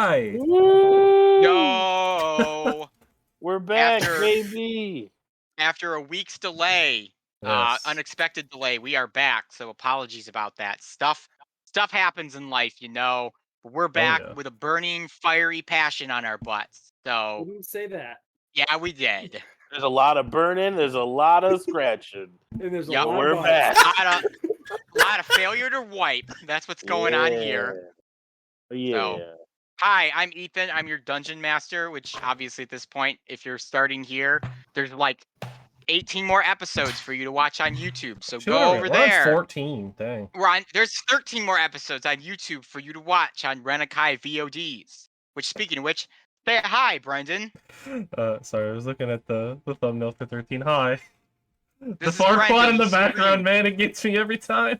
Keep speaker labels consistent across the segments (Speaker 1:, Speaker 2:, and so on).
Speaker 1: Hi.
Speaker 2: Woo!
Speaker 3: Yo,
Speaker 2: We're back,
Speaker 3: After-
Speaker 2: baby.
Speaker 3: after a week's delay,
Speaker 1: Yes.
Speaker 3: unexpected delay, we are back. So apologies about that. Stuff happens in life, you know. But we're back
Speaker 1: yeah.
Speaker 3: with a burning, fiery passion on our butts. So
Speaker 4: Wouldn't say that.
Speaker 3: yeah, we did.
Speaker 2: There's a lot of burning. There's a lot of scratching.
Speaker 4: And there's a
Speaker 3: Yup.
Speaker 4: lot
Speaker 2: We're
Speaker 4: of
Speaker 2: back.
Speaker 3: A lot of failure to wipe. That's what's going on here.
Speaker 2: Yeah.
Speaker 3: Hi, I'm Ethan. I'm your dungeon master, which obviously at this point, if you're starting here, there's like 18 more episodes for you to watch on YouTube. So
Speaker 1: Shoot,
Speaker 3: go over
Speaker 1: we're on
Speaker 3: there.
Speaker 1: 14. Dang.
Speaker 3: There's 13 more episodes on YouTube for you to watch on Renakai VODs. Which, speaking of which, say hi, Brendan.
Speaker 1: Sorry, I was looking at the thumbnail for 13. Hi. The
Speaker 3: This is
Speaker 1: far quad in the
Speaker 3: Brendan's
Speaker 1: background,
Speaker 3: screen.
Speaker 1: man, it gets me every time.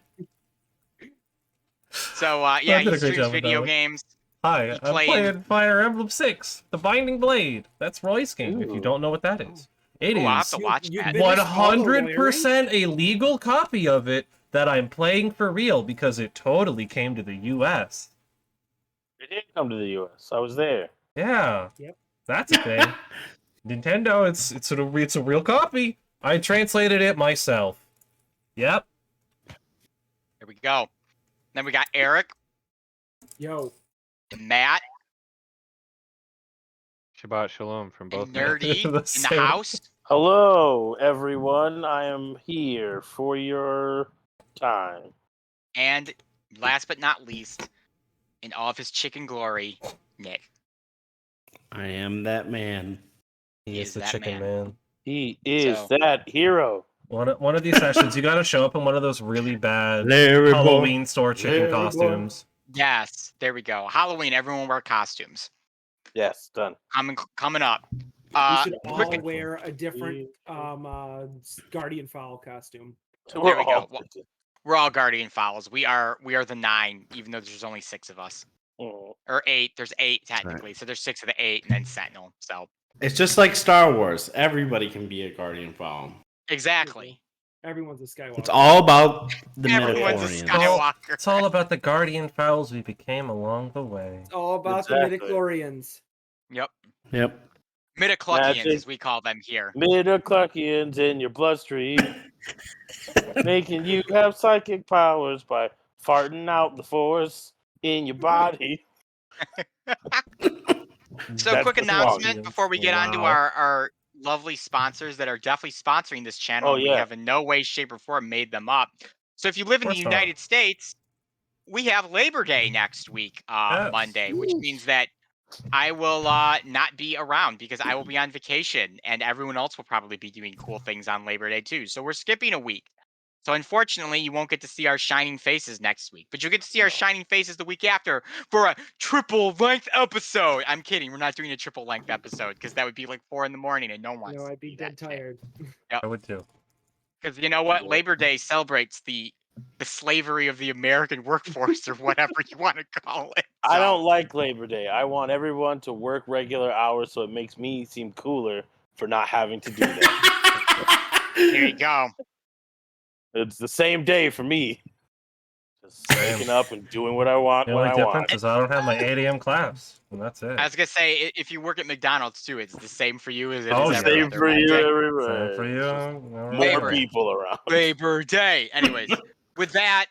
Speaker 3: So yeah,
Speaker 1: did a
Speaker 3: he
Speaker 1: great
Speaker 3: streams
Speaker 1: job with that
Speaker 3: video
Speaker 1: one.
Speaker 3: games.
Speaker 1: Hi,
Speaker 3: He
Speaker 1: I'm
Speaker 3: played-
Speaker 1: playing Fire Emblem 6, The Binding Blade. That's Roy's game, if you
Speaker 2: Ooh.
Speaker 1: don't know what that is. It
Speaker 3: Ooh, I'll have
Speaker 1: is
Speaker 3: to watch
Speaker 4: You-
Speaker 3: that.
Speaker 4: you-
Speaker 1: 100% a legal copy of it that I'm playing for real because it totally came to the US.
Speaker 2: It did come to the U.S. I was there.
Speaker 1: Yeah.
Speaker 4: Yep.
Speaker 1: That's a thing. Nintendo, it's a real copy. I translated it myself. Yep.
Speaker 3: There we go. Then we got Eric
Speaker 4: Yo,
Speaker 3: and Matt
Speaker 5: Shabbat Shalom from both
Speaker 3: and
Speaker 5: men.
Speaker 3: Nerdy in the
Speaker 1: Same.
Speaker 3: house.
Speaker 2: Hello, everyone. I am here for your time.
Speaker 3: And last but not least, in all of his chicken glory, Nick.
Speaker 6: I am that man.
Speaker 1: He
Speaker 3: Is
Speaker 1: is the
Speaker 3: that
Speaker 1: chicken
Speaker 3: man.
Speaker 1: man.
Speaker 2: He is
Speaker 3: So-
Speaker 2: that hero.
Speaker 1: One of these sessions, you gotta show up in one of those really bad
Speaker 6: Larry boy.
Speaker 1: Halloween store chicken
Speaker 6: Larry boy.
Speaker 1: costumes.
Speaker 3: Yes, there we go. Halloween, everyone wear costumes.
Speaker 2: Yes, done.
Speaker 3: Coming up.
Speaker 4: we should all
Speaker 3: quick-
Speaker 4: wear a different Guardian Fowl costume.
Speaker 3: There
Speaker 2: We're
Speaker 3: we go.
Speaker 2: all-
Speaker 3: Well, we're all Guardian Fowls. We are the 9, even though there's only 6 of us.
Speaker 2: Oh.
Speaker 3: Or 8. There's 8 technically. So there's 6 of the 8 and then Sentinel. So
Speaker 6: It's just like Star Wars. Everybody can be a Guardian Fowl.
Speaker 3: exactly.
Speaker 4: Everyone's a Skywalker.
Speaker 6: It's all about the
Speaker 3: Everyone's a
Speaker 6: midichlorians.
Speaker 3: Skywalker.
Speaker 1: It's all about the Guardian Fowls we became along the way.
Speaker 4: It's all about
Speaker 2: Exactly.
Speaker 4: the midichlorians.
Speaker 3: Yep.
Speaker 6: Yep.
Speaker 3: Midichlorians,
Speaker 2: Magic.
Speaker 3: as we call them here.
Speaker 2: Midichlorians in your bloodstream, making you have psychic powers by farting out the force in your body.
Speaker 3: So
Speaker 2: That's
Speaker 3: quick
Speaker 2: the
Speaker 3: announcement
Speaker 2: song.
Speaker 3: before we get on to
Speaker 1: Wow.
Speaker 3: our lovely sponsors that are definitely sponsoring this channel.
Speaker 2: Oh,
Speaker 3: and
Speaker 2: yeah.
Speaker 3: We have in no way, shape, or form made them up. So if you live in the
Speaker 1: Of course not.
Speaker 3: United States, we have Labor Day next week,
Speaker 1: Yes.
Speaker 3: Monday, which means that I will not be around because I will be on vacation and everyone else will probably be doing cool things on Labor Day too. So we're skipping a week. So unfortunately, you won't get to see our shining faces next week, but you'll get to see our shining faces the week after for a triple length episode. I'm kidding. We're not doing a triple length episode because that would be like 4 a.m. and no one wants
Speaker 4: You know,
Speaker 3: to
Speaker 4: I'd be
Speaker 3: see
Speaker 4: dead
Speaker 3: that shit.
Speaker 4: tired.
Speaker 1: I would too.
Speaker 3: Because you know what? Labor Day celebrates the slavery of the American workforce or whatever you want to call it.
Speaker 2: I
Speaker 3: So,
Speaker 2: don't like Labor Day. I want everyone to work regular hours so it makes me seem cooler for not having to do that.
Speaker 3: Here you go.
Speaker 2: It's the same day for me. Just waking up and doing what I want
Speaker 1: The
Speaker 2: when
Speaker 1: only
Speaker 2: I
Speaker 1: difference
Speaker 2: want.
Speaker 1: is I don't have my 8 a.m. class, and that's it.
Speaker 3: I was gonna say if you work at McDonald's too, it's the same for you as it
Speaker 1: Oh,
Speaker 3: is
Speaker 1: yeah.
Speaker 3: every
Speaker 2: Same
Speaker 3: other
Speaker 2: for you,
Speaker 3: Monday.
Speaker 2: everywhere.
Speaker 1: Same for you.
Speaker 2: Just
Speaker 1: All
Speaker 2: More
Speaker 1: right.
Speaker 3: Labor.
Speaker 2: people around.
Speaker 3: Labor Day. Anyways, with that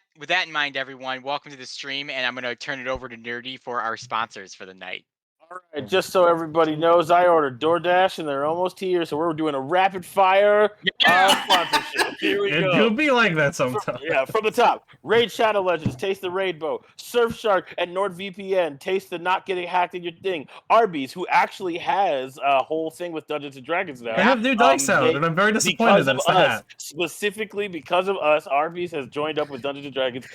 Speaker 3: in mind, everyone, welcome to the stream, and I'm gonna turn it over to Nerdy for our sponsors for the night.
Speaker 2: All right, just so everybody knows, I ordered DoorDash and they're almost here, so we're doing a rapid fire sponsorship. Here we
Speaker 1: It
Speaker 2: go.
Speaker 1: do be like that sometimes.
Speaker 2: Yeah, from the top. Raid Shadow Legends, taste the Rainbow. Surfshark and NordVPN, taste the not getting hacked in your thing. Arby's, who actually has a whole thing with Dungeons and Dragons now.
Speaker 1: They have new dice out,
Speaker 2: they-
Speaker 1: and I'm very disappointed
Speaker 2: because
Speaker 1: that
Speaker 2: of
Speaker 1: it's the
Speaker 2: us,
Speaker 1: hat.
Speaker 2: specifically because of us, Arby's has joined up with Dungeons and Dragons.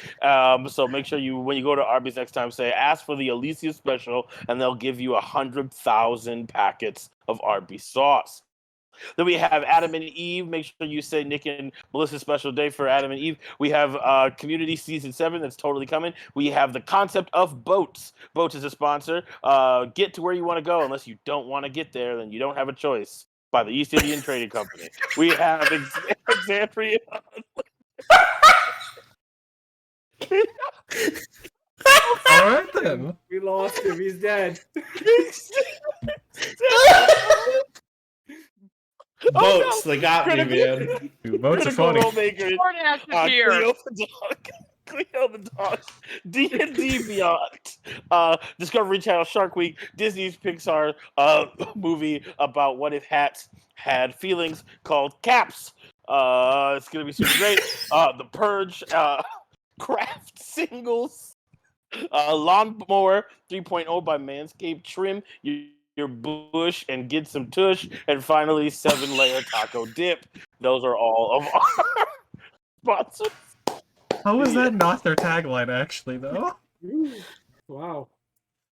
Speaker 2: So make sure when you go to Arby's next time, say ask for the Elyssia special, and they'll give you 100,000 packets of Arby's sauce. Then we have Adam and Eve. Make sure you say Nick and Melissa's special day for Adam and Eve. We have Community Season 7 that's totally coming. We have the concept of boats. Boats is a sponsor. Get to where you want to go. Unless you don't want to get there, then you don't have a choice. By the East Indian Trading Company. We have Exandria.
Speaker 1: All right then.
Speaker 4: We lost him. He's dead.
Speaker 6: Boats, they got me,
Speaker 2: Critical-
Speaker 6: man.
Speaker 1: Dude, votes are
Speaker 2: Critical
Speaker 1: funny.
Speaker 2: Role makers.
Speaker 3: DoorDash is here.
Speaker 2: Cleo the dog. Cleo the dog. D&D Beyond. Discovery Channel Shark Week. Disney's Pixar movie about what if hats had feelings called Caps. It's gonna be super great. The Purge. Craft singles. Lawnmower 3.0 by Manscaped. Trim your bush and get some tush. And finally, 7-layer taco dip. Those are all of our sponsors.
Speaker 1: How is that not their tagline, actually, though?
Speaker 4: Ooh, wow.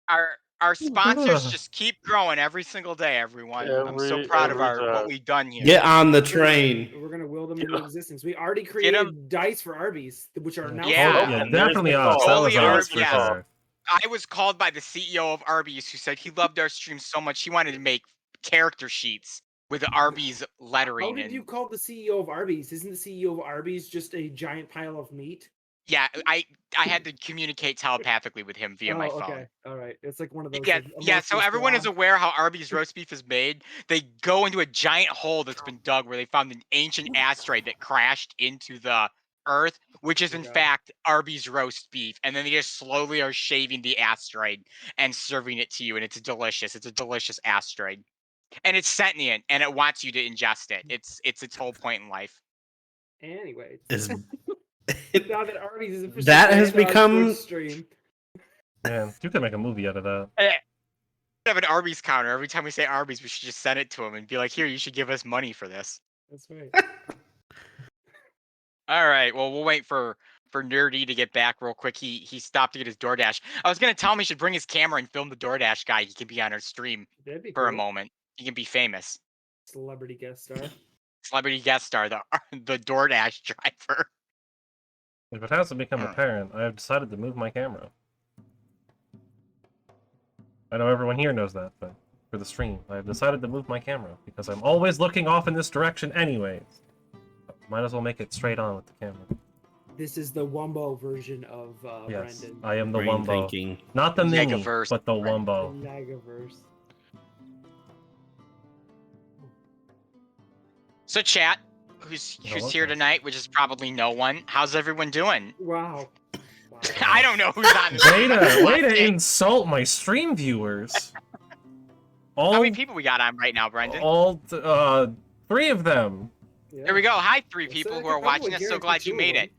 Speaker 3: Our sponsors
Speaker 1: Ugh.
Speaker 3: just keep growing every single day, everyone. I'm so
Speaker 2: Every-
Speaker 3: proud of
Speaker 2: every
Speaker 3: what
Speaker 2: time.
Speaker 3: we've done here.
Speaker 6: Get on the train.
Speaker 4: We're gonna will them into existence. We already
Speaker 3: Get
Speaker 4: created dice for Arby's, which are now
Speaker 3: Yeah.
Speaker 1: Oh,
Speaker 2: Oh,
Speaker 1: yeah,
Speaker 2: and there's
Speaker 1: definitely
Speaker 2: the
Speaker 1: us.
Speaker 2: call.
Speaker 1: That was
Speaker 3: Totally
Speaker 1: us
Speaker 3: ours,
Speaker 1: for
Speaker 3: yes.
Speaker 1: sure.
Speaker 3: I was called by the CEO of Arby's who said he loved our stream so much he wanted to make character sheets with the Arby's lettering.
Speaker 4: How did you call the CEO of Arby's? Isn't the CEO of Arby's just a giant pile of meat?
Speaker 3: Yeah, I had to communicate telepathically with him via my phone.
Speaker 4: Okay, all right. It's like one of those.
Speaker 3: Yeah,
Speaker 4: like,
Speaker 3: yeah. So
Speaker 4: emotional
Speaker 3: everyone is
Speaker 4: swab.
Speaker 3: aware how Arby's roast beef is made. They go into a giant hole that's been dug where they found an ancient asteroid that crashed into the Earth, which is in
Speaker 4: Okay.
Speaker 3: fact Arby's roast beef, and then they just slowly are shaving the asteroid and serving it to you, and it's delicious. It's a delicious asteroid, and it's sentient, and it wants you to ingest it. It's its whole point in life.
Speaker 4: Anyway,
Speaker 6: Is
Speaker 4: now that Arby's is officially
Speaker 6: That has
Speaker 4: banned on
Speaker 6: become-
Speaker 4: Twitch stream.
Speaker 1: Man, you could make a movie out of that.
Speaker 3: We have an Arby's counter. Every time we say Arby's, we should just send it to him and be like, "Here, you should give us money for this."
Speaker 4: That's right.
Speaker 3: All right. Well, we'll wait for Nerdy to get back real quick. He stopped to get his DoorDash. I was gonna tell him he should bring his camera and film the DoorDash guy. He can be on our stream
Speaker 4: That'd be
Speaker 3: for a
Speaker 4: cool.
Speaker 3: moment. He can be famous.
Speaker 4: Celebrity guest star.
Speaker 3: Celebrity guest star, the DoorDash driver.
Speaker 1: If it hasn't become apparent, I have decided to move my camera. I know everyone here knows that, but for the stream, I have decided to move my camera because I'm always looking off in this direction anyways. Might as well make it straight on with the camera.
Speaker 4: This is the Wumbo version of
Speaker 1: Yes,
Speaker 4: Brendan.
Speaker 1: I am the
Speaker 6: brain
Speaker 1: Wumbo.
Speaker 6: thinking.
Speaker 1: Not the mini,
Speaker 3: Megaverse,
Speaker 1: but the
Speaker 3: Brendan.
Speaker 4: The
Speaker 1: Wumbo.
Speaker 4: Nagaverse.
Speaker 3: So, chat, who's here tonight, which is probably no one. How's everyone doing?
Speaker 4: Wow.
Speaker 3: I don't know who's on this.
Speaker 1: Way to insult my stream viewers.
Speaker 3: How many people we got on right now, Brendan?
Speaker 1: All 3 of them.
Speaker 4: Yeah.
Speaker 3: There we go. Hi, 3
Speaker 4: Well,
Speaker 3: people
Speaker 4: so I
Speaker 3: who are
Speaker 4: could probably
Speaker 3: watching us. So
Speaker 4: guarantee
Speaker 3: glad you
Speaker 4: 2 of
Speaker 3: made
Speaker 4: them.
Speaker 3: it.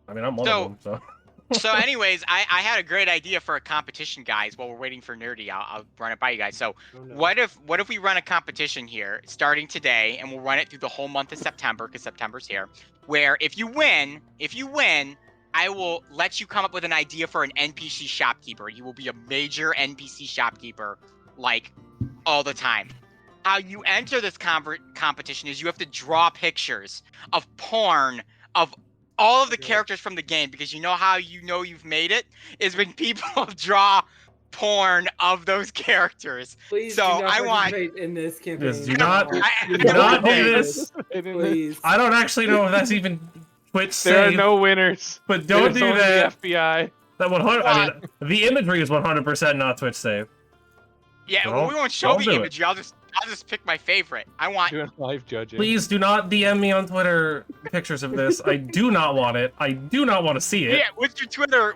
Speaker 1: I mean, I'm one
Speaker 3: So-
Speaker 1: of them, so.
Speaker 3: So, anyways, I had a great idea for a competition, guys. While we're waiting for Nerdy, I'll run it by you guys. So,
Speaker 4: Oh, no.
Speaker 3: what if we run a competition here starting today, and we'll run it through the whole month of September because September's here. Where if you win, I will let you come up with an idea for an NPC shopkeeper. You will be a major NPC shopkeeper, like all the time. How you enter this competition is you have to draw pictures of porn of all of the
Speaker 4: Yeah.
Speaker 3: characters from the game, because you know how you know you've made it is when people draw porn of those characters.
Speaker 4: Please
Speaker 3: So,
Speaker 4: do not
Speaker 3: I want-
Speaker 4: participate in this campaign.
Speaker 1: Yes, do not-
Speaker 4: Do
Speaker 1: do not do this.
Speaker 4: Please.
Speaker 1: I don't actually know if that's even Twitch
Speaker 5: There are
Speaker 1: safe,
Speaker 5: no winners.
Speaker 1: but don't
Speaker 5: There's
Speaker 1: do
Speaker 5: only
Speaker 1: that.
Speaker 5: The FBI.
Speaker 1: That 100. I mean, the imagery is 100% not Twitch safe.
Speaker 3: Yeah,
Speaker 1: Don't-
Speaker 3: well, we won't show
Speaker 1: don't
Speaker 3: the
Speaker 1: do it.
Speaker 3: imagery. I'll just pick my favorite. I want
Speaker 5: Doing live judging.
Speaker 1: Please do not DM me on Twitter pictures of this. I do not want it. I do not want to see it.
Speaker 3: Yeah, what's your Twitter?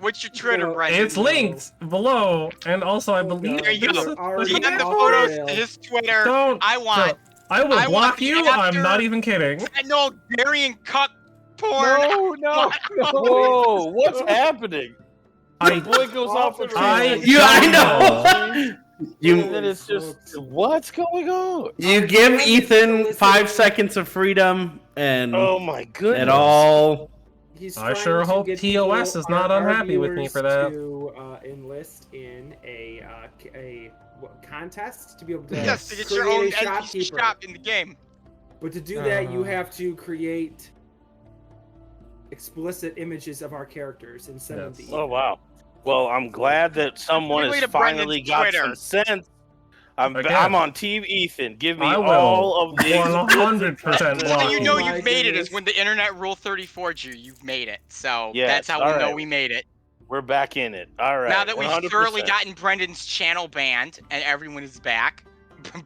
Speaker 4: No,
Speaker 3: Brendan?
Speaker 1: It's linked below, and also I
Speaker 4: Oh,
Speaker 1: believe
Speaker 4: God.
Speaker 3: There you
Speaker 1: there's
Speaker 3: go.
Speaker 1: a-
Speaker 4: Already
Speaker 1: there's a
Speaker 3: DM the
Speaker 4: off
Speaker 3: photos
Speaker 4: the
Speaker 3: to
Speaker 4: rails.
Speaker 3: his Twitter.
Speaker 1: Don't.
Speaker 3: I want
Speaker 1: don't. I will
Speaker 3: I want
Speaker 1: block
Speaker 3: the
Speaker 1: you. I'm
Speaker 3: after-
Speaker 1: not even kidding.
Speaker 3: that Bulgarian cuck porn.
Speaker 5: No.
Speaker 2: Whoa, what's happening?
Speaker 1: I
Speaker 2: Boy goes off the
Speaker 1: I-
Speaker 2: rails.
Speaker 6: I know.
Speaker 2: And
Speaker 6: You
Speaker 2: then it's just, what's going on?
Speaker 6: you give Ethan 5 seconds of freedom, and
Speaker 2: Oh my goodness.
Speaker 6: it all.
Speaker 4: He's
Speaker 1: I
Speaker 4: trying
Speaker 1: sure
Speaker 4: to
Speaker 1: hope
Speaker 4: get
Speaker 1: TOS
Speaker 4: people-
Speaker 1: is not
Speaker 4: our
Speaker 1: unhappy with me
Speaker 4: viewers
Speaker 1: for that.
Speaker 4: To enlist in a contest to be able to
Speaker 3: Yes, to get
Speaker 4: create
Speaker 3: your own
Speaker 4: a
Speaker 3: NPC
Speaker 4: shopkeeper.
Speaker 3: shop in the game.
Speaker 4: But to do that, you
Speaker 1: Uh.
Speaker 4: have to create explicit images of our characters and send them
Speaker 1: Yes.
Speaker 4: to
Speaker 2: Oh
Speaker 4: Ethan.
Speaker 2: wow. Well, I'm glad that someone
Speaker 3: Quickly
Speaker 2: has
Speaker 3: to Brendan's
Speaker 2: finally got
Speaker 3: Twitter.
Speaker 2: some sense.
Speaker 1: Again.
Speaker 2: I'm on Team Ethan. Give me
Speaker 1: I will
Speaker 2: all of the
Speaker 1: 100%
Speaker 2: explicit-
Speaker 3: So
Speaker 1: block
Speaker 3: you
Speaker 1: you.
Speaker 3: know
Speaker 4: Oh my
Speaker 3: you've made it
Speaker 4: goodness.
Speaker 3: is when the internet rule 34'd you. You've made it. So
Speaker 2: Yes,
Speaker 3: that's how we'll know
Speaker 2: alright.
Speaker 3: we made it.
Speaker 2: We're back in it. All right.
Speaker 3: Now that we've
Speaker 2: 100%.
Speaker 3: thoroughly gotten Brendan's channel banned and everyone is back,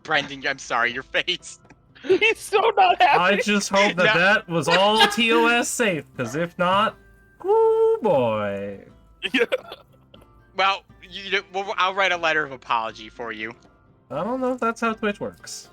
Speaker 3: Brendan, I'm sorry, your face.
Speaker 2: He's so not happy.
Speaker 1: I just hope that
Speaker 3: No.
Speaker 1: that was all TOS safe, because if not, oh boy.
Speaker 3: Well, I'll write a letter of apology for you.
Speaker 1: I don't know if that's how Twitch works.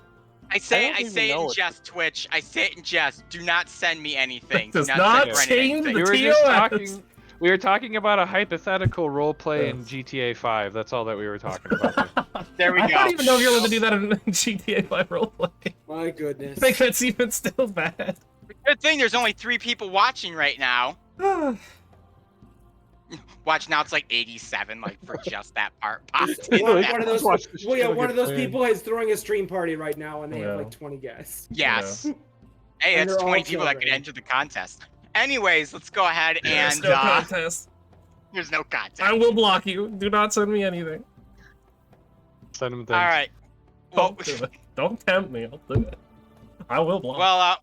Speaker 3: I say
Speaker 2: don't
Speaker 3: it
Speaker 2: even know
Speaker 3: in
Speaker 2: it.
Speaker 3: jest, Twitch. I say it in jest. Do not send me anything.
Speaker 1: Does
Speaker 3: Do
Speaker 1: not
Speaker 3: send Brendan
Speaker 1: change
Speaker 3: anything.
Speaker 1: the
Speaker 5: We were just
Speaker 1: TOS.
Speaker 5: talking. We were talking about a hypothetical role play in
Speaker 1: Yes.
Speaker 5: GTA 5. That's all that we were talking about.
Speaker 3: There we
Speaker 1: I
Speaker 3: go.
Speaker 1: don't even know if you're able to do that in GTA 5 roleplay.
Speaker 4: My goodness.
Speaker 1: I think that's even still bad.
Speaker 3: Good thing there's only 3 people watching right now. Watch now, it's like 87, like for just that part. Popped in
Speaker 4: One
Speaker 3: that.
Speaker 4: of those,
Speaker 5: Watch this
Speaker 4: well, yeah,
Speaker 5: shit
Speaker 4: one of those
Speaker 5: get
Speaker 4: people is throwing a stream party right now, and they
Speaker 1: Yeah.
Speaker 4: have like 20 guests.
Speaker 3: Yes. Hey,
Speaker 4: And
Speaker 3: that's
Speaker 4: they're all
Speaker 3: 20 people that could
Speaker 4: children.
Speaker 3: enter the contest. Anyways, let's go ahead
Speaker 1: There's
Speaker 3: and
Speaker 1: no contest.
Speaker 3: there's no contest.
Speaker 1: I will block you. Do not send me anything.
Speaker 5: Send him things.
Speaker 3: All right. Well,
Speaker 1: Don't do it. Don't tempt me. I'll do it. I will block.
Speaker 3: well,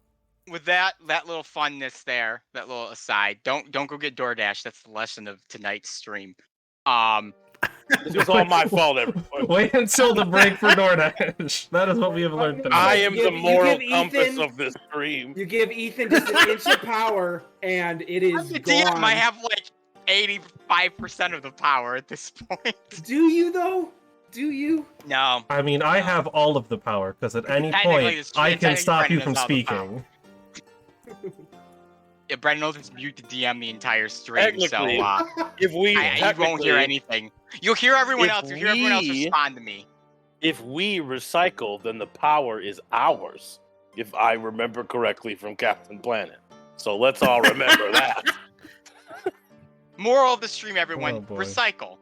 Speaker 3: with that little funness there, that little aside, don't go get DoorDash. That's the lesson of tonight's stream.
Speaker 2: This is all my fault, everyone.
Speaker 1: Wait until the break for DoorDash. That is what we have learned tonight.
Speaker 2: I am
Speaker 4: You
Speaker 2: the
Speaker 4: give
Speaker 2: moral
Speaker 4: Ethan-
Speaker 2: compass of this stream.
Speaker 4: You give Ethan just an inch of power, and it is
Speaker 3: The
Speaker 4: gone.
Speaker 3: DM might have like 85% of the power at this point.
Speaker 4: Do you though? Do you?
Speaker 3: No.
Speaker 1: I mean, I have all of the power because at any
Speaker 3: Technically,
Speaker 1: point
Speaker 3: it's true.
Speaker 1: I can
Speaker 3: Technically,
Speaker 1: stop you
Speaker 3: Brendan
Speaker 1: from
Speaker 3: has all the power.
Speaker 1: speaking.
Speaker 3: Yeah, Brendan will just mute the DM the entire stream, so
Speaker 2: Technically, If we
Speaker 3: you won't hear
Speaker 2: technically,
Speaker 3: anything. You'll hear everyone
Speaker 2: if
Speaker 3: else. You'll hear everyone else
Speaker 2: we-
Speaker 3: respond to me.
Speaker 2: if we recycle, then the power is ours. If I remember correctly from Captain Planet. So let's all remember that.
Speaker 3: Moral of the stream, everyone:
Speaker 1: Oh, boy.
Speaker 3: recycle.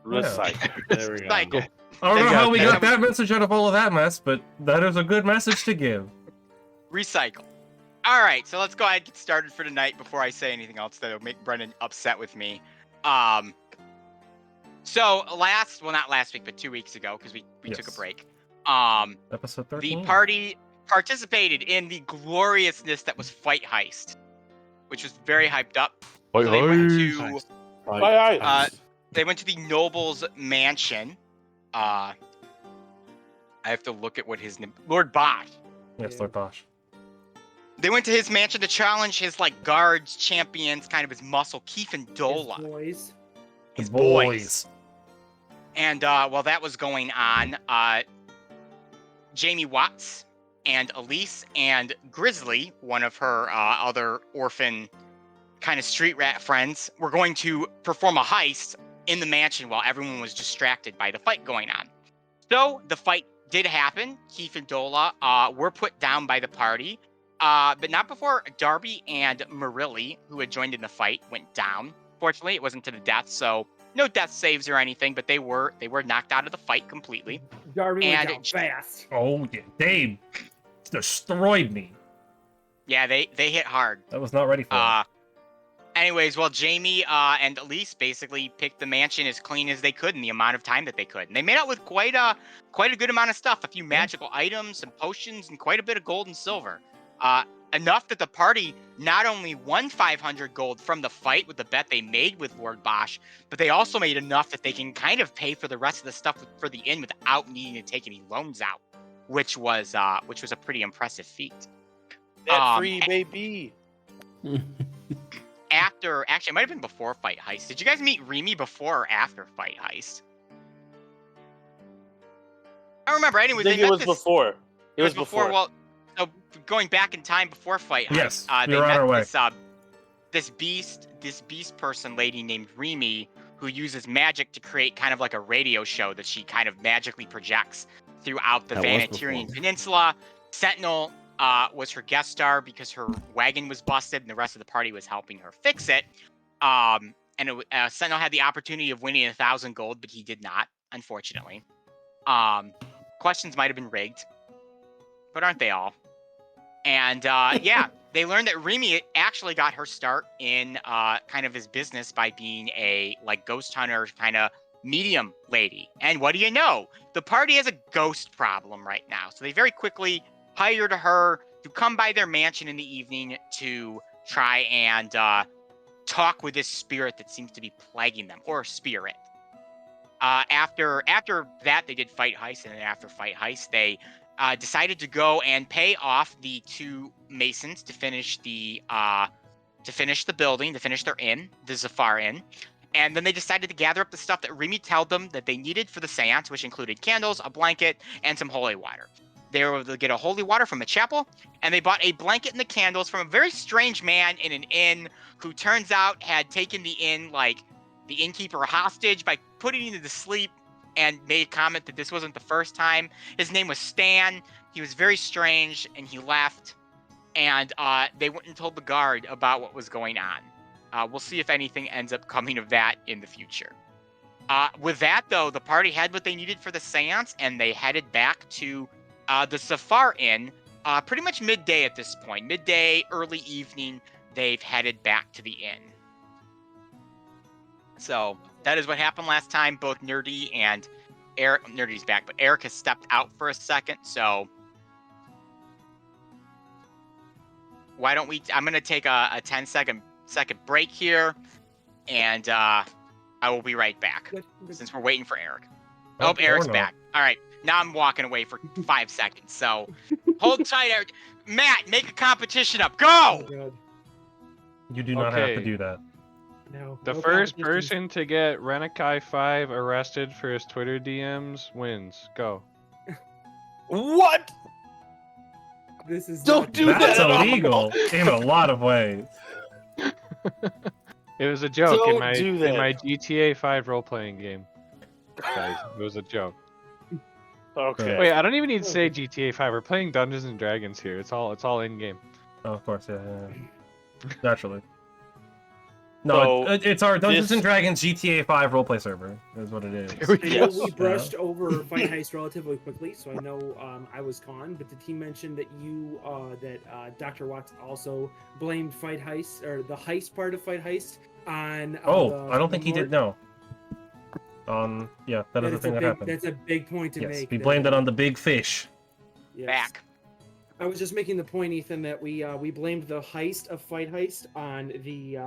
Speaker 2: Recycle. There we go.
Speaker 3: Recycle.
Speaker 1: I don't know how we
Speaker 3: Yeah.
Speaker 1: got that message out of all of that mess, but that is a good message to give.
Speaker 3: Recycle. All right, so let's go ahead and get started for tonight before I say anything else that'll make Brendan upset with me. So not last week, but 2 weeks ago, because we took a
Speaker 1: Yes.
Speaker 3: break.
Speaker 1: Episode 13.
Speaker 3: The party participated in the gloriousness that was Fight Heist, which was very hyped up. So they went to they went to the noble's mansion. I have to look at what his name, Lord Bosch.
Speaker 1: Yes, Lord Bosch.
Speaker 3: They went to his mansion to challenge his like guards, champions, kind of his muscle, Keith and
Speaker 4: His
Speaker 3: Dola,
Speaker 4: boys.
Speaker 3: his boys. And while that was going on, Jamie Watts and Elise and Grizzly, one of her other orphan kind of street rat friends, were going to perform a heist in the mansion while everyone was distracted by the fight going on. So the fight did happen. Keith and Dola were put down by the party, but not before Darby and Marilli, who had joined in the fight, went down. Fortunately, it wasn't to the death, so no death saves or anything, but they were knocked out of the fight completely.
Speaker 4: Darby
Speaker 3: And
Speaker 4: went down fast.
Speaker 1: Oh, yeah. They destroyed me.
Speaker 3: Yeah, they hit hard.
Speaker 1: I was not ready for it.
Speaker 3: Anyways, well, Jamie and Elise basically picked the mansion as clean as they could in the amount of time that they could. And they made out with quite a good amount of stuff, a few magical items, some potions, and quite a bit of gold and silver. Enough that the party not only won 500 gold from the fight with the bet they made with Lord Bosch, but they also made enough that they can kind of pay for the rest of the stuff for the inn without needing to take any loans out, which was a pretty impressive feat.
Speaker 2: That free baby.
Speaker 3: Actually, it might have been before Fight Heist. Did you guys meet Remy before or after Fight Heist? I don't remember. Anyways,
Speaker 2: I think it was before. It was before.
Speaker 3: Well, so going back in time before Fight Heist,
Speaker 1: Yes,
Speaker 3: they
Speaker 1: we were on our way.
Speaker 3: met this beast person lady named Remy, who uses magic to create kind of like a radio show that she kind of magically projects throughout the
Speaker 6: That was
Speaker 3: Vanatirian
Speaker 6: before.
Speaker 3: Peninsula. Sentinel was her guest star because her wagon was busted and the rest of the party was helping her fix it. Sentinel had the opportunity of winning 1,000 gold, but he did not, unfortunately. Questions might have been rigged, but aren't they all? And yeah, they learned that Remy actually got her start in kind of his business by being a like ghost hunter kind of medium lady. And what do you know? The party has a ghost problem right now. So they very quickly hired her to come by their mansion in the evening to try and talk with this spirit that seems to be plaguing them, or spirit. After that, they did Fight Heist, and then after Fight Heist, they decided to go and pay off the 2 masons to finish the building, to finish their inn, the Zafar Inn. And then they decided to gather up the stuff that Remy told them that they needed for the seance, which included candles, a blanket, and some holy water. They were able to get a holy water from a chapel, and they bought a blanket and the candles from a very strange man in an inn who turns out had taken the inn, like, the innkeeper hostage by putting him to sleep, and made a comment that this wasn't the first time. His name was Stan. He was very strange, and he left. And they went and told the guard about what was going on. We'll see if anything ends up coming of that in the future. With that, though, the party had what they needed for the seance, and they headed back to the Zafar Inn pretty much midday at this point. Midday, early evening, they've headed back to the inn. So that is what happened last time. Both Nerdy and Eric, Nerdy's back, but Eric has stepped out for a second. So why don't we? I'm gonna take a 10-second break here, and I will be right back since we're waiting for Eric. Oh, Eric's back. All right, now I'm walking away for 5 seconds. So hold tight, Eric. Matt, make a competition up. Go.
Speaker 4: Oh, God.
Speaker 1: You do not have to do that.
Speaker 4: No.
Speaker 5: The
Speaker 4: no
Speaker 5: first
Speaker 4: competition.
Speaker 5: person to get Renekai5 arrested for his Twitter DMs wins. Go.
Speaker 2: What?
Speaker 4: This is
Speaker 2: Don't
Speaker 4: not
Speaker 2: do
Speaker 4: good.
Speaker 2: that
Speaker 1: That's
Speaker 2: at all.
Speaker 1: illegal in a lot of ways.
Speaker 5: It was a joke
Speaker 2: Don't
Speaker 5: in my
Speaker 2: do that.
Speaker 5: GTA 5 role-playing game. Guys, it was a joke.
Speaker 2: Okay.
Speaker 5: Wait, I don't even need to say GTA 5. We're playing Dungeons and Dragons here. It's all in game.
Speaker 1: Oh, of course, yeah. Naturally. No,
Speaker 2: So,
Speaker 1: it's our Dungeons
Speaker 2: this-
Speaker 1: and Dragons GTA 5 roleplay server, is what it is.
Speaker 5: There we
Speaker 4: I know
Speaker 2: Yes.
Speaker 4: we brushed over Fight Heist relatively quickly, so I know I was gone. But the team mentioned that Dr. Watts also blamed Fight Heist, or the heist part of Fight Heist, on.
Speaker 1: Oh, I don't think he did,
Speaker 4: Mort.
Speaker 1: no. Yeah, that is the thing that happened.
Speaker 4: That's a big point to
Speaker 1: Yes,
Speaker 4: make.
Speaker 1: we
Speaker 4: that-
Speaker 1: blamed it on the big fish.
Speaker 4: yes.
Speaker 3: Back.
Speaker 4: I was just making the point, Ethan, that we blamed the heist of Fight Heist on the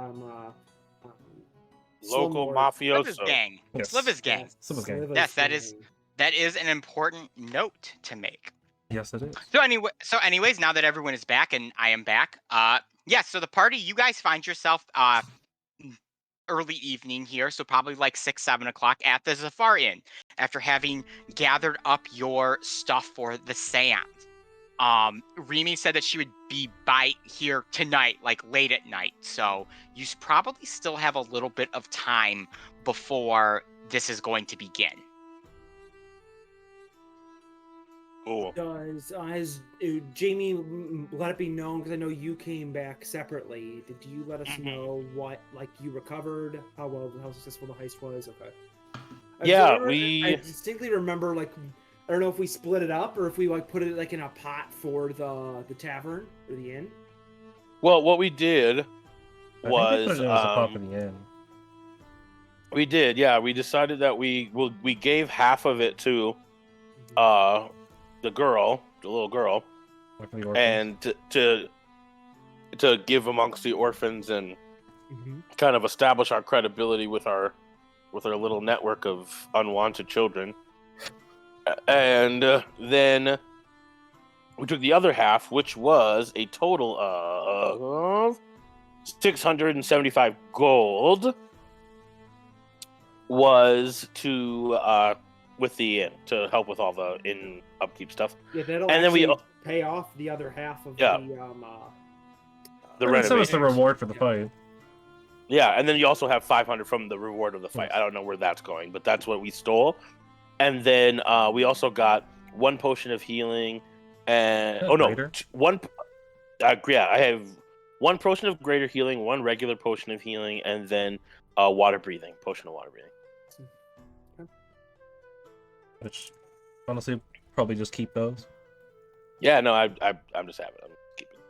Speaker 2: Local
Speaker 4: slumlord.
Speaker 3: Slivers
Speaker 2: mafioso.
Speaker 3: gang.
Speaker 1: Yes.
Speaker 3: Slivers gang.
Speaker 1: Slivers gang.
Speaker 4: Slivers
Speaker 3: Yes, that
Speaker 4: gang.
Speaker 3: is an important note to make.
Speaker 1: Yes, it is.
Speaker 3: So anyways, now that everyone is back and I am back, so the party, you guys find yourself early evening here, so probably like 6-7 o'clock at the Zafar Inn after having gathered up your stuff for the seance. Remy said that she would be by here tonight, like late at night, so you probably still have a little bit of time before this is going to begin.
Speaker 2: Cool.
Speaker 4: Has Jamie let it be known, because I know you came back separately? Did you let us know what, like, you recovered, how successful the heist was? Okay.
Speaker 2: Yeah,
Speaker 4: I distinctly remember, like, I don't know if we split it up or if we like put it like in a pot for the tavern or the inn.
Speaker 2: Well, what we did
Speaker 1: I think we
Speaker 2: was,
Speaker 1: put it as a pop in the end.
Speaker 2: we did, yeah. We decided that we gave half of it to the little girl,
Speaker 1: Like the orphans.
Speaker 2: and to give amongst the orphans and
Speaker 4: Mm-hmm.
Speaker 2: kind of establish our credibility with our little network of unwanted children. And then we took the other half, which was a total of 675 gold, was to with the inn, to help with all the inn upkeep stuff.
Speaker 4: Yeah, that'll
Speaker 2: And then we-
Speaker 4: actually pay off the other half of
Speaker 2: Yeah.
Speaker 4: the
Speaker 2: The
Speaker 1: That was the
Speaker 2: renovation.
Speaker 1: reward for the fight.
Speaker 2: Yeah, and then you also have 500 from the reward of the fight. I don't know where that's going, but that's what we stole. And then we also got 1 potion of healing, and
Speaker 1: Greater?
Speaker 2: one. Yeah, I have 1 potion of greater healing, 1 regular potion of healing, and then water breathing, potion of water breathing.
Speaker 1: Which, honestly, probably just keep those.
Speaker 2: Yeah, no, I'm just having it. I'm keeping it.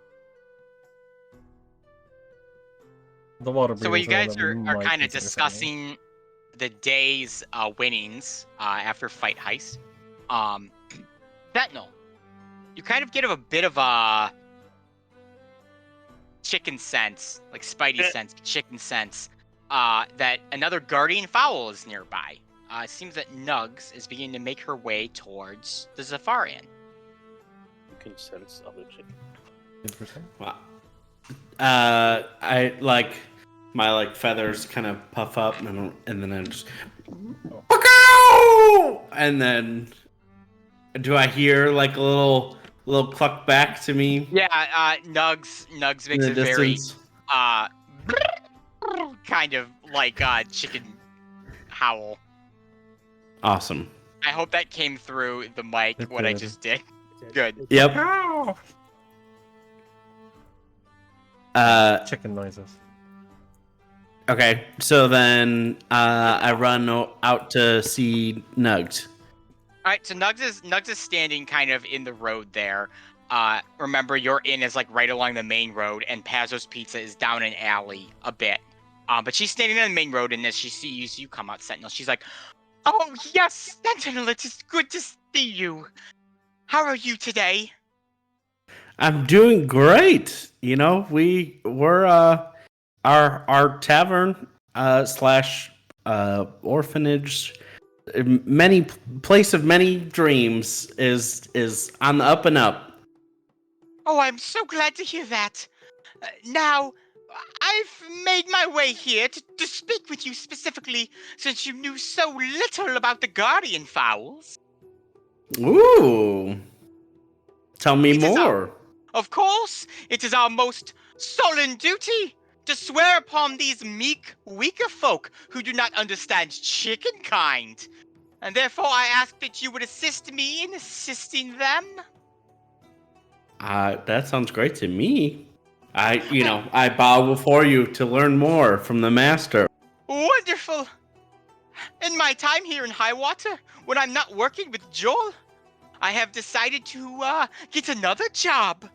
Speaker 1: The water.
Speaker 3: So what you
Speaker 1: breathers
Speaker 3: guys
Speaker 1: that we
Speaker 3: are
Speaker 1: might
Speaker 3: kind of
Speaker 1: consider
Speaker 3: discussing the day's winnings after Fight Heist. Sentinel, you kind of get a bit of a chicken sense, like Spidey sense, chicken sense, that another guardian fowl is nearby. It seems that Nugs is beginning to make her way towards the Zafarian.
Speaker 2: You can sense other chicken.
Speaker 1: Interesting.
Speaker 6: Wow. I like my feathers kind of puff up and then I just and then do I hear like a little cluck back to me?
Speaker 3: Yeah, Nugs makes a very kind of like chicken howl.
Speaker 6: Awesome.
Speaker 3: I hope that came through the mic,
Speaker 1: It
Speaker 3: what I
Speaker 1: did.
Speaker 3: just did. Good.
Speaker 6: Yep.
Speaker 1: Chicken noises.
Speaker 6: Okay, so then I run out to see Nugs.
Speaker 3: All right, so Nugs is standing kind of in the road there. Remember, your inn is like right along the main road, and Pazzo's Pizza is down an alley a bit. But she's standing on the main road, and as she sees you come out, Sentinel, she's like, "Oh yes, Sentinel, it is good to see you. How are you today?"
Speaker 6: I'm doing great. You know, we're our tavern slash orphanage, many place of many dreams is on the up and up.
Speaker 3: Oh, I'm so glad to hear that. Now, I've made my way here to speak with you specifically, since you knew so little about the guardian fowls.
Speaker 6: Ooh, tell me
Speaker 3: It is
Speaker 6: more.
Speaker 3: Of course, it is our most solemn duty to swear upon these meek, weaker folk who do not understand chicken kind. And therefore I ask that you would assist me in assisting them.
Speaker 6: That sounds great to me. I bow before you to learn more from the master.
Speaker 3: Wonderful! In my time here in Highwater, when I'm not working with Joel, I have decided to get another job,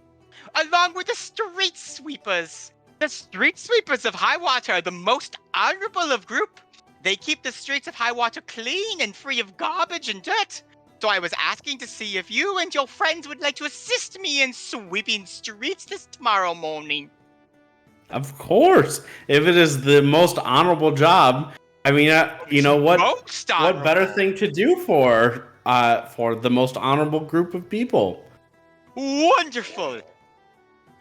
Speaker 3: along with the street sweepers. The street sweepers of Highwater are the most honorable of group. They keep the streets of Highwater clean and free of garbage and dirt. So I was asking to see if you and your friends would like to assist me in sweeping streets this tomorrow morning.
Speaker 6: Of course, if it is the most honorable job, I mean, you know what?
Speaker 3: Most
Speaker 6: What better
Speaker 3: honorable.
Speaker 6: thing to do for the most honorable group of people?
Speaker 3: Wonderful!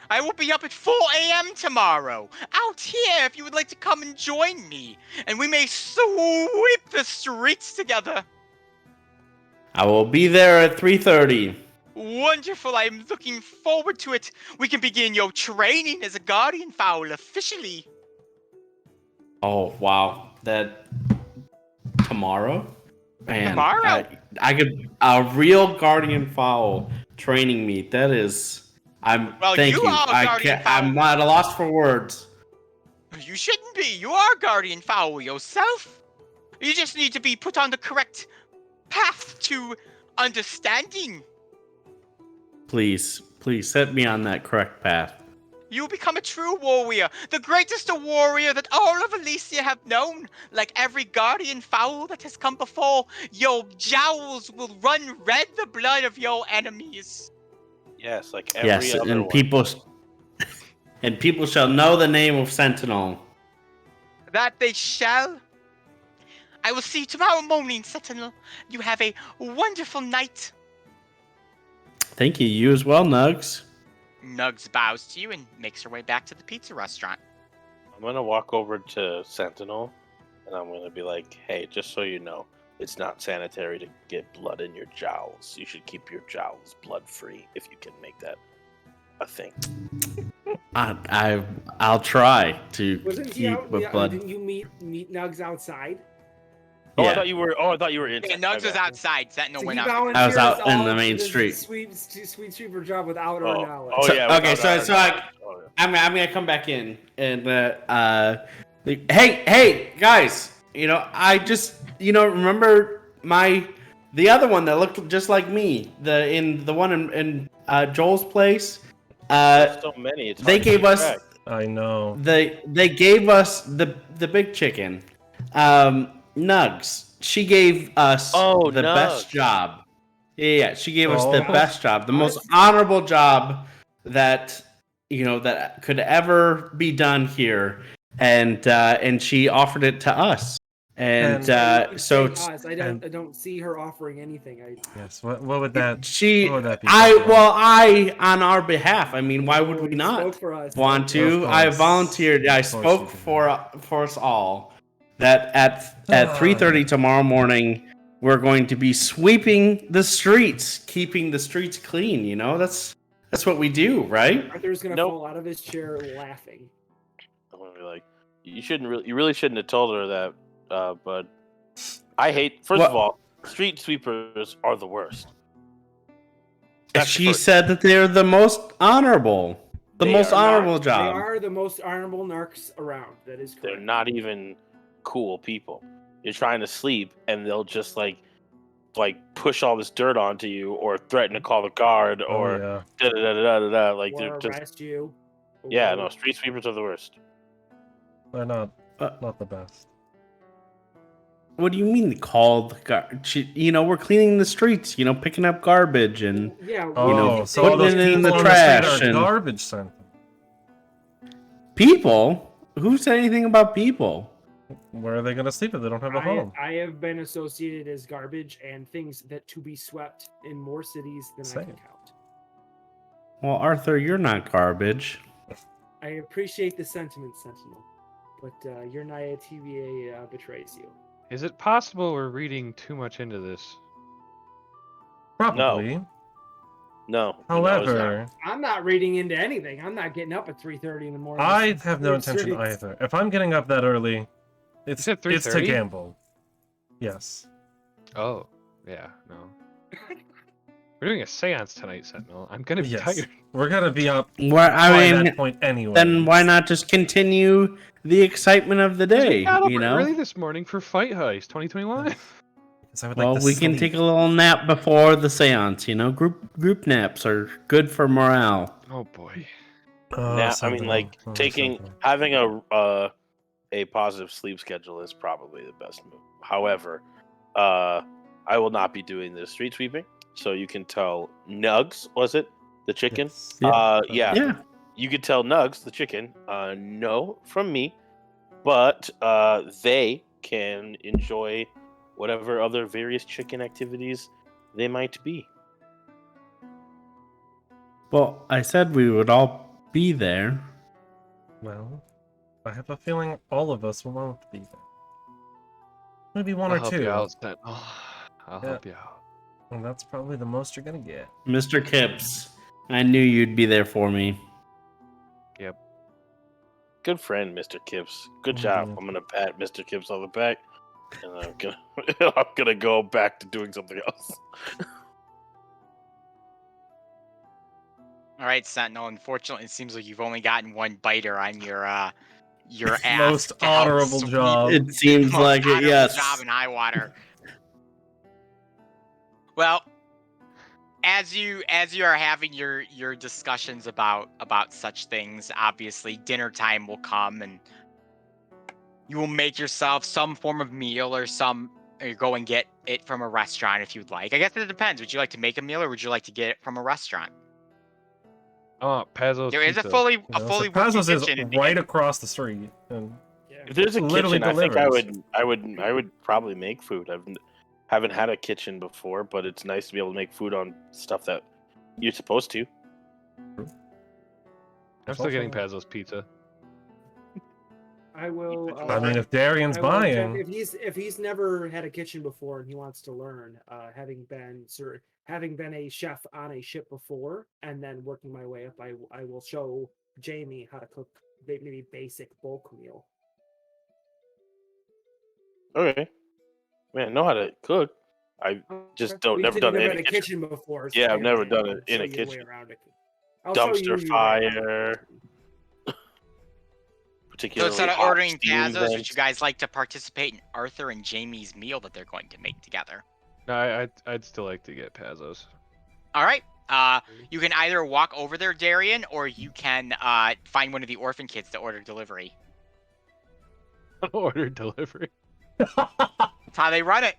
Speaker 3: I will be up at 4 a.m. tomorrow, out here if you would like to come and join me, and we may sweep the streets together.
Speaker 6: I will be there at 3:30.
Speaker 3: Wonderful, I am looking forward to it. We can begin your training as a guardian fowl officially.
Speaker 6: Oh wow, that tomorrow? Man,
Speaker 3: Tomorrow?
Speaker 6: I could a real guardian fowl training me. That is,
Speaker 3: Well,
Speaker 6: thank
Speaker 3: you
Speaker 6: you.
Speaker 3: are a
Speaker 6: I
Speaker 3: guardian
Speaker 6: can't.
Speaker 3: fowl.
Speaker 6: I'm at a loss for words.
Speaker 3: You shouldn't be. You are a guardian fowl yourself. You just need to be put on the correct path to understanding.
Speaker 6: Please set me on that correct path.
Speaker 3: You'll become a true warrior, the greatest warrior that all of Elyssia have known. Like every guardian fowl that has come before, your jowls will run red the blood of your enemies.
Speaker 2: Yes, like every other
Speaker 6: and
Speaker 2: one.
Speaker 6: people shall know the name of Sentinel.
Speaker 3: That they shall. I will see you tomorrow morning, Sentinel. You have a wonderful night.
Speaker 6: Thank you. You as well, Nugs.
Speaker 3: Nugs bows to you and makes her way back to the pizza restaurant.
Speaker 2: I'm gonna walk over to Sentinel, and I'm gonna be like, "Hey, just so you know, it's not sanitary to get blood in your jowls. You should keep your jowls blood-free if you can make that a thing."
Speaker 6: I'll try to
Speaker 4: Wasn't he
Speaker 6: keep
Speaker 4: out?
Speaker 6: with blood.
Speaker 4: Didn't you meet Nugs outside?
Speaker 2: Oh,
Speaker 6: Yeah.
Speaker 2: I thought you were in.
Speaker 3: Yeah, Nugs was outside. Sentinel
Speaker 4: So
Speaker 3: went
Speaker 4: he
Speaker 3: out.
Speaker 6: I was out
Speaker 4: volunteers
Speaker 6: in the
Speaker 4: all
Speaker 6: main
Speaker 4: to
Speaker 6: street.
Speaker 4: Sweet sweeper job without our
Speaker 2: Oh,
Speaker 4: knowledge.
Speaker 2: oh yeah.
Speaker 6: Okay,
Speaker 2: without
Speaker 6: so
Speaker 2: our
Speaker 6: I-
Speaker 2: knowledge. Oh, yeah.
Speaker 6: I'm gonna come back in and hey guys, I just remember the other one that looked just like me, the one in Joel's place.
Speaker 2: There's so many. It's
Speaker 6: They
Speaker 2: hard to
Speaker 6: gave
Speaker 2: keep
Speaker 6: us
Speaker 2: track.
Speaker 1: I know.
Speaker 6: they gave us the big chicken, Nugs. She gave us
Speaker 2: Oh,
Speaker 6: the
Speaker 2: Nugs.
Speaker 6: best job. Yeah, she gave us the
Speaker 1: Oh.
Speaker 6: best job, the most honorable job that that could ever be done here, and she offered it to us. And so
Speaker 4: I don't see her offering anything.
Speaker 1: Yes. What would that?
Speaker 6: she,
Speaker 1: What would that be?
Speaker 6: I on our behalf. I mean, why would we
Speaker 4: You
Speaker 6: not
Speaker 4: spoke for us.
Speaker 6: want to?
Speaker 1: Of
Speaker 6: I
Speaker 1: course.
Speaker 6: volunteered. I
Speaker 1: Of course
Speaker 6: spoke
Speaker 1: you did.
Speaker 6: for us all that at 3:30 tomorrow morning we're going to be sweeping the streets, keeping the streets clean. That's what we do, right?
Speaker 4: Arthur's gonna
Speaker 2: Nope.
Speaker 4: fall out of his chair laughing.
Speaker 2: I'm gonna be like, you really shouldn't have told her that. But I hate. First of all, street sweepers are the worst. That's
Speaker 6: She
Speaker 2: first.
Speaker 6: said that they're the most honorable,
Speaker 2: They
Speaker 6: most
Speaker 2: are not.
Speaker 6: honorable
Speaker 4: They
Speaker 6: job.
Speaker 4: are the most honorable narcs around. That is correct.
Speaker 2: They're not even cool people. You're trying to sleep, and they'll just like push all this dirt onto you, or threaten to call the guard, or
Speaker 1: yeah.
Speaker 2: da da da da da da. Like
Speaker 4: Or
Speaker 2: they're just
Speaker 4: arrest you.
Speaker 2: yeah.
Speaker 4: Or-
Speaker 2: No, street sweepers are the worst.
Speaker 1: They're not
Speaker 6: Uh,
Speaker 1: not the best.
Speaker 6: What do you mean call the guard? We're cleaning the streets. Picking up garbage and
Speaker 4: Yeah.
Speaker 1: Oh, so all
Speaker 6: putting
Speaker 1: those
Speaker 6: it in
Speaker 1: people
Speaker 6: the
Speaker 1: on
Speaker 6: trash
Speaker 1: the street
Speaker 6: and-
Speaker 1: are garbage sent.
Speaker 6: people. Who said anything about people?
Speaker 1: Where are they gonna sleep if they don't have a home?
Speaker 4: I have been associated as garbage and things that to be swept in more cities than I
Speaker 1: Same.
Speaker 4: can count.
Speaker 6: Well, Arthur, you're not garbage.
Speaker 4: I appreciate the sentiment, Sentinel, but your Naya TVA betrays you.
Speaker 5: Is it possible we're reading too much into this?
Speaker 1: Probably.
Speaker 2: No. it's not.
Speaker 1: However,
Speaker 4: I'm not reading into anything. I'm not getting up at 3:30 in the morning.
Speaker 1: I have no
Speaker 4: Streets.
Speaker 1: intention either. If I'm getting up that early, it's
Speaker 5: said
Speaker 1: to
Speaker 5: 3:30?
Speaker 1: gamble. Yes.
Speaker 5: Oh, yeah, no. We're doing a seance tonight, Sentinel. I'm gonna be
Speaker 1: Yes.
Speaker 5: tired.
Speaker 1: We're gonna be up
Speaker 6: Well,
Speaker 1: by
Speaker 6: I mean,
Speaker 1: that point anyway.
Speaker 6: then why not just continue the excitement of the day?
Speaker 5: We got up early this morning for Fight Heist 2021.
Speaker 1: Because I would
Speaker 6: Well,
Speaker 1: like to
Speaker 6: we can
Speaker 1: sleep.
Speaker 6: take a little nap before the seance. Group naps are good for morale.
Speaker 5: Oh boy.
Speaker 1: Oh,
Speaker 2: Now, I
Speaker 1: something.
Speaker 2: mean, like
Speaker 1: Oh,
Speaker 2: having a positive sleep schedule is probably the best move. However, I will not be doing the street sweeping, so you can tell Nugs, was it the chicken?
Speaker 1: Yes.
Speaker 6: Yeah.
Speaker 2: You could tell Nugs, the chicken, no from me, but they can enjoy whatever other various chicken activities they might be.
Speaker 6: Well, I said we would all be there.
Speaker 1: Well, I have a feeling all of us won't be there. Maybe one
Speaker 5: I'll
Speaker 1: or
Speaker 5: help
Speaker 1: two.
Speaker 5: you out, Sentinel. I'll
Speaker 1: Yeah.
Speaker 5: help you out.
Speaker 1: And that's probably the most you're gonna get.
Speaker 6: Mr. Kipps, I knew you'd be there for me.
Speaker 2: Good friend, Mr. Kipps. Good
Speaker 1: Oh,
Speaker 2: job.
Speaker 1: dear.
Speaker 2: I'm gonna pat Mr. Kipps on the back, and I'm gonna I'm gonna go back to doing something else.
Speaker 3: All right, Sentinel. Unfortunately, it seems like you've only gotten one biter on your ass.
Speaker 1: Most
Speaker 3: to help
Speaker 1: honorable
Speaker 3: sweep
Speaker 1: job.
Speaker 6: It seems
Speaker 3: most
Speaker 6: like it,
Speaker 3: honorable
Speaker 6: yes.
Speaker 3: job in Highwater. Well, as you are having your discussions about such things, obviously dinner time will come, and you will make yourself some form of meal or go and get it from a restaurant if you'd like. I guess it depends. Would you like to make a meal or would you like to get it from a restaurant?
Speaker 5: Oh, Pazzo's
Speaker 3: There is a
Speaker 5: pizza.
Speaker 3: fully
Speaker 1: You know, so
Speaker 3: working
Speaker 1: Pazos is
Speaker 3: kitchen in the
Speaker 1: right across the street. And
Speaker 4: Yeah.
Speaker 2: If there's a
Speaker 1: Literally
Speaker 2: kitchen, I think
Speaker 1: delivers.
Speaker 2: I would probably make food. Haven't had a kitchen before, but it's nice to be able to make food on stuff that you're supposed to.
Speaker 5: I'm still getting Pazzo's pizza.
Speaker 4: I will.
Speaker 1: I mean, if Darian's
Speaker 4: I will check-
Speaker 1: buying,
Speaker 4: if he's never had a kitchen before and he wants to learn, having been a chef on a ship before and then working my way up, I will show Jamie how to cook maybe basic bulk meal.
Speaker 2: Okay. Man, I know how to cook. I just don't-
Speaker 4: You
Speaker 2: never
Speaker 4: said
Speaker 2: done
Speaker 4: you've
Speaker 2: it
Speaker 4: never
Speaker 2: in
Speaker 4: had
Speaker 2: a
Speaker 4: a kitchen before.
Speaker 2: Yeah, I've never
Speaker 4: okay,
Speaker 2: done
Speaker 4: I'll
Speaker 2: it in
Speaker 4: show
Speaker 2: a
Speaker 4: you the way
Speaker 2: kitchen.
Speaker 4: around it. I'll show you
Speaker 2: dumpster
Speaker 4: your way around
Speaker 2: fire.
Speaker 4: it.
Speaker 3: So
Speaker 2: Particularly
Speaker 3: instead of
Speaker 2: hot
Speaker 3: ordering
Speaker 2: steam
Speaker 3: Pazzo's, would
Speaker 2: vents.
Speaker 3: you guys like to participate in Arthur and Jamie's meal that they're going to make together?
Speaker 5: No, I'd still like to get Pazzo's.
Speaker 3: All right. You can either walk over there, Darian, or you can find one of the orphan kids to order delivery.
Speaker 5: Order delivery.
Speaker 3: That's how they run it.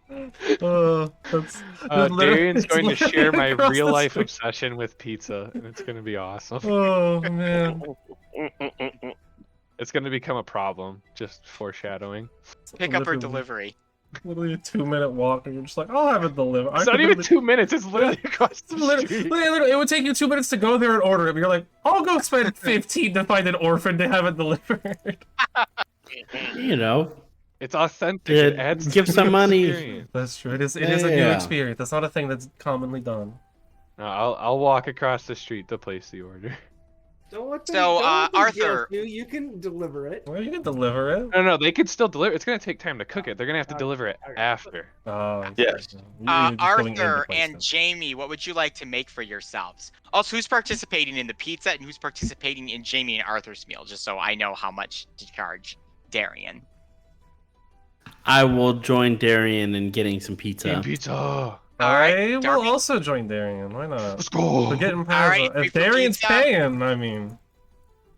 Speaker 1: That's literally-
Speaker 5: Darian's
Speaker 1: it's
Speaker 5: going to
Speaker 1: literally
Speaker 5: share my
Speaker 1: across the
Speaker 5: real life
Speaker 1: street.
Speaker 5: obsession with pizza, and it's going to be awesome.
Speaker 1: Oh man.
Speaker 5: It's going to become a problem. Just foreshadowing.
Speaker 3: Pick up or
Speaker 1: Literally-
Speaker 3: delivery.
Speaker 1: Literally a 2-minute walk, and you're just like, I'll have it delivered.
Speaker 5: It's not even 2 minutes. It's literally across the street.
Speaker 1: Literally, it would take you 2 minutes to go there and order it. But you're like, I'll go spend 15 to find an orphan to have it delivered.
Speaker 6: You know,
Speaker 5: It's authentic. It
Speaker 6: Yeah,
Speaker 5: adds
Speaker 6: give
Speaker 5: to
Speaker 6: some
Speaker 5: the
Speaker 6: money.
Speaker 5: experience.
Speaker 1: That's true. It is a new
Speaker 6: Yeah.
Speaker 1: experience. That's not a thing that's commonly done.
Speaker 5: No, I'll walk across the street to place the order.
Speaker 4: Don't let them,
Speaker 3: So,
Speaker 4: don't let them
Speaker 3: Arthur-
Speaker 4: guilt you can deliver it.
Speaker 1: Well, you can deliver it.
Speaker 5: No, they could still deliver. It's gonna take time to cook it. They're gonna have to
Speaker 4: Okay,
Speaker 5: deliver it
Speaker 4: okay.
Speaker 5: after.
Speaker 1: Oh, I see.
Speaker 2: Yes.
Speaker 1: You're just going into
Speaker 3: Arthur
Speaker 1: place
Speaker 3: and
Speaker 1: then.
Speaker 3: Jamie, what would you like to make for yourselves? Also, who's participating in the pizza and who's participating in Jamie and Arthur's meal? Just so I know how much to charge Darian.
Speaker 6: I will join Darian in getting some pizza.
Speaker 5: Team pizza.
Speaker 3: Alright,
Speaker 1: I will
Speaker 3: Darby?
Speaker 1: also join Darian. Why not?
Speaker 5: Let's go.
Speaker 1: We're getting
Speaker 3: Alright,
Speaker 1: If
Speaker 3: free for
Speaker 1: Darian's
Speaker 3: pizza.
Speaker 1: paying, I mean.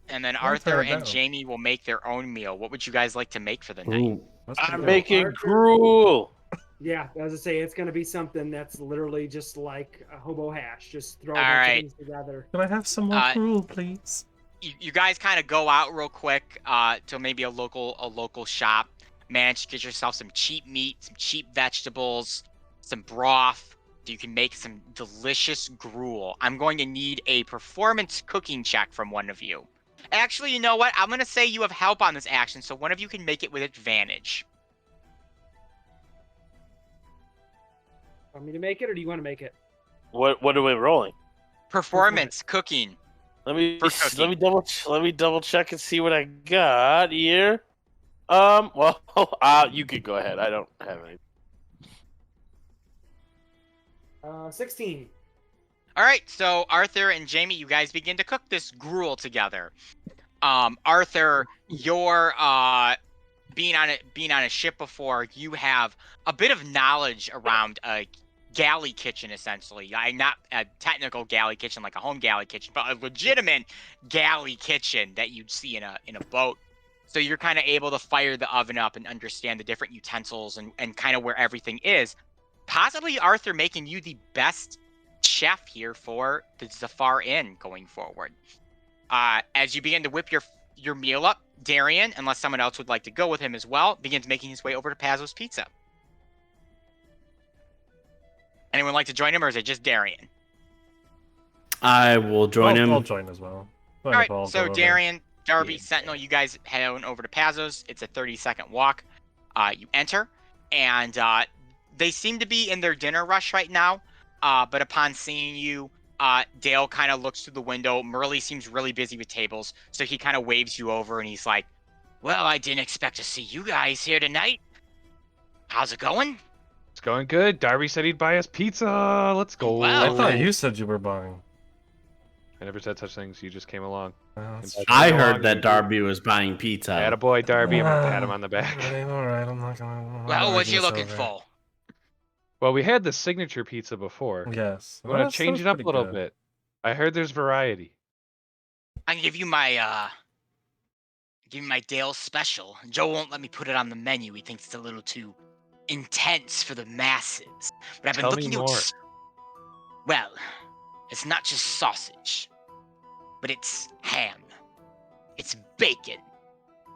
Speaker 3: And then
Speaker 1: I'll
Speaker 3: Arthur
Speaker 1: tear it
Speaker 3: and
Speaker 1: down.
Speaker 3: Jamie will make their own meal. What would you guys like to make for the night?
Speaker 6: Ooh.
Speaker 1: That's pretty
Speaker 2: I'm
Speaker 1: good.
Speaker 2: making
Speaker 4: Arthur.
Speaker 2: gruel.
Speaker 4: Yeah, as I say, it's gonna be something that's literally just like a hobo hash. Just throw a bunch
Speaker 3: Alright.
Speaker 4: of things together.
Speaker 1: Can I have some more gruel, please?
Speaker 3: You guys kind of go out real quick to maybe a local shop. Manage to get yourself some cheap meat, some cheap vegetables, some broth. So you can make some delicious gruel. I'm going to need a performance cooking check from one of you. Actually, you know what? I'm going to say you have help on this action, so one of you can make it with advantage.
Speaker 4: Want me to make it, or do you want to make it?
Speaker 2: What are we rolling?
Speaker 3: Performance cooking.
Speaker 2: Let me
Speaker 3: For cooking.
Speaker 2: let me double check and see what I got here. Well, you could go ahead. I don't have any.
Speaker 4: 16.
Speaker 3: All right, so Arthur and Jamie, you guys begin to cook this gruel together. Arthur, you're being on a ship before, you have a bit of knowledge around a galley kitchen, essentially. Not a technical galley kitchen like a home galley kitchen, but a legitimate galley kitchen that you'd see in a boat. So you're kind of able to fire the oven up and understand the different utensils and kind of where everything is. Possibly Arthur making you the best chef here for the Zafar Inn going forward. As you begin to whip your meal up, Darian, unless someone else would like to go with him as well, begins making his way over to Pazzo's Pizza. Anyone like to join him, or is it just Darian?
Speaker 6: I will join him.
Speaker 1: I'll join as well.
Speaker 3: All right, so Darian, Darby, Sentinel, you guys head on over to Pazzo's. It's a 30-second walk. You enter, and they seem to be in their dinner rush right now. But upon seeing you, Dale kind of looks through the window. Merle seems really busy with tables, so he kind of waves you over, and he's like, "Well, I didn't expect to see you guys here tonight. How's it going?"
Speaker 5: It's going good. Darby said he'd buy us pizza. Let's go.
Speaker 3: Wow.
Speaker 1: I thought you said you were buying.
Speaker 5: I never said such things. You just came along.
Speaker 1: Oh, that's
Speaker 5: And
Speaker 1: true.
Speaker 6: I
Speaker 5: Come
Speaker 6: heard
Speaker 5: on,
Speaker 6: that
Speaker 5: dude.
Speaker 6: Darby was buying pizza.
Speaker 5: Attaboy, Darby. I'm gonna pat him on the back.
Speaker 1: All right, I'm not gonna.
Speaker 3: Well, what you
Speaker 1: argue
Speaker 3: looking
Speaker 1: this
Speaker 3: for?
Speaker 5: Well, we had the signature pizza before.
Speaker 1: over. Yes.
Speaker 5: We want
Speaker 1: That
Speaker 5: to change
Speaker 1: was
Speaker 5: it up a
Speaker 1: pretty
Speaker 5: little
Speaker 1: good.
Speaker 5: bit. I heard there's variety.
Speaker 3: I can give you my Dale special. Joe won't let me put it on the menu. He thinks it's a little too intense for the masses. But I've been
Speaker 5: Tell
Speaker 3: looking
Speaker 5: me
Speaker 3: to
Speaker 5: more.
Speaker 3: Well, it's not just sausage, but it's ham. It's bacon,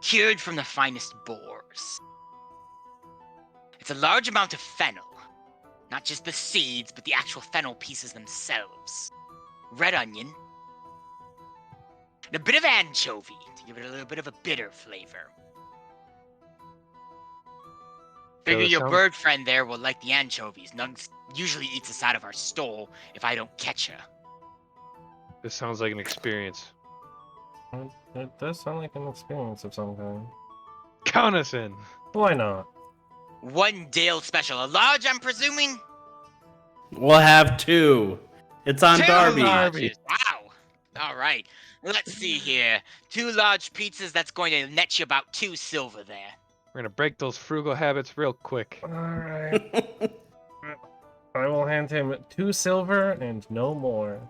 Speaker 3: cured from the finest boars. It's a large amount of fennel. Not just the seeds, but the actual fennel pieces themselves. Red onion. And a bit of anchovy to give it a little bit of a bitter flavor. Figure
Speaker 5: it
Speaker 3: your
Speaker 5: sounds-
Speaker 3: bird friend there will like the anchovies. Nugs usually eats us out of our stole if I don't catch her.
Speaker 5: This sounds like an experience.
Speaker 1: It does sound like an experience of some kind.
Speaker 5: Count us in.
Speaker 1: Why not?
Speaker 3: One Dale special. A large, I'm presuming?
Speaker 6: We'll have 2. It's on
Speaker 3: Two
Speaker 6: Darby.
Speaker 3: larges. Wow. All right. Let's see here. 2 large pizzas. That's going to net you about 2 silver there.
Speaker 5: We're gonna break those frugal habits real quick.
Speaker 1: All right. I will hand him 2 silver and no more.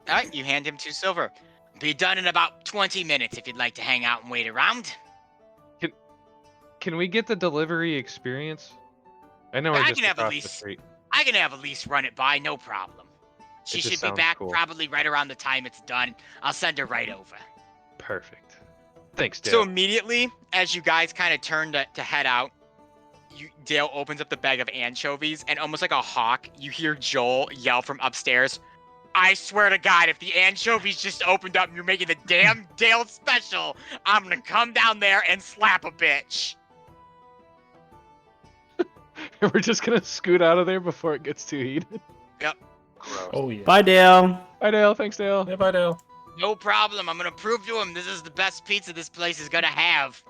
Speaker 3: All right. You hand him 2 silver. Be done in about 20 minutes if you'd like to hang out and wait around.
Speaker 5: Can we get the delivery experience? I know we're
Speaker 3: I
Speaker 5: just
Speaker 3: can have
Speaker 5: across the
Speaker 3: Elise.
Speaker 5: street.
Speaker 3: I can have Elise run it by, no problem. She
Speaker 5: It just
Speaker 3: should be
Speaker 5: sounds
Speaker 3: back
Speaker 5: cool.
Speaker 3: probably right around the time it's done. I'll send her right over.
Speaker 5: Perfect. Thanks, Dale.
Speaker 3: So immediately, as you guys kind of turn to head out, Dale opens up the bag of anchovies, and almost like a hawk, you hear Joel yell from upstairs, I swear to God, if the anchovies just opened up and you're making the damn Dale special, I'm gonna come down there and slap a bitch.
Speaker 5: We're just gonna scoot out of there before it gets too heated.
Speaker 2: Gross.
Speaker 1: Oh yeah.
Speaker 6: Bye, Dale.
Speaker 5: Bye, Dale. Thanks, Dale.
Speaker 1: Yeah, bye, Dale.
Speaker 3: No problem. I'm gonna prove to him this is the best pizza this place is gonna have.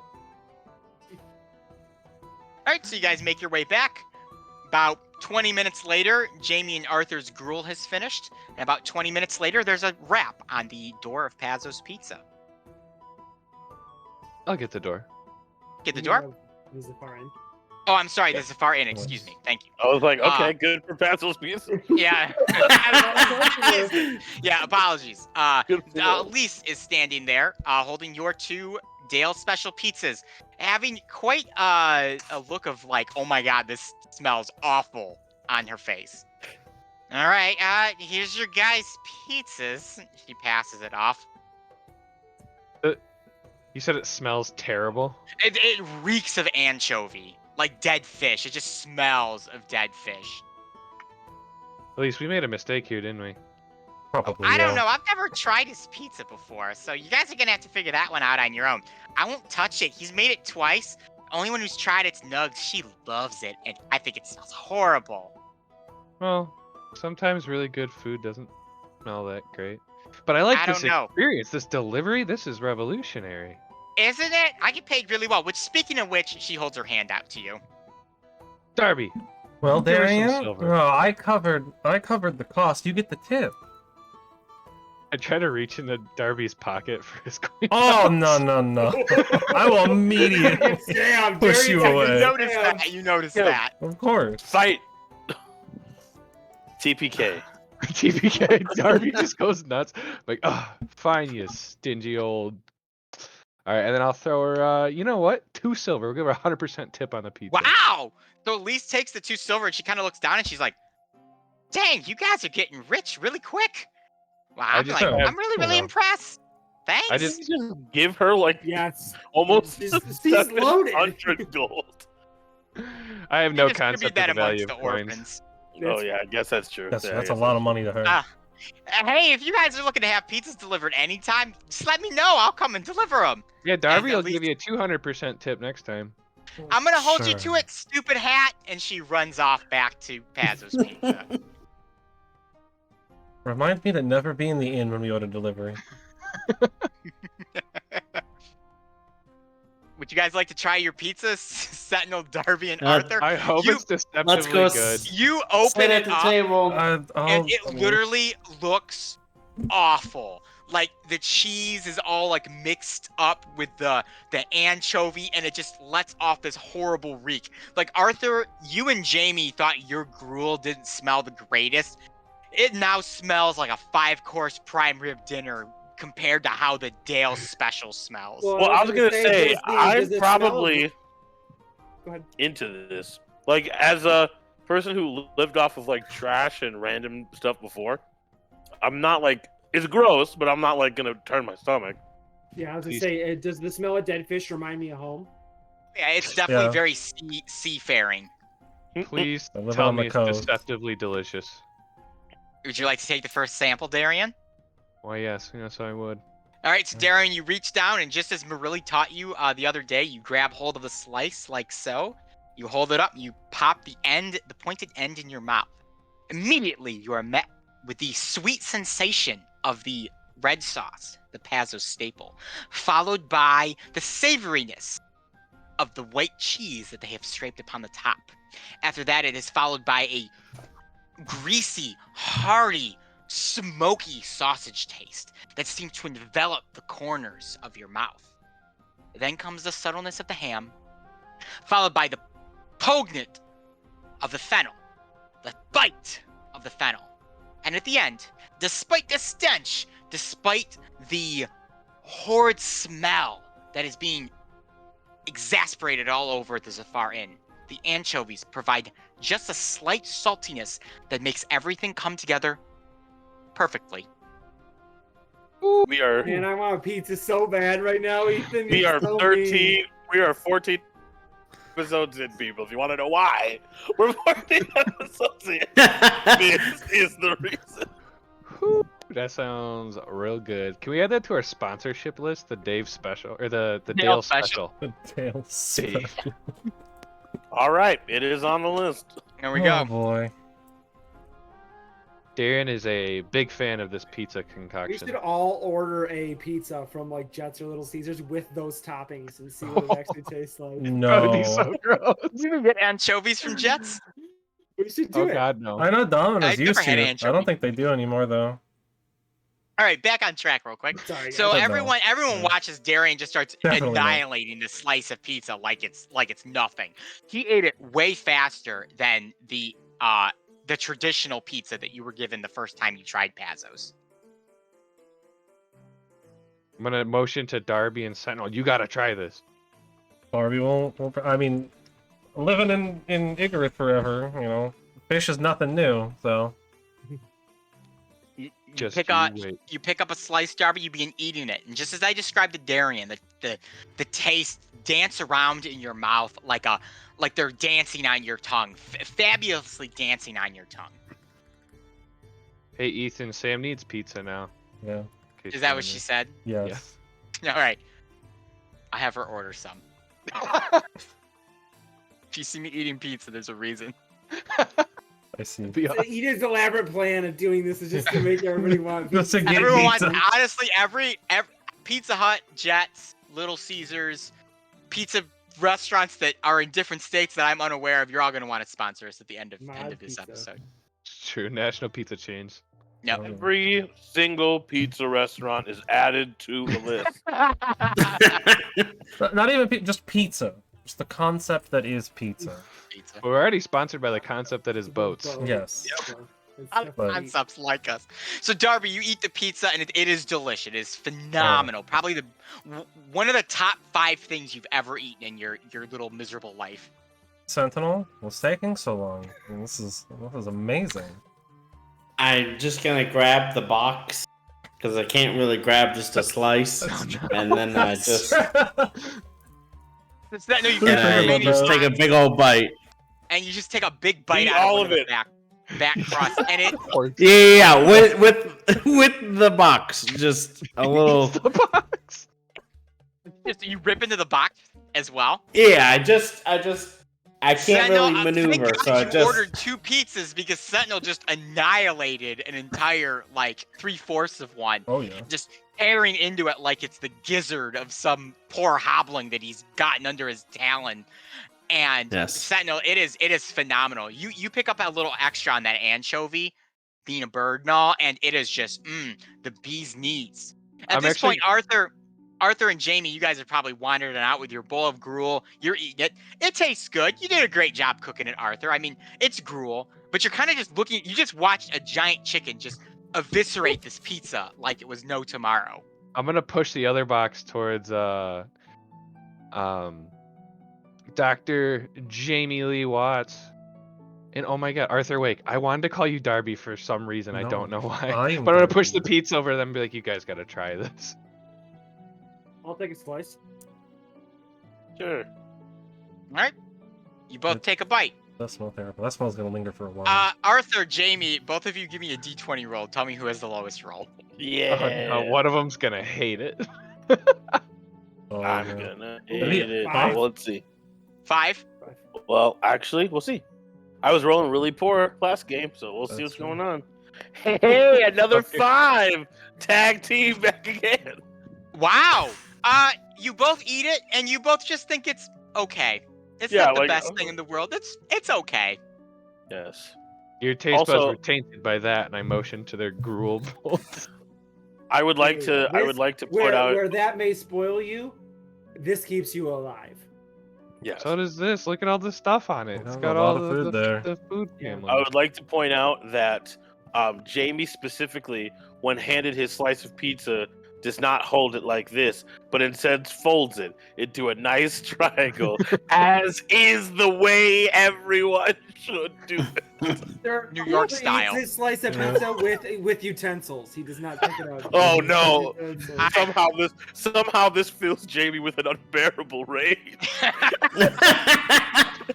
Speaker 3: Alright, so you guys make your way back. About 20 minutes later, Jamie and Arthur's gruel has finished. And about 20 minutes later, there's a rap on the door of Pazzo's Pizza.
Speaker 5: I'll get the door.
Speaker 3: Get the door?
Speaker 4: Is the far end.
Speaker 3: Oh, I'm sorry, there's a far in, excuse me. Thank you.
Speaker 2: I was like, okay, good for Patzel's pizza.
Speaker 3: Yeah. Yeah, apologies.
Speaker 2: Good for them.
Speaker 3: Elise is standing there, holding your two Dale special pizzas, having quite a look of like, oh my God, this smells awful on her face. All right, here's your guys' pizzas. She passes it off.
Speaker 5: You said it smells terrible.
Speaker 3: It reeks of anchovy, like dead fish. It just smells of dead fish.
Speaker 5: At least we made a mistake here, didn't we?
Speaker 1: Probably.
Speaker 3: I don't
Speaker 1: yeah.
Speaker 3: know. I've never tried his pizza before, so you guys are gonna have to figure that one out on your own. I won't touch it. He's made it twice. Only one who's tried it's Nugs. She loves it, and I think it smells horrible.
Speaker 5: Well, sometimes really good food doesn't smell that great. But I like
Speaker 3: I
Speaker 5: this
Speaker 3: don't know.
Speaker 5: experience, this delivery. This is revolutionary.
Speaker 3: Isn't it? I get paid really well. Which, speaking of which, she holds her hand out to you.
Speaker 5: Darby,
Speaker 1: Well,
Speaker 5: give her some
Speaker 1: Darian,
Speaker 5: silver.
Speaker 1: I covered the cost. You get the tip.
Speaker 5: I try to reach into Darby's pocket for his coin.
Speaker 1: Oh no. I will immediately
Speaker 4: Damn,
Speaker 1: push
Speaker 4: Darian,
Speaker 1: you
Speaker 4: you
Speaker 1: away.
Speaker 3: You notice that. You notice
Speaker 2: Yeah.
Speaker 3: that.
Speaker 1: Of course.
Speaker 2: Fight. TPK.
Speaker 5: TPK. Darby just goes nuts. Like, oh, fine, you stingy old. All right, and then I'll throw her. You know what? 2 silver. We'll give her 100% tip on the pizza.
Speaker 3: Wow! So Elise takes the 2 silver and she kind of looks down and she's like, dang, you guys are getting rich really quick. Wow,
Speaker 5: I
Speaker 3: I'm
Speaker 5: just
Speaker 3: like,
Speaker 5: have,
Speaker 3: I'm really,
Speaker 1: you
Speaker 3: really
Speaker 1: know.
Speaker 3: impressed. Thanks.
Speaker 5: I just-
Speaker 2: Just give her like
Speaker 4: Yes.
Speaker 2: almost
Speaker 4: She's loaded.
Speaker 2: 700 gold.
Speaker 5: I have no
Speaker 3: Distribute
Speaker 5: concept
Speaker 3: that
Speaker 5: of the value
Speaker 3: amongst
Speaker 5: of
Speaker 3: the
Speaker 5: coins.
Speaker 3: orphans.
Speaker 2: Oh yeah, I guess that's true.
Speaker 1: That's
Speaker 2: Yeah, I
Speaker 1: a
Speaker 2: guess
Speaker 1: lot of money to her.
Speaker 3: Ah. Hey, if you guys are looking to have pizzas delivered anytime, just let me know. I'll come and deliver them.
Speaker 5: Yeah, Darby
Speaker 3: at
Speaker 5: will
Speaker 3: least-
Speaker 5: give you a 200% tip next time.
Speaker 3: I'm gonna hold you to
Speaker 1: Sure.
Speaker 3: it, stupid hat. And she runs off back to Pazzo's Pizza.
Speaker 1: Reminds me to never be in the inn when we order delivery.
Speaker 3: Would you guys like to try your pizza, Sentinel, Darby, and
Speaker 6: Uh,
Speaker 3: Arthur?
Speaker 5: I hope
Speaker 3: You-
Speaker 5: it's deceptively
Speaker 6: Let's go.
Speaker 5: good.
Speaker 3: You
Speaker 6: Sit
Speaker 3: open
Speaker 6: at
Speaker 3: it
Speaker 6: the
Speaker 3: up,
Speaker 6: table.
Speaker 3: and it literally looks awful. Like the cheese is all like mixed up with the anchovy, and it just lets off this horrible reek. Like Arthur, you and Jamie thought your gruel didn't smell the greatest. It now smells like a 5-course prime rib dinner compared to how the Dale special smells.
Speaker 2: Well, I was gonna say
Speaker 4: does
Speaker 2: I'm
Speaker 4: it smell-
Speaker 2: probably
Speaker 4: Go ahead.
Speaker 2: into this. Like as a person who lived off of like trash and random stuff before, I'm not like it's gross, but I'm not like gonna turn my stomach.
Speaker 4: Yeah, I was gonna
Speaker 5: Please.
Speaker 4: say, does the smell of dead fish remind me of home?
Speaker 3: Yeah, it's definitely
Speaker 1: Yeah.
Speaker 3: very seafaring.
Speaker 5: Please
Speaker 1: I live
Speaker 5: tell
Speaker 1: on the
Speaker 5: me it's
Speaker 1: coast.
Speaker 5: deceptively delicious.
Speaker 3: Would you like to take the first sample, Darian?
Speaker 5: Why, yes I would.
Speaker 3: All right, so Darian, you reach down, and just as Marilli taught you the other day, you grab hold of the slice like so. You hold it up, you pop the pointed end in your mouth. Immediately, you are met with the sweet sensation of the red sauce, the Pazzo staple, followed by the savoriness of the white cheese that they have scraped upon the top. After that, it is followed by a greasy, hearty, smoky sausage taste that seems to envelop the corners of your mouth. Then comes the subtleness of the ham, followed by the poignant of the fennel, the bite of the fennel. And at the end, despite the stench, despite the horrid smell that is being exasperated all over the Zafar Inn, the anchovies provide just a slight saltiness that makes everything come together perfectly.
Speaker 2: We are
Speaker 4: Man, I want a pizza so bad right now, Ethan.
Speaker 2: we
Speaker 4: You're
Speaker 2: are
Speaker 4: so
Speaker 2: 13.
Speaker 4: mean.
Speaker 2: We are 14 episodes in, people. If you want to know why, we're 14 episodes in. This is the reason.
Speaker 5: Whew, that sounds real good. Can we add that to our sponsorship list? The Dave special or the
Speaker 3: Dale
Speaker 5: Dale
Speaker 3: special.
Speaker 5: special.
Speaker 1: The tail special.
Speaker 2: All right, it is on the list.
Speaker 3: There we
Speaker 1: Oh
Speaker 3: go.
Speaker 1: boy.
Speaker 5: Darren is a big fan of this pizza
Speaker 4: We
Speaker 5: concoction.
Speaker 4: should all order a pizza from like Jets or Little Caesars with those toppings and see what it actually tastes like.
Speaker 5: That would be
Speaker 1: No.
Speaker 5: so gross.
Speaker 3: You can get anchovies from Jets.
Speaker 4: We should do
Speaker 5: Oh
Speaker 4: it.
Speaker 5: God, no.
Speaker 1: I know Domino's
Speaker 3: I've
Speaker 1: used
Speaker 3: never had
Speaker 1: to. I
Speaker 3: anchovy.
Speaker 1: don't think they do anymore though.
Speaker 3: All right, back on track real quick.
Speaker 4: Sorry,
Speaker 3: So
Speaker 4: guys.
Speaker 1: no.
Speaker 3: everyone
Speaker 1: Yeah.
Speaker 3: watches Darian just starts
Speaker 1: Definitely not.
Speaker 3: annihilating this slice of pizza like it's nothing. He ate it way faster than the traditional pizza that you were given the first time you tried Pazzo's.
Speaker 5: I'm gonna motion to Darby and Sentinel. You gotta try this.
Speaker 1: Barbie won't. I mean, living in Igarith forever, you know, fish is nothing new. So
Speaker 3: You
Speaker 5: Just
Speaker 3: pick
Speaker 5: you
Speaker 3: up
Speaker 5: wait.
Speaker 3: you pick up a slice, Darby. You begin eating it, and just as I described to Darian, the taste dance around in your mouth like they're dancing on your tongue, fabulously dancing on your tongue.
Speaker 5: Hey Ethan, Sam needs pizza now.
Speaker 1: yeah,
Speaker 5: in case
Speaker 3: Is that
Speaker 5: you
Speaker 3: what she
Speaker 5: wonder.
Speaker 3: said?
Speaker 1: yes.
Speaker 3: All right, I have her order some. If you see me eating pizza, there's a reason.
Speaker 1: I see.
Speaker 5: Be
Speaker 4: So Edith's elaborate plan of doing this is just to make everybody want
Speaker 1: Just to
Speaker 4: pizza.
Speaker 1: get
Speaker 3: Everyone wants,
Speaker 1: pizza.
Speaker 3: honestly, every Pizza Hut, Jets, Little Caesars, pizza restaurants that are in different states that I'm unaware of. You're all going to want to sponsor us at the end of
Speaker 4: Mod
Speaker 3: this
Speaker 4: pizza.
Speaker 3: episode.
Speaker 5: True, national pizza chains.
Speaker 3: Yep.
Speaker 1: Oh, yeah.
Speaker 2: Every single pizza restaurant is added to the list.
Speaker 1: Not even just pizza. Just the concept that is pizza.
Speaker 3: Pizza.
Speaker 5: We're already sponsored by the concept that is boats.
Speaker 1: Yes.
Speaker 4: It's
Speaker 3: Other
Speaker 4: definitely-
Speaker 3: concepts like us. So Darby, you eat the pizza and it is delicious. It is phenomenal. Probably one of the top 5 things you've ever eaten in your little miserable life.
Speaker 1: Sentinel, what's taking so long? I mean, this is amazing.
Speaker 6: I'm just gonna grab the box because I can't really grab just a slice, and then I just
Speaker 3: It's that, no, you
Speaker 1: Please
Speaker 3: get
Speaker 1: forget
Speaker 3: the
Speaker 1: about
Speaker 3: mini
Speaker 1: that.
Speaker 6: take a big old bite.
Speaker 3: and you just take a big bite
Speaker 2: Eat
Speaker 3: out
Speaker 2: all
Speaker 3: of
Speaker 2: of
Speaker 3: one
Speaker 2: it.
Speaker 3: the back crust, and it
Speaker 6: Yeah, with the box, just a little.
Speaker 5: The box.
Speaker 3: just you rip into the box as well.
Speaker 6: Yeah, I can't
Speaker 3: Sentinel,
Speaker 6: really
Speaker 3: thank
Speaker 6: maneuver,
Speaker 3: God
Speaker 6: so I
Speaker 3: you
Speaker 6: just.
Speaker 3: ordered 2 pizzas because Sentinel just annihilated an entire 3/4 of one,
Speaker 1: Oh yeah.
Speaker 3: just tearing into it like it's the gizzard of some poor hobbling that he's gotten under his talon. And
Speaker 6: Yes.
Speaker 3: Sentinel, it is phenomenal. You pick up a little extra on that anchovy, being a bird and all, and it is just the bee's knees. At
Speaker 5: I'm
Speaker 3: this
Speaker 5: actually-
Speaker 3: point, Arthur and Jamie, you guys are probably wandering out with your bowl of gruel. You're eating it. It tastes good. You did a great job cooking it, Arthur. I mean, it's gruel, but you're kind of just looking. You just watched a giant chicken just eviscerate this pizza like it was no tomorrow.
Speaker 5: I'm gonna push the other box towards Dr. Jamie Lee Watts. And oh my god, Arthur Wake. I wanted to call you Darby for some reason. I
Speaker 1: No,
Speaker 5: don't know why.
Speaker 1: I am
Speaker 5: But I'm gonna push the
Speaker 1: Darby.
Speaker 5: pizza over them and be like, you guys gotta try this.
Speaker 4: I'll take a slice.
Speaker 2: Sure.
Speaker 3: All right, you both take a bite.
Speaker 1: That smell terrible. That smell's gonna linger for a while.
Speaker 3: Arthur, Jamie, both of you give me a d20 roll. Tell me who has the lowest roll.
Speaker 2: Yeah.
Speaker 5: One of them's gonna hate it.
Speaker 1: Oh,
Speaker 2: I'm
Speaker 1: no.
Speaker 2: gonna
Speaker 1: Maybe
Speaker 2: eat it.
Speaker 4: five?
Speaker 2: Well, let's see.
Speaker 3: 5.
Speaker 2: Well, actually, we'll see. I was rolling really poor last game, so we'll see
Speaker 1: That's
Speaker 2: what's
Speaker 1: true.
Speaker 2: going on. Hey, another
Speaker 5: Okay.
Speaker 2: 5! Tag team back again.
Speaker 3: Wow. You both eat it, and you both just think it's okay. It's
Speaker 2: Yeah,
Speaker 3: not the
Speaker 2: like,
Speaker 3: best thing in the world. It's okay.
Speaker 2: Yes.
Speaker 5: Your taste buds
Speaker 2: Also-
Speaker 5: were tainted by that, and I motioned to their gruel bowls.
Speaker 2: I would like to. I
Speaker 4: This-
Speaker 2: would like to
Speaker 4: Where,
Speaker 2: point out.
Speaker 4: where that may spoil you, this keeps you alive.
Speaker 2: Yes.
Speaker 5: So does this. Look at all the stuff on it.
Speaker 1: Yeah,
Speaker 5: It's
Speaker 1: a
Speaker 5: got
Speaker 1: lot
Speaker 5: all
Speaker 1: of
Speaker 5: the,
Speaker 1: food there.
Speaker 5: the food family.
Speaker 2: I would like to point out that Jamie specifically, when handed his slice of pizza, does not hold it like this, but instead folds it into a nice triangle, as is the way everyone should do it.
Speaker 3: New York
Speaker 4: He
Speaker 3: style.
Speaker 4: eats his slice of pizza with utensils. He does not take it out.
Speaker 2: Oh no!
Speaker 4: Utensils.
Speaker 2: Somehow this fills Jamie with an unbearable rage.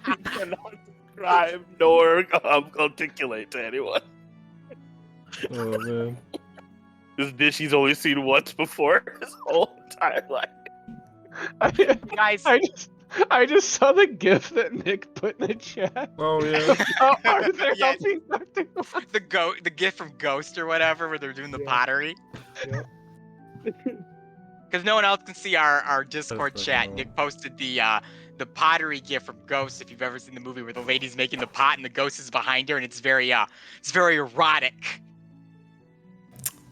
Speaker 2: He cannot describe nor articulate to anyone.
Speaker 1: Oh man.
Speaker 2: This dish he's only seen once before his whole entire life.
Speaker 3: Guys,
Speaker 5: I just saw the GIF that Nick put in the chat.
Speaker 1: Oh yeah.
Speaker 5: Oh, Arthur
Speaker 3: Yes.
Speaker 5: helping Dr. Watts.
Speaker 3: the gift from Ghost or whatever, where they're doing the
Speaker 4: Yeah.
Speaker 3: pottery.
Speaker 4: Yeah.
Speaker 3: Because no one else can see our Discord
Speaker 1: That's
Speaker 3: chat.
Speaker 1: cool.
Speaker 3: Nick posted the pottery gift from Ghost. If you've ever seen the movie where the lady's making the pot and the ghost is behind her, and it's very erotic.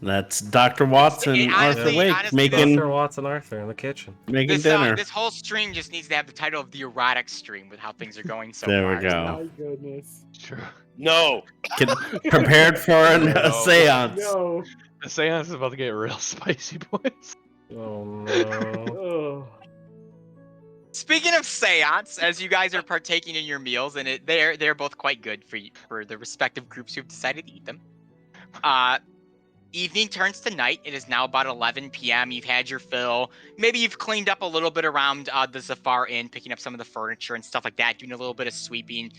Speaker 6: That's Dr. Watson,
Speaker 3: It-
Speaker 6: Arthur
Speaker 3: honestly-
Speaker 6: Wake
Speaker 3: honestly,
Speaker 6: making
Speaker 1: Dr. Watson Arthur in the kitchen.
Speaker 6: dinner.
Speaker 3: This whole stream just needs to have the title of the erotic stream with how things are going so
Speaker 6: There we
Speaker 3: far.
Speaker 6: go.
Speaker 4: My goodness.
Speaker 5: True.
Speaker 2: No.
Speaker 6: Prepared for a
Speaker 5: No.
Speaker 6: seance.
Speaker 4: No.
Speaker 5: The seance is about to get real spicy, boys.
Speaker 1: Oh no.
Speaker 4: Oh.
Speaker 3: Speaking of seance, as you guys are partaking in your meals, and they're both quite good for the respective groups who've decided to eat them. Evening turns to night. It is now about 11 p.m. You've had your fill. Maybe you've cleaned up a little bit around the Zafar Inn, picking up some of the furniture and stuff like that, doing a little bit of sweeping.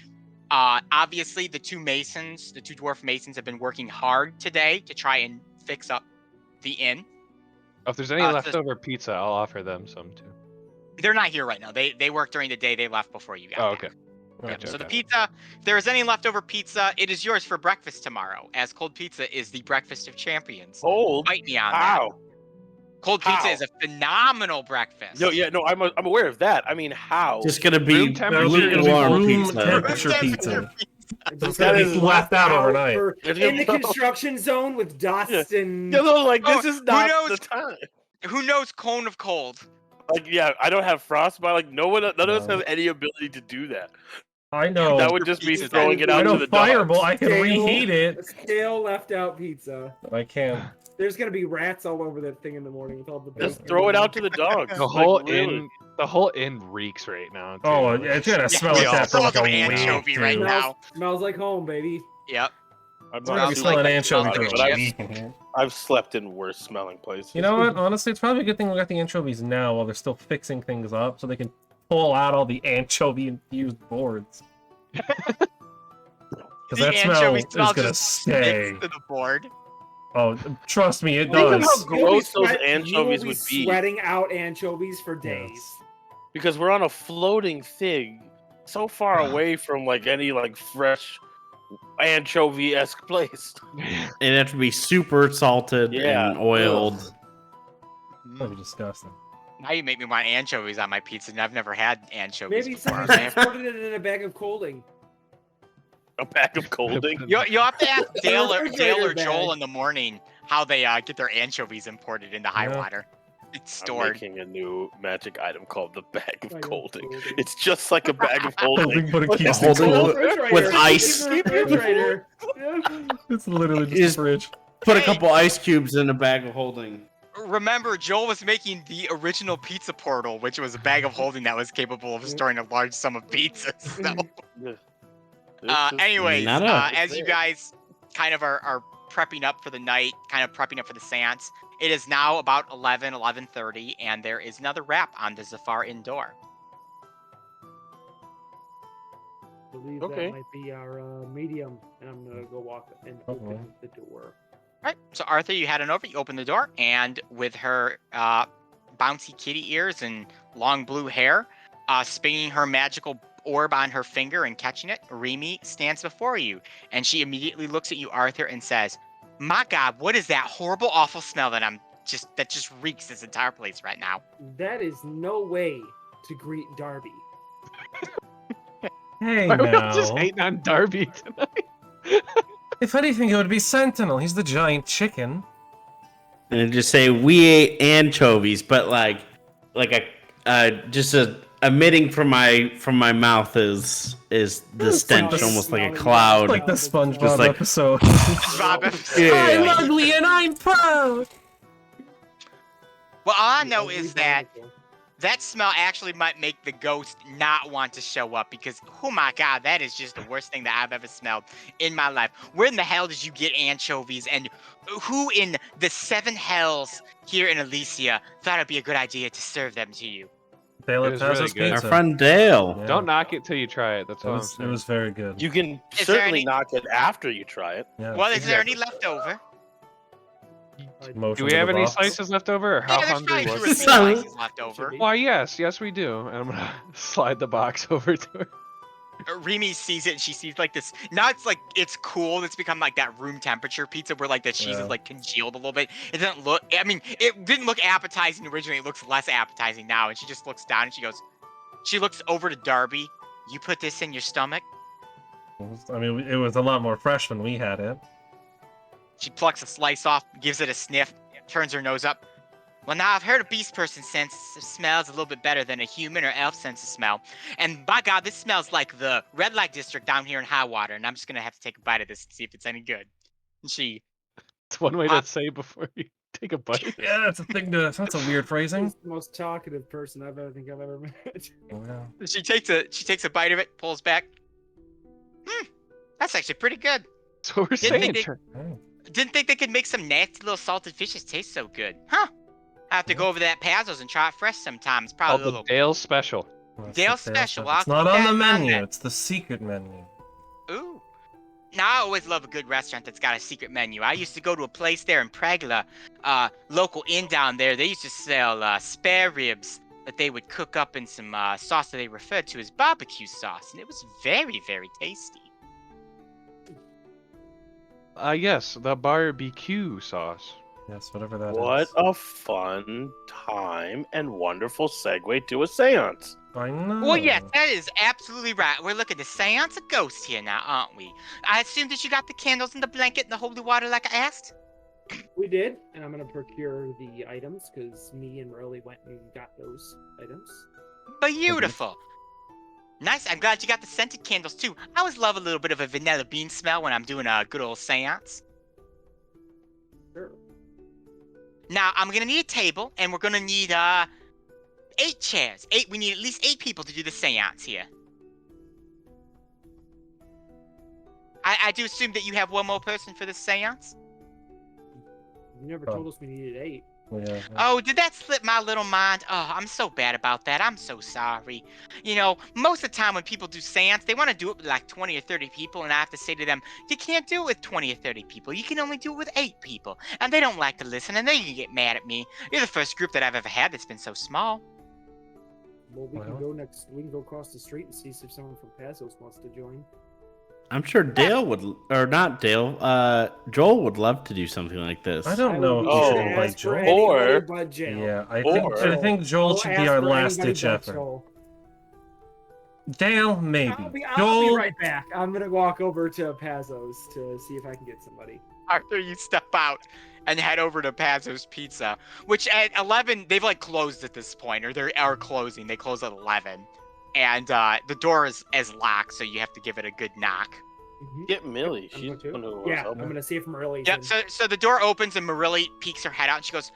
Speaker 3: Obviously, the two dwarf masons, have been working hard today to try and fix up the inn.
Speaker 5: Oh, if there's any
Speaker 3: so-
Speaker 5: leftover pizza, I'll offer them some too.
Speaker 3: They're not here right now. They work during the day. They left before you got
Speaker 5: Oh,
Speaker 3: back.
Speaker 5: okay.
Speaker 3: Yep,
Speaker 5: Gotcha,
Speaker 3: so the
Speaker 5: okay.
Speaker 3: pizza, if there is any leftover pizza, it is yours for breakfast tomorrow, as cold pizza is the breakfast of champions.
Speaker 2: Cold?
Speaker 3: Fight me on that.
Speaker 2: How?
Speaker 3: Cold pizza
Speaker 2: How?
Speaker 3: is a phenomenal breakfast.
Speaker 2: No, yeah, no, I'm aware of that. I mean, how?
Speaker 6: Just gonna be
Speaker 5: Room temperature,
Speaker 6: lukewarm
Speaker 1: room
Speaker 6: pizza.
Speaker 1: temperature
Speaker 3: Room
Speaker 1: pizza.
Speaker 3: temperature
Speaker 1: It's gonna be left out overnight.
Speaker 4: In the construction zone with dust and.
Speaker 2: You know, like, this
Speaker 3: Oh,
Speaker 2: is
Speaker 3: who
Speaker 2: not
Speaker 3: knows?
Speaker 2: the time.
Speaker 3: Who knows cone of cold?
Speaker 2: Like, yeah, I don't have frostbite. Like, none of us
Speaker 1: No.
Speaker 2: have any ability to do that.
Speaker 1: I know.
Speaker 2: That would just be
Speaker 3: pizza
Speaker 2: throwing it
Speaker 1: I
Speaker 2: out to
Speaker 1: know
Speaker 2: the
Speaker 1: Fireball.
Speaker 2: dogs.
Speaker 1: I can
Speaker 4: Stale-
Speaker 1: reheat it.
Speaker 4: Stale left out pizza.
Speaker 1: I can't.
Speaker 4: There's gonna be rats all over that thing in the morning with all the.
Speaker 2: Just throw it out to the dogs.
Speaker 5: The whole
Speaker 2: Like, really.
Speaker 5: inn, the whole inn reeks right now. Too.
Speaker 1: Oh, it's gonna smell
Speaker 3: we
Speaker 1: like
Speaker 3: all
Speaker 1: that for
Speaker 3: smell
Speaker 1: like a
Speaker 3: some
Speaker 1: week.
Speaker 3: anchovy right
Speaker 1: dude.
Speaker 3: now.
Speaker 4: Smells like home, baby.
Speaker 3: Yep.
Speaker 2: I'm
Speaker 1: It's gonna be
Speaker 2: super
Speaker 1: smelling
Speaker 3: like-
Speaker 1: anchovy
Speaker 3: like
Speaker 1: for
Speaker 3: a
Speaker 1: a
Speaker 3: chip.
Speaker 1: week in here.
Speaker 2: I've slept in worse smelling places.
Speaker 1: You know what? Honestly, it's probably a good thing we got the anchovies now while they're still fixing things up, so they can pull out all the anchovy-infused boards. Because that smell is gonna
Speaker 3: just
Speaker 1: stay.
Speaker 3: sticks to the board.
Speaker 1: Oh, trust me, it
Speaker 2: Think of
Speaker 1: does.
Speaker 2: how gross those
Speaker 4: You will
Speaker 2: anchovies
Speaker 4: be
Speaker 2: would be.
Speaker 4: sweating out anchovies for days.
Speaker 1: Yes.
Speaker 2: Because we're on a floating thing, so far away from like any like fresh anchovy-esque place.
Speaker 6: It'd have to be super salted
Speaker 2: Yeah.
Speaker 6: and oiled.
Speaker 1: That'd be disgusting.
Speaker 3: Now you make me want anchovies on my pizza, and I've never had anchovies
Speaker 4: Maybe
Speaker 3: before.
Speaker 4: someone transported it in a bag of colding.
Speaker 2: A bag of colding.
Speaker 3: You'll have to ask Dale or
Speaker 4: refrigerator
Speaker 3: Joel
Speaker 4: bag.
Speaker 3: in the morning how they get their anchovies imported into high
Speaker 1: Yeah.
Speaker 3: water. It's
Speaker 2: I'm
Speaker 3: stored.
Speaker 2: making a new magic item called the bag of
Speaker 4: Bag of
Speaker 2: colding.
Speaker 4: colding.
Speaker 2: It's just like a bag of holding.
Speaker 1: Holding, but it
Speaker 2: But
Speaker 1: keeps
Speaker 6: holding
Speaker 1: things
Speaker 6: with-
Speaker 1: cold.
Speaker 4: Refrigerator.
Speaker 6: ice.
Speaker 4: Keep the refrigerator.
Speaker 1: It's literally just
Speaker 6: Just-
Speaker 1: a fridge.
Speaker 6: Put a
Speaker 3: Hey.
Speaker 6: couple ice cubes in a bag of holding.
Speaker 3: Remember, Joel was making the original pizza portal, which was a bag of holding that was capable of storing a large sum of pizzas. So,
Speaker 2: This is-
Speaker 3: anyways,
Speaker 6: Not a-
Speaker 3: as you guys kind of are prepping up for the night, kind of prepping up for the seance, it is now about 11:30, and there is another wrap on the Zafar Indoor.
Speaker 4: I believe
Speaker 2: Okay.
Speaker 4: that might be our medium, and I'm gonna go walk and open the door.
Speaker 3: Right. So Arthur, you head on over. You open the door, and with her bouncy kitty ears and long blue hair, spinning her magical orb on her finger and catching it, Remy stands before you, and she immediately looks at you, Arthur, and says, "My God, what is that horrible, awful smell that just reeks this entire place right now?"
Speaker 4: That is no way to greet Darby.
Speaker 1: Hey
Speaker 5: Why are we all just
Speaker 1: now.
Speaker 5: hating on Darby tonight?
Speaker 1: If anything, it would be Sentinel. He's the giant chicken.
Speaker 6: And it'd just say we ate anchovies, but like just emitting from my mouth is the stench,
Speaker 1: like
Speaker 6: almost like a
Speaker 4: smelling
Speaker 6: cloud.
Speaker 1: Like the
Speaker 4: Just
Speaker 1: SpongeBob
Speaker 6: like-
Speaker 1: episode.
Speaker 3: Bob,
Speaker 6: Yeah.
Speaker 1: I'm ugly and I'm proud.
Speaker 3: Well, all I
Speaker 4: The
Speaker 3: know
Speaker 4: ugly
Speaker 3: is that
Speaker 4: barnacle.
Speaker 3: that smell actually might make the ghost not want to show up because, oh my god, that is just the worst thing that I've ever smelled in my life. Where in the hell did you get anchovies? And who in the 7 hells here in Elyssia thought it'd be a good idea to serve them to you?
Speaker 1: Dale
Speaker 5: It
Speaker 1: at
Speaker 5: was really
Speaker 1: Pazos
Speaker 5: good.
Speaker 6: Our
Speaker 1: Pizza.
Speaker 6: friend Dale.
Speaker 1: Yeah.
Speaker 5: Don't knock it till you try it. That's
Speaker 1: It
Speaker 5: all I'm
Speaker 1: was, it
Speaker 5: saying.
Speaker 1: was very good.
Speaker 2: You can
Speaker 3: Is there
Speaker 2: certainly
Speaker 3: any-
Speaker 2: knock it after you try it.
Speaker 1: Yeah.
Speaker 3: Well, is there any
Speaker 2: Exactly.
Speaker 3: left over?
Speaker 1: Motion
Speaker 5: Do we
Speaker 1: to
Speaker 5: have
Speaker 1: the
Speaker 5: any
Speaker 1: box.
Speaker 5: slices left over, or how
Speaker 3: Yeah, there's
Speaker 5: hungry
Speaker 3: probably 2 or
Speaker 5: was
Speaker 3: 3
Speaker 5: it?
Speaker 6: Son.
Speaker 3: slices left over.
Speaker 5: Why, yes, we do. And I'm gonna slide the box over to her.
Speaker 3: Remy sees it and she sees like this. Now it's cool. It's become like that room temperature pizza where like the cheese
Speaker 1: Yeah.
Speaker 3: is like congealed a little bit. It doesn't look. I mean, it didn't look appetizing originally. It looks less appetizing now. And she just looks down and she goes. She looks over to Darby. You put this in your stomach.
Speaker 1: I mean, it was a lot more fresh when we had it.
Speaker 3: She plucks a slice off, gives it a sniff, turns her nose up. Well, now I've heard a beast person's sense of smells a little bit better than a human or elf sense of smell. And by God, this smells like the red light district down here in Highwater. And I'm just going to have to take a bite of this and see if it's any good. And she,
Speaker 5: It's one way to say before you take a bite.
Speaker 1: Yeah, that's a thing to. That's a weird phrasing.
Speaker 4: He's the most talkative person I've ever met.
Speaker 1: Yeah.
Speaker 3: she takes a bite of it, pulls back. That's actually pretty good.
Speaker 5: So we're
Speaker 3: Didn't
Speaker 5: saying.
Speaker 3: think Didn't think they could make some nasty little salted fishes taste so good. Huh. I have to go over to that Pazos and try it fresh sometime. It's
Speaker 5: Called
Speaker 3: probably a
Speaker 5: the
Speaker 3: little...
Speaker 5: Dale Special.
Speaker 1: That's
Speaker 3: Dale
Speaker 1: the
Speaker 3: Special,
Speaker 1: stuff.
Speaker 3: I'll
Speaker 1: It's not
Speaker 3: keep
Speaker 1: on
Speaker 3: that
Speaker 1: the
Speaker 3: in mind
Speaker 1: menu.
Speaker 3: then.
Speaker 1: It's the secret menu.
Speaker 3: Ooh. Now, I always love a good restaurant that's got a secret menu. I used to go to a place there in Pregla, local inn down there. They used to sell spare ribs that they would cook up in some sauce that they referred to as barbecue sauce. And it was very, very tasty.
Speaker 5: Yes, the barbecue sauce.
Speaker 1: Yes, whatever that is.
Speaker 2: What a fun time and wonderful segue to a seance.
Speaker 1: I know.
Speaker 3: Well, yes, that is absolutely right. We're looking to seance a ghost here now, aren't we? I assume that you got the candles and the blanket and the holy water like I asked?
Speaker 4: We did, and I'm gonna procure the items because me and Merle went and got those items.
Speaker 3: Beautiful. Nice. I'm glad you got the scented candles too. I always love a little bit of a vanilla bean smell when I'm doing a good old seance.
Speaker 4: Sure.
Speaker 3: Now, I'm going to need a table, and we're going to need 8 chairs. We need at least 8 people to do the seance here. I do assume that you have one more person for this seance?
Speaker 4: You never told us we needed 8.
Speaker 1: Yeah.
Speaker 3: Oh, did that slip my little mind? Oh, I'm so bad about that. I'm so sorry. You know, most of the time when people do seance, they want to do it with like 20 or 30 people, and I have to say to them, you can't do it with 20 or 30 people. You can only do it with 8 people. And they don't like to listen, and they can get mad at me. You're the first group that I've ever had that's been so small.
Speaker 4: Well, we
Speaker 1: Well.
Speaker 4: can go next. We can go across the street and see if someone from Pazos wants to join.
Speaker 6: I'm sure Dale would, or not Dale, Joel would love to do something like this.
Speaker 1: I don't know if
Speaker 2: Oh,
Speaker 1: you
Speaker 4: should
Speaker 1: should invite
Speaker 4: ask for
Speaker 1: Joel.
Speaker 2: Or-
Speaker 4: anybody but Jill.
Speaker 1: Yeah,
Speaker 2: Or-
Speaker 1: I think Joel
Speaker 4: I'll
Speaker 1: should be
Speaker 4: ask
Speaker 1: our
Speaker 4: for
Speaker 1: last
Speaker 4: anybody
Speaker 1: ditch
Speaker 4: but
Speaker 1: effort.
Speaker 4: Joel.
Speaker 1: Dale, maybe.
Speaker 4: I'll be
Speaker 1: Joel,
Speaker 4: right back. I'm gonna walk over to Pazos to see if I can get somebody.
Speaker 3: Arthur, you step out and head over to Pazzo's Pizza, which at 11, they've like closed at this point, or they are closing. They close at 11. And the door is locked, so you have to give it a good knock.
Speaker 2: Get Millie.
Speaker 4: I'm
Speaker 2: She's
Speaker 4: going to.
Speaker 2: the one who
Speaker 4: Yeah,
Speaker 2: was
Speaker 4: I'm gonna see if Merle's
Speaker 3: Yeah,
Speaker 4: in.
Speaker 3: so the door opens and Marilli peeks her head out and she goes,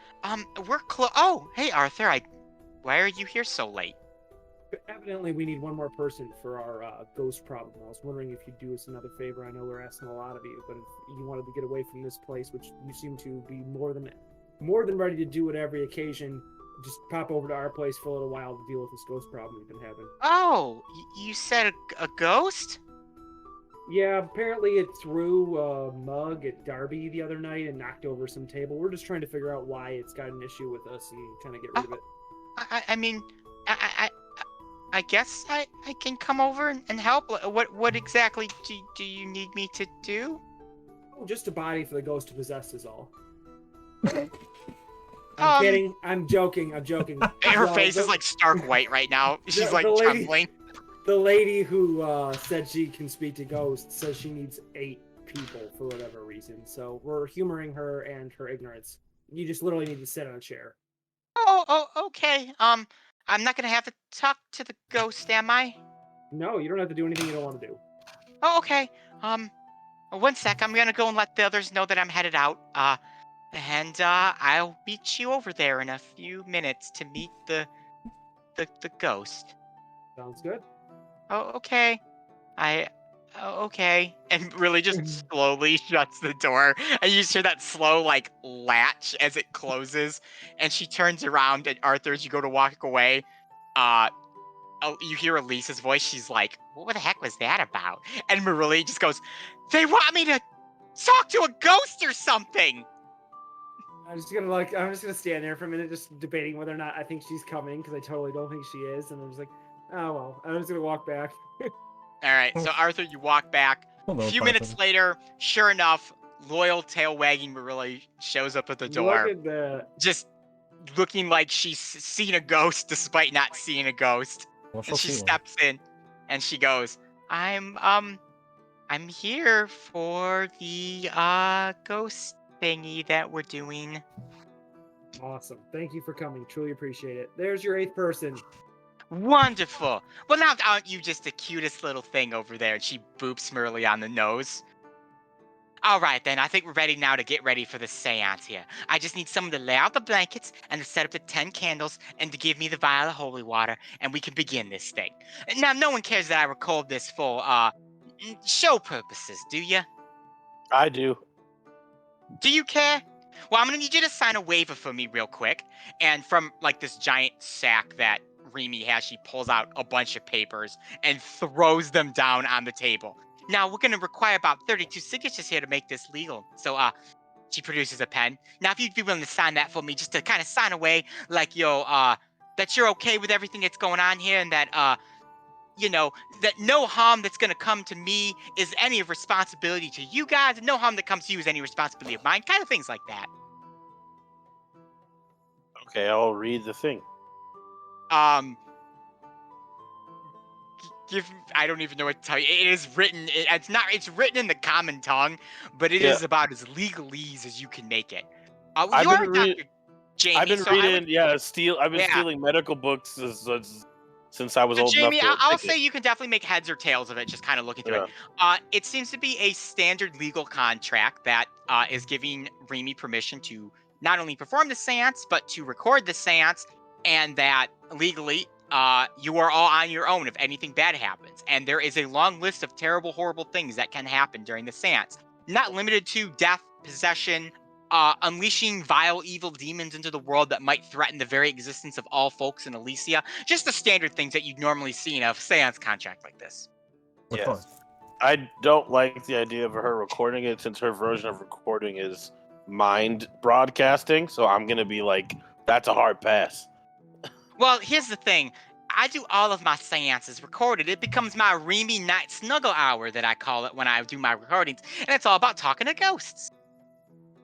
Speaker 3: we're close. Oh, hey Arthur, why are you here so late?
Speaker 4: Evidently, we need one more person for our ghost problem. I was wondering if you'd do us another favor. I know we're asking a lot of you, but if you wanted to get away from this place, which you seem to be more than ready to do at every occasion, just pop over to our place for a little while to deal with this ghost problem we've been having.
Speaker 3: Oh, you said a ghost?
Speaker 4: Yeah, apparently it threw a mug at Darby the other night and knocked over some table. We're just trying to figure out why it's got an issue with us and kind of get rid of it.
Speaker 3: I mean, I guess I can come over and help. What exactly do you need me to do?
Speaker 4: Oh, just a body for the ghost to possess is all.
Speaker 3: Um,
Speaker 4: I'm kidding. I'm joking.
Speaker 3: Her
Speaker 4: No,
Speaker 3: face
Speaker 4: the-
Speaker 3: is like stark white right now. She's
Speaker 4: the
Speaker 3: like
Speaker 4: lady-
Speaker 3: trembling.
Speaker 4: The lady who said she can speak to ghosts says she needs 8 people for whatever reason. So we're humoring her and her ignorance. You just literally need to sit on a chair.
Speaker 3: Oh, okay. I'm not gonna have to talk to the ghost, am I?
Speaker 4: No, you don't have to do anything you don't want to do.
Speaker 3: Oh, okay. One sec. I'm gonna go and let the others know that I'm headed out. And I'll meet you over there in a few minutes to meet the ghost.
Speaker 4: Sounds good.
Speaker 3: Oh, okay. Okay. And really just slowly shuts the door. And you just hear that slow, like, latch as it closes. And she turns around, and Arthur, as you go to walk away, you hear Elisa's voice. She's like, what the heck was that about? And Marilla just goes, they want me to talk to a ghost or something.
Speaker 4: I'm just gonna stand there for a minute, just debating whether or not I think she's coming, because I totally don't think she is, and I'm just like, oh well. I'm just gonna walk back.
Speaker 3: All right, so Arthur, you walk back.
Speaker 1: Hold
Speaker 3: A
Speaker 1: on,
Speaker 3: few
Speaker 1: Python.
Speaker 3: minutes later, sure enough, loyal tail wagging Marilla shows up at the door,
Speaker 4: Look at that.
Speaker 3: just looking like she's seen a ghost despite not seeing a ghost.
Speaker 1: Well,
Speaker 3: And
Speaker 1: she'll
Speaker 3: she
Speaker 1: see one.
Speaker 3: steps in, and she goes, I'm here for the ghost thingy that we're doing.
Speaker 4: Awesome. Thank you for coming. Truly appreciate it. There's your 8th person.
Speaker 3: Wonderful. Well, now aren't you just the cutest little thing over there? And she boops Merle on the nose. All right, then. I think we're ready now to get ready for the seance here. I just need someone to lay out the blankets and to set up the 10 candles and to give me the vial of holy water, and we can begin this thing. Now, no one cares that I record this for show purposes, do you?
Speaker 2: I do.
Speaker 3: Do you care? Well, I'm gonna need you to sign a waiver for me real quick. And from like this giant sack that Remy has, she pulls out a bunch of papers and throws them down on the table. Now we're gonna require about 32 signatures here to make this legal. So she produces a pen. Now if you'd be willing to sign that for me, just to kind of sign away like that you're okay with everything that's going on here, and that that no harm that's going to come to me is any responsibility to you guys, and no harm that comes to you is any responsibility of mine, kind of things like that.
Speaker 2: Okay, I'll read the thing.
Speaker 3: I don't even know what to tell you. It is written, it's written in the common tongue, but it is about as legalese as you can make it.
Speaker 2: I've
Speaker 3: You are
Speaker 2: been
Speaker 3: Dr. Jamie,
Speaker 2: I've been
Speaker 3: so I
Speaker 2: reading,
Speaker 3: would,
Speaker 2: I've been stealing medical books since I was
Speaker 3: So
Speaker 2: old
Speaker 3: Jamie,
Speaker 2: enough to
Speaker 3: I'll
Speaker 2: pick
Speaker 3: say
Speaker 2: it.
Speaker 3: you can definitely make heads or tails of it, just kind of looking through
Speaker 2: Yeah.
Speaker 3: it. It seems to be a standard legal contract that is giving Remy permission to not only perform the seance, but to record the seance, and that legally you are all on your own if anything bad happens. And there is a long list of terrible, horrible things that can happen during the seance. Not limited to death, possession, unleashing vile, evil demons into the world that might threaten the very existence of all folks in Elyssia. Just the standard things that you'd normally see in a seance contract like this.
Speaker 1: We're
Speaker 2: Yes.
Speaker 1: fine.
Speaker 2: I don't like the idea of her recording it, since her version of recording is mind broadcasting. So I'm gonna be like, that's a hard pass.
Speaker 3: Well, here's the thing. I do all of my seances recorded. It becomes my Remy night snuggle hour that I call it when I do my recordings, and it's all about talking to ghosts.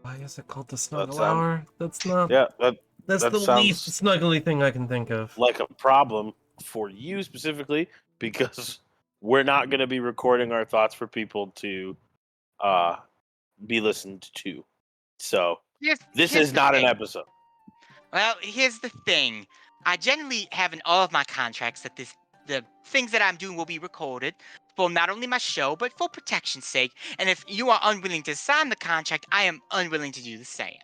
Speaker 1: Why is it called the Snuggle
Speaker 2: That's,
Speaker 1: Hour? That's not.
Speaker 2: Yeah,
Speaker 1: That's
Speaker 2: that
Speaker 1: the
Speaker 2: sounds
Speaker 1: least snuggly thing I can think of.
Speaker 2: like a problem for you specifically, because we're not gonna be recording our thoughts for people to be listened to. So this
Speaker 3: Here's
Speaker 2: is
Speaker 3: the
Speaker 2: not an
Speaker 3: thing.
Speaker 2: episode.
Speaker 3: Well, here's the thing. I generally have in all of my contracts that the things that I'm doing will be recorded for not only my show, but for protection's sake. And if you are unwilling to sign the contract, I am unwilling to do the same.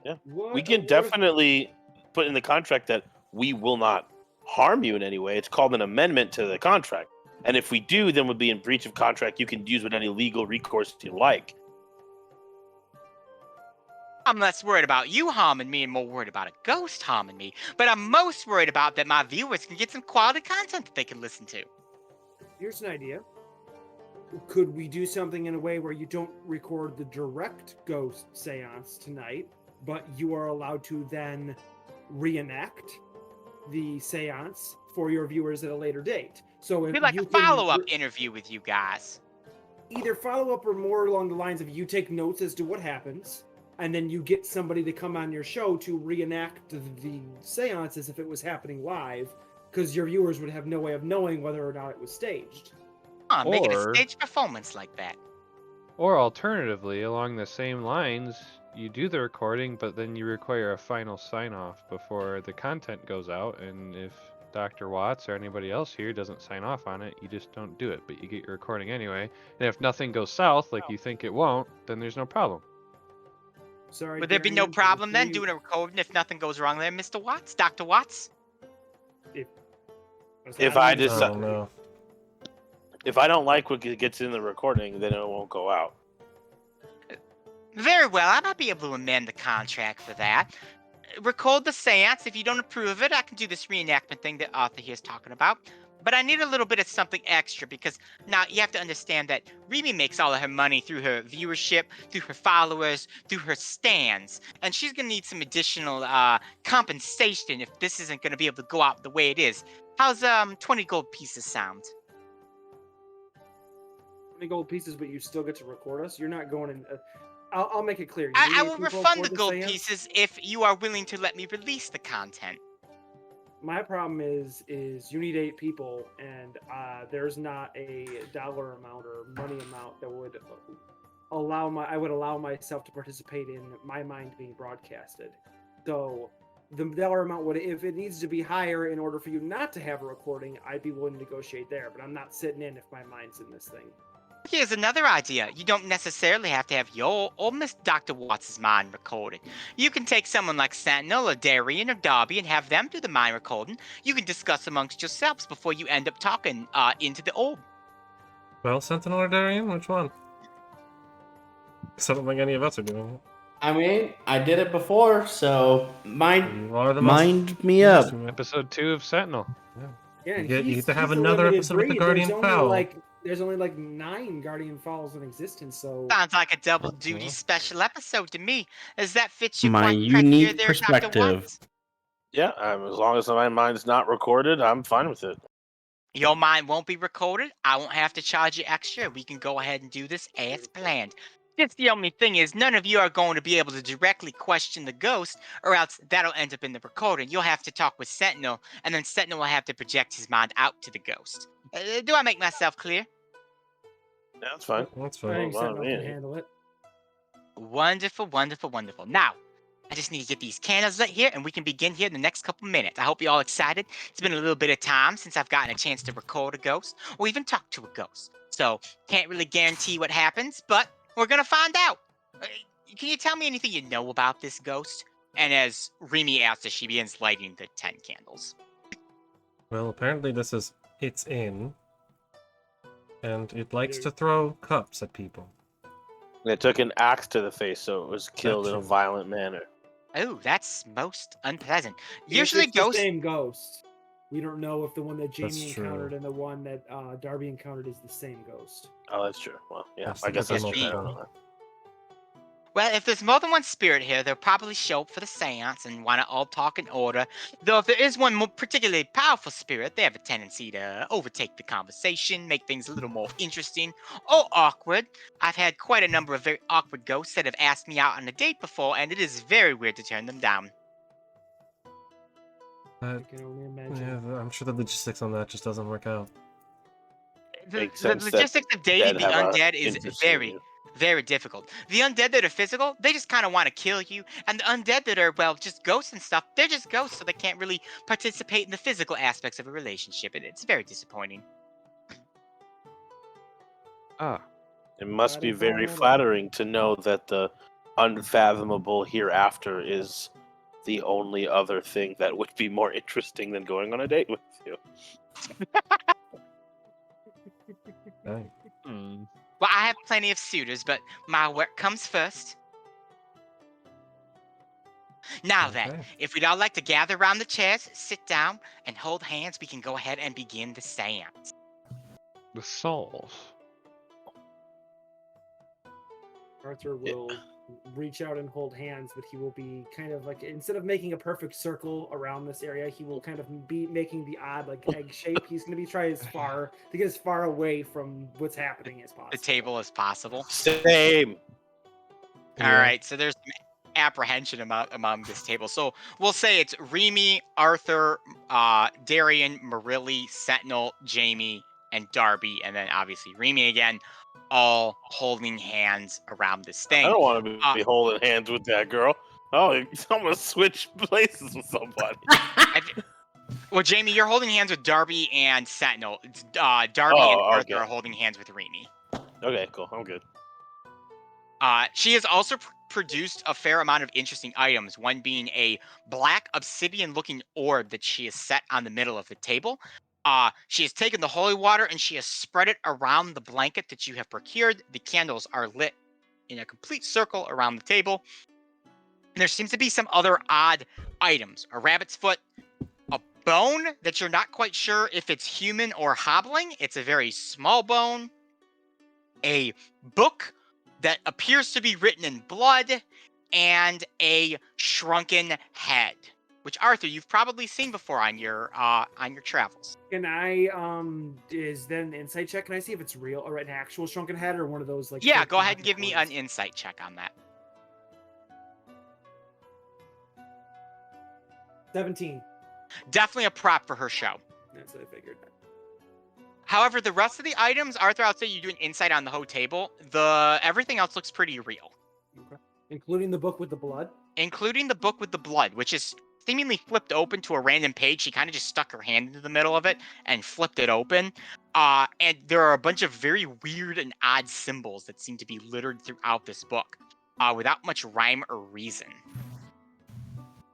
Speaker 2: Yeah,
Speaker 4: What
Speaker 2: we can definitely put in the contract that we will not harm you in any way. It's called an amendment to the contract. And if we do, then we'll be in breach of contract. You can use with any legal recourse you like.
Speaker 3: I'm less worried about you harming me and more worried about a ghost harming me. But I'm most worried about that my viewers can get some quality content that they can listen to.
Speaker 4: Here's an idea. Could we do something in a way where you don't record the direct ghost seance tonight, but you are allowed to then reenact the seance for your viewers at a later date? So if
Speaker 3: Be like
Speaker 4: you
Speaker 3: a
Speaker 4: can
Speaker 3: follow-up interview with you guys.
Speaker 4: either follow up or more along the lines of you take notes as to what happens, and then you get somebody to come on your show to reenact the seance as if it was happening live, because your viewers would have no way of knowing whether or not it was staged.
Speaker 3: Make it a
Speaker 5: Or-
Speaker 3: stage performance like that.
Speaker 5: Or alternatively, along the same lines, you do the recording, but then you require a final sign-off before the content goes out, and if Dr. Watts or anybody else here doesn't sign off on it, you just don't do it, but you get your recording anyway. And if nothing goes south like you think it won't, then there's no problem.
Speaker 4: Sorry.
Speaker 3: Would there be no
Speaker 4: Darian,
Speaker 3: problem then
Speaker 4: before
Speaker 3: doing a recording if nothing goes wrong there, Mr. Watts? Dr. Watts?
Speaker 2: If I
Speaker 1: I
Speaker 2: just-
Speaker 1: don't know.
Speaker 2: If I don't like what gets in the recording, then it won't go out.
Speaker 3: Very well, I might be able to amend the contract for that. Record the seance. If you don't approve of it, I can do this reenactment thing that Arthur here is talking about. But I need a little bit of something extra because now you have to understand that Remy makes all of her money through her viewership, through her followers, through her stands. And she's going to need some additional compensation if this isn't going to be able to go out the way it is. How's 20 gold pieces sound?
Speaker 4: 20 gold pieces, but you still get to record us. You're not going in. I'll make it clear. You
Speaker 3: I
Speaker 4: need
Speaker 3: will
Speaker 4: people
Speaker 3: refund
Speaker 4: for
Speaker 3: the gold
Speaker 4: seance.
Speaker 3: pieces if you are willing to let me release the content.
Speaker 4: My problem is you need 8 people, and there's not a dollar amount or money amount that would allow myself to participate in my mind being broadcasted. So the dollar amount would, if it needs to be higher in order for you not to have a recording, I'd be willing to negotiate there. But I'm not sitting in if my mind's in this thing.
Speaker 3: Here's another idea. You don't necessarily have to have your or Miss Dr. Watts' mind recorded. You can take someone like Sentinel or Darian or Darby and have them do the mind recording. You can discuss amongst yourselves before you end up talking into the orb.
Speaker 1: Well, Sentinel or Darian, which one? 'Cause I don't think any of us are doing it.
Speaker 6: I mean, I did it before, so mind
Speaker 1: You are the most
Speaker 6: me up.
Speaker 1: used to it.
Speaker 5: Episode 2 of Sentinel.
Speaker 4: Yeah,
Speaker 1: You get
Speaker 4: he's
Speaker 1: to have
Speaker 4: the
Speaker 1: another
Speaker 4: limited
Speaker 1: episode with the
Speaker 4: breed.
Speaker 1: Guardian Fowl.
Speaker 4: There's only like 9 Guardian Fowls in existence, so
Speaker 3: Sounds like a double duty
Speaker 1: Well.
Speaker 3: special episode to me. Does that fit you
Speaker 6: My
Speaker 3: quite correctly
Speaker 6: unique
Speaker 3: there, Dr.
Speaker 6: perspective.
Speaker 3: Watts?
Speaker 2: Yeah, as long as my mind's not recorded, I'm fine with it.
Speaker 3: Your mind won't be recorded. I won't have to charge you extra. We can go ahead and do this as planned. Just the only thing is, none of you are going to be able to directly question the ghost, or else that'll end up in the recording. You'll have to talk with Sentinel, and then Sentinel will have to project his mind out to the ghost. Do I make myself clear?
Speaker 2: Yeah, that's fine.
Speaker 1: That's
Speaker 4: I
Speaker 1: fine.
Speaker 4: think
Speaker 2: Well,
Speaker 4: Sentinel can
Speaker 2: yeah.
Speaker 4: handle it.
Speaker 3: Wonderful, wonderful, wonderful. Now, I just need to get these candles lit here, and we can begin here in the next couple minutes. I hope you're all excited. It's been a little bit of time since I've gotten a chance to record a ghost, or even talk to a ghost. So, can't really guarantee what happens, but we're gonna find out. Can you tell me anything you know about this ghost? And as Remy asks as she begins lighting the 10 candles.
Speaker 1: Well, apparently this is its in, and it likes to throw cups at people.
Speaker 2: It took an axe to the face, so it was killed in a
Speaker 1: Gotcha.
Speaker 2: violent manner.
Speaker 3: Oh, that's most unpleasant.
Speaker 4: If
Speaker 3: Usually
Speaker 4: it's the
Speaker 3: ghosts...
Speaker 4: same ghost. We don't know if the one that
Speaker 1: That's
Speaker 4: Jamie
Speaker 1: true.
Speaker 4: encountered and the one that Darby encountered is the same ghost.
Speaker 2: Oh, that's true. Well, yeah,
Speaker 1: That's
Speaker 2: I guess
Speaker 1: the
Speaker 2: that's
Speaker 3: most
Speaker 2: true. I
Speaker 1: fun.
Speaker 2: don't know.
Speaker 3: Well, if there's more than one spirit here, they'll probably show up for the seance and want to all talk in order. Though if there is one more particularly powerful spirit, they have a tendency to overtake the conversation, make things a little more interesting or awkward. I've had quite a number of very awkward ghosts that have asked me out on a date before, and it is very weird to turn them down.
Speaker 4: I can only imagine.
Speaker 1: Yeah, I'm sure the logistics on that just doesn't work out.
Speaker 3: The
Speaker 2: Makes sense that
Speaker 3: logistics of dating the
Speaker 2: dead have a
Speaker 3: undead is
Speaker 2: interest in
Speaker 3: very,
Speaker 2: you.
Speaker 3: very difficult. The undead that are physical, they just kind of want to kill you. And the undead that are, well, just ghosts and stuff, they're just ghosts, so they can't really participate in the physical aspects of a relationship. And it's very disappointing.
Speaker 5: Ah,
Speaker 2: It must be very
Speaker 4: Environmental.
Speaker 2: flattering to know that the unfathomable hereafter is the only other thing that would be more interesting than going on a date with you.
Speaker 1: Right.
Speaker 3: Well, I have plenty of suitors, but my work comes first. Now then,
Speaker 1: Okay.
Speaker 3: if we'd all like to gather around the chairs, sit down, and hold hands, we can go ahead and begin the seance.
Speaker 5: the souls.
Speaker 4: Arthur will reach out and hold hands, but he will be kind of like, instead of making a perfect circle around this area, he will kind of be making the odd like egg shape. He's going to be trying to get as far away from what's happening as possible.
Speaker 3: The table as possible.
Speaker 2: Same.
Speaker 3: All right, so there's some apprehension among this table. So we'll say it's Remy, Arthur, Darian, Marilli, Sentinel, Jamie, and Darby, and then obviously Remy again, all holding hands around this
Speaker 2: I
Speaker 3: thing.
Speaker 2: don't want to be holding hands with that girl. Oh, I'm gonna switch places with somebody.
Speaker 3: Well, Jamie, you're holding hands with Darby and Sentinel. It's, Darby
Speaker 2: Oh,
Speaker 3: and Arthur
Speaker 2: okay.
Speaker 3: are holding hands with Remy.
Speaker 2: Okay, cool. I'm good.
Speaker 3: She is also produced a fair amount of interesting items, one being a black obsidian-looking orb that she has set on the middle of the table. She has taken the holy water and she has spread it around the blanket that you have procured. The candles are lit in a complete circle around the table. And there seems to be some other odd items. A rabbit's foot, a bone that you're not quite sure if it's human or hobbling. It's a very small bone. A book that appears to be written in blood, and a shrunken head, which Arthur, you've probably seen before on your travels.
Speaker 4: Can I is then an insight check? Can I see if it's real or an actual shrunken head or one of those like?
Speaker 3: Yeah,
Speaker 4: fake
Speaker 3: go ahead and
Speaker 4: magic
Speaker 3: give me
Speaker 4: ones?
Speaker 3: an insight check on that.
Speaker 4: 17.
Speaker 3: Definitely a prop for her show.
Speaker 4: That's what I figured.
Speaker 3: However, the rest of the items, Arthur, I'll say you do an insight on the whole table. Everything else looks pretty real,
Speaker 4: Okay. Including the book with the blood.
Speaker 3: including the book with the blood, which is seemingly flipped open to a random page. She kind of just stuck her hand into the middle of it and flipped it open. And there are a bunch of very weird and odd symbols that seem to be littered throughout this book, without much rhyme or reason.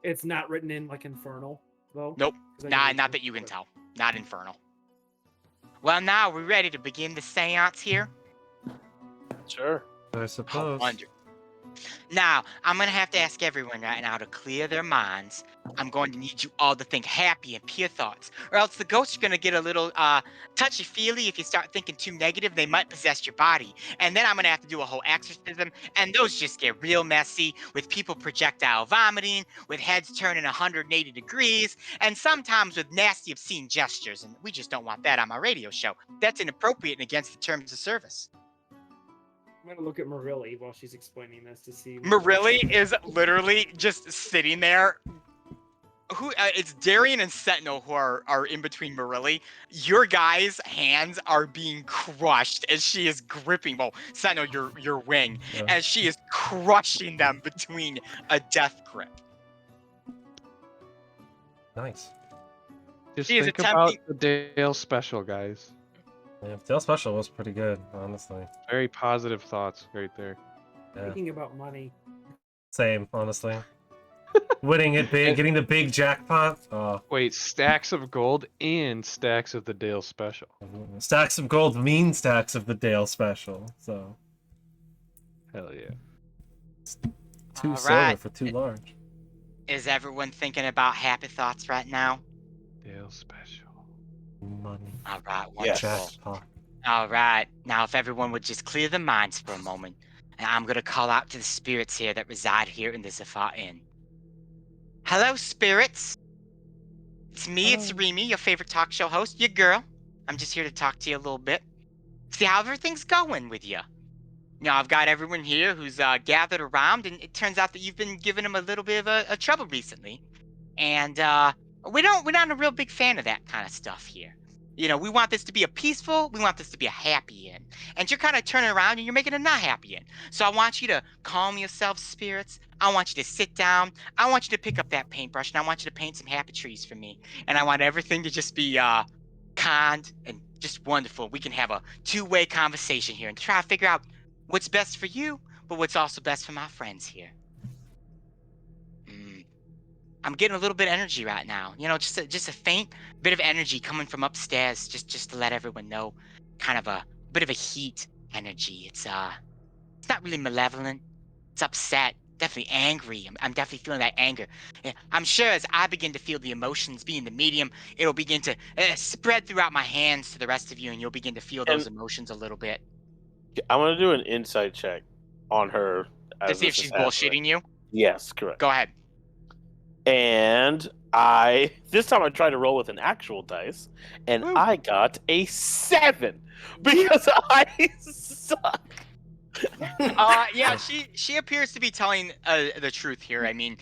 Speaker 4: It's not written in like infernal though.
Speaker 3: Nope.
Speaker 4: 'Cause I
Speaker 3: Nah,
Speaker 4: can
Speaker 3: not
Speaker 4: read
Speaker 3: that you can
Speaker 4: it.
Speaker 3: tell. Not infernal. Well, now we're ready to begin the seance here.
Speaker 2: Sure.
Speaker 1: I
Speaker 3: Oh,
Speaker 1: suppose.
Speaker 3: wonder. Now, I'm going to have to ask everyone right now to clear their minds. I'm going to need you all to think happy and pure thoughts, or else the ghosts are going to get a little touchy-feely. If you start thinking too negative, they might possess your body. And then I'm going to have to do a whole exorcism, and those just get real messy, with people projectile vomiting, with heads turning 180 degrees, and sometimes with nasty, obscene gestures. And we just don't want that on my radio show. That's inappropriate and against the terms of service.
Speaker 4: I'm gonna look at Marilli while she's explaining this to see.
Speaker 3: Marilli is literally just sitting there. It's Darian and Sentinel who are in between Marilli. Your guys' hands are being crushed as she is gripping, well, Sentinel, your wing,
Speaker 1: Yeah.
Speaker 3: as she is crushing them between a death grip.
Speaker 1: Nice.
Speaker 5: Just
Speaker 3: She is
Speaker 5: think about
Speaker 3: attempting-
Speaker 5: the Dale special, guys.
Speaker 1: Yeah, Dale Special was pretty good, honestly.
Speaker 5: Very positive thoughts right there.
Speaker 1: Yeah.
Speaker 4: Thinking about money.
Speaker 1: Same, honestly. Winning it big, getting the big jackpot. Oh,
Speaker 5: Wait, stacks of gold and stacks of the Dale special.
Speaker 1: stacks of gold mean stacks of the Dale Special. So
Speaker 5: Hell yeah.
Speaker 1: two
Speaker 3: All
Speaker 1: silver
Speaker 3: right.
Speaker 1: for too large.
Speaker 3: Is everyone thinking about happy thoughts right now?
Speaker 5: Dale special.
Speaker 1: Money.
Speaker 3: All right,
Speaker 2: Yes.
Speaker 3: wonderful.
Speaker 1: Jackpot.
Speaker 3: All right. Now, if everyone would just clear their minds for a moment, and I'm going to call out to the spirits here that reside here in the Zafar Inn. Hello, spirits. It's me, it's Remy, your favorite talk show host, your girl. I'm just here to talk to you a little bit. See how everything's going with you. Now, I've got everyone here who's gathered around, and it turns out that you've been giving them a little bit of a trouble recently. And we're not a real big fan of that kind of stuff here. You know, we want this to be a peaceful, we want this to be a happy inn. And you're kind of turning around and you're making a not happy inn. So I want you to calm yourself, spirits. I want you to sit down. I want you to pick up that paintbrush and I want you to paint some happy trees for me. And I want everything to just be kind and just wonderful. We can have a two-way conversation here and try to figure out what's best for you, but what's also best for my friends here. I'm getting a little bit of energy right now. You know, just a faint bit of energy coming from upstairs, just to let everyone know, kind of a bit of a heat energy. It's not really malevolent. It's upset, definitely angry. I'm definitely feeling that anger. I'm sure as I begin to feel the emotions, being the medium, it'll begin to spread throughout my hands to the rest of you, and you'll begin to feel those emotions a little bit.
Speaker 2: I'm gonna do an insight check on her
Speaker 3: To
Speaker 2: as
Speaker 3: see if
Speaker 2: this
Speaker 3: she's
Speaker 2: is happening.
Speaker 3: bullshitting you.
Speaker 2: Yes, correct.
Speaker 3: Go ahead.
Speaker 2: And this time I tried to roll with an actual dice, and
Speaker 3: Woo.
Speaker 2: I got a 7 because I suck.
Speaker 3: Yeah, she appears to be telling the truth here. I mean,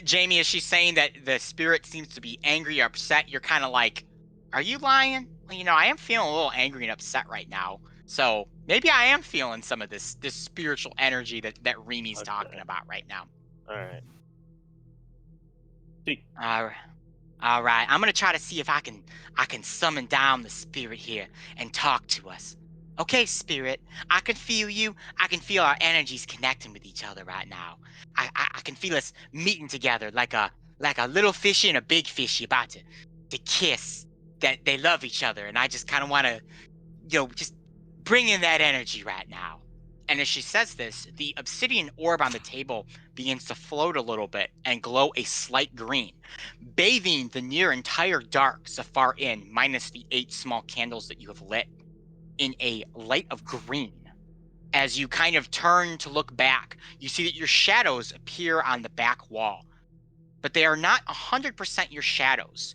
Speaker 3: Jamie, is she saying that the spirit seems to be angry or upset? You're kind of like, are you lying? Well, you know, I am feeling a little angry and upset right now. So maybe I am feeling some of this spiritual energy that Remy's
Speaker 2: Okay.
Speaker 3: talking about right now.
Speaker 2: All right.
Speaker 3: All right. I'm gonna try to see if I can summon down the spirit here and talk to us. Okay, Spirit, I can feel you. I can feel our energies connecting with each other right now. I can feel us meeting together like a little fishy and a big fishy about to kiss. That they love each other, and I just kind of want to, just bring in that energy right now. And as she says this, the obsidian orb on the table begins to float a little bit and glow a slight green, bathing the near entire dark so far in, minus the 8 small candles that you have lit, in a light of green. As you kind of turn to look back, you see that your shadows appear on the back wall, but they are not 100% your shadows.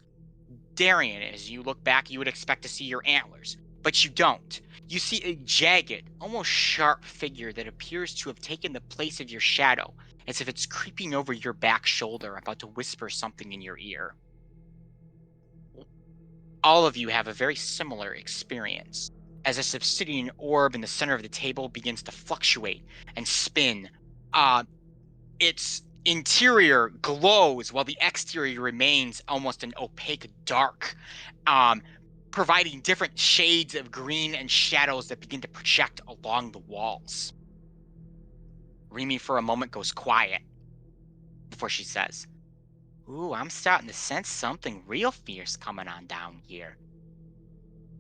Speaker 3: Darian, as you look back, you would expect to see your antlers, but you don't. You see a jagged, almost sharp figure that appears to have taken the place of your shadow, as if it's creeping over your back shoulder, about to whisper something in your ear. All of you have a very similar experience, as a obsidian orb in the center of the table begins to fluctuate and spin. Its interior glows while the exterior remains almost an opaque dark, providing different shades of green and shadows that begin to project along the walls. Remy, for a moment, goes quiet before she says, "Ooh, I'm starting to sense something real fierce coming on down here."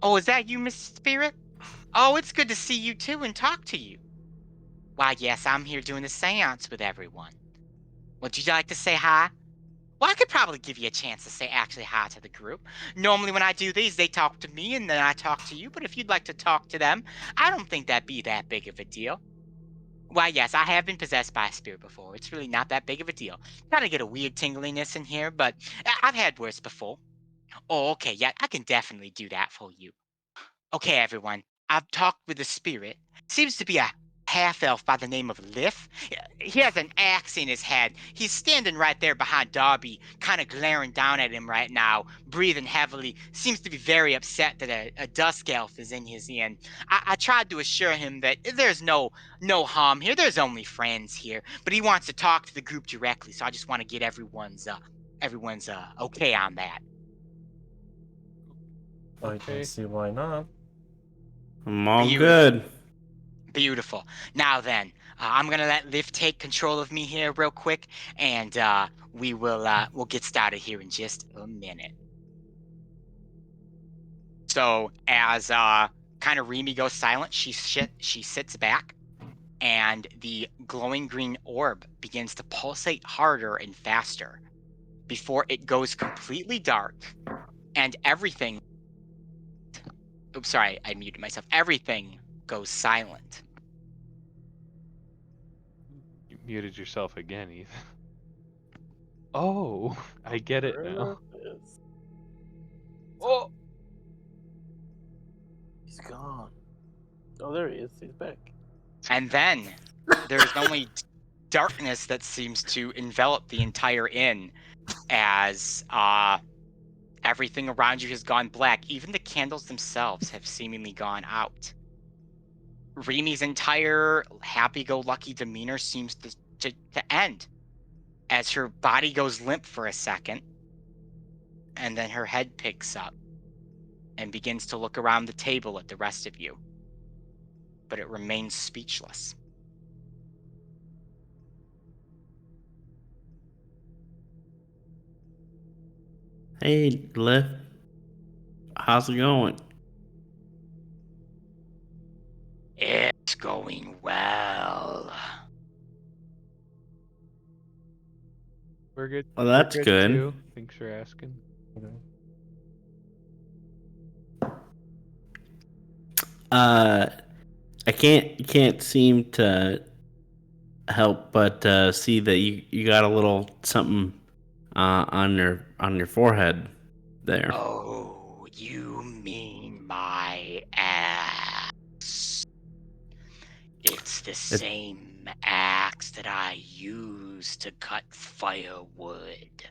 Speaker 3: "Oh, is that you, Miss Spirit? Oh, it's good to see you too and talk to you." "Why, yes, I'm here doing the seance with everyone. Would you like to say hi?" "Well, I could probably give you a chance to say actually hi to the group. Normally when I do these, they talk to me and then I talk to you, but if you'd like to talk to them, I don't think that'd be that big of a deal." "Why, yes, I have been possessed by a spirit before. It's really not that big of a deal. Kind of get a weird tingliness in here, but I've had worse before." "Oh, okay, yeah, I can definitely do that for you. Okay, everyone, I've talked with the spirit. Seems to be a half elf by the name of Lif. He has an axe in his head. He's standing right there behind Darby, kind of glaring down at him right now, breathing heavily. Seems to be very upset that a dusk elf is in his inn. I tried to assure him that there's no harm here. There's only friends here. But he wants to talk to the group directly, so I just want to get everyone's okay on that."
Speaker 1: I don't
Speaker 5: Okay.
Speaker 1: see why not.
Speaker 6: I'm all
Speaker 3: Beautiful.
Speaker 6: good.
Speaker 3: Beautiful. Now then, I'm gonna let Liv take control of me here real quick, and we'll get started here in just a minute. So as kind of Remy goes silent, she sits back, and the glowing green orb begins to pulsate harder and faster before it goes completely dark, and everything. Oops, sorry, I muted myself. Everything goes silent.
Speaker 5: You muted yourself again, Ethan. Oh, I get it now.
Speaker 2: Oh, he's gone. Oh, there he is. He's back.
Speaker 3: And then there's only darkness that seems to envelop the entire inn, as everything around you has gone black. Even the candles themselves have seemingly gone out. Remy's entire happy-go-lucky demeanor seems to end, as her body goes limp for a second, and then her head picks up and begins to look around the table at the rest of you, but it remains speechless.
Speaker 6: Hey, Liv. How's it going?
Speaker 3: It's going well.
Speaker 5: We're good.
Speaker 6: Well,
Speaker 5: We're
Speaker 6: that's
Speaker 5: good
Speaker 6: good.
Speaker 5: too. Thanks for asking.
Speaker 1: Okay.
Speaker 6: I can't seem to help but see that you got a little something on your forehead there.
Speaker 3: Oh, you mean my axe? It's the same axe that I use to cut firewood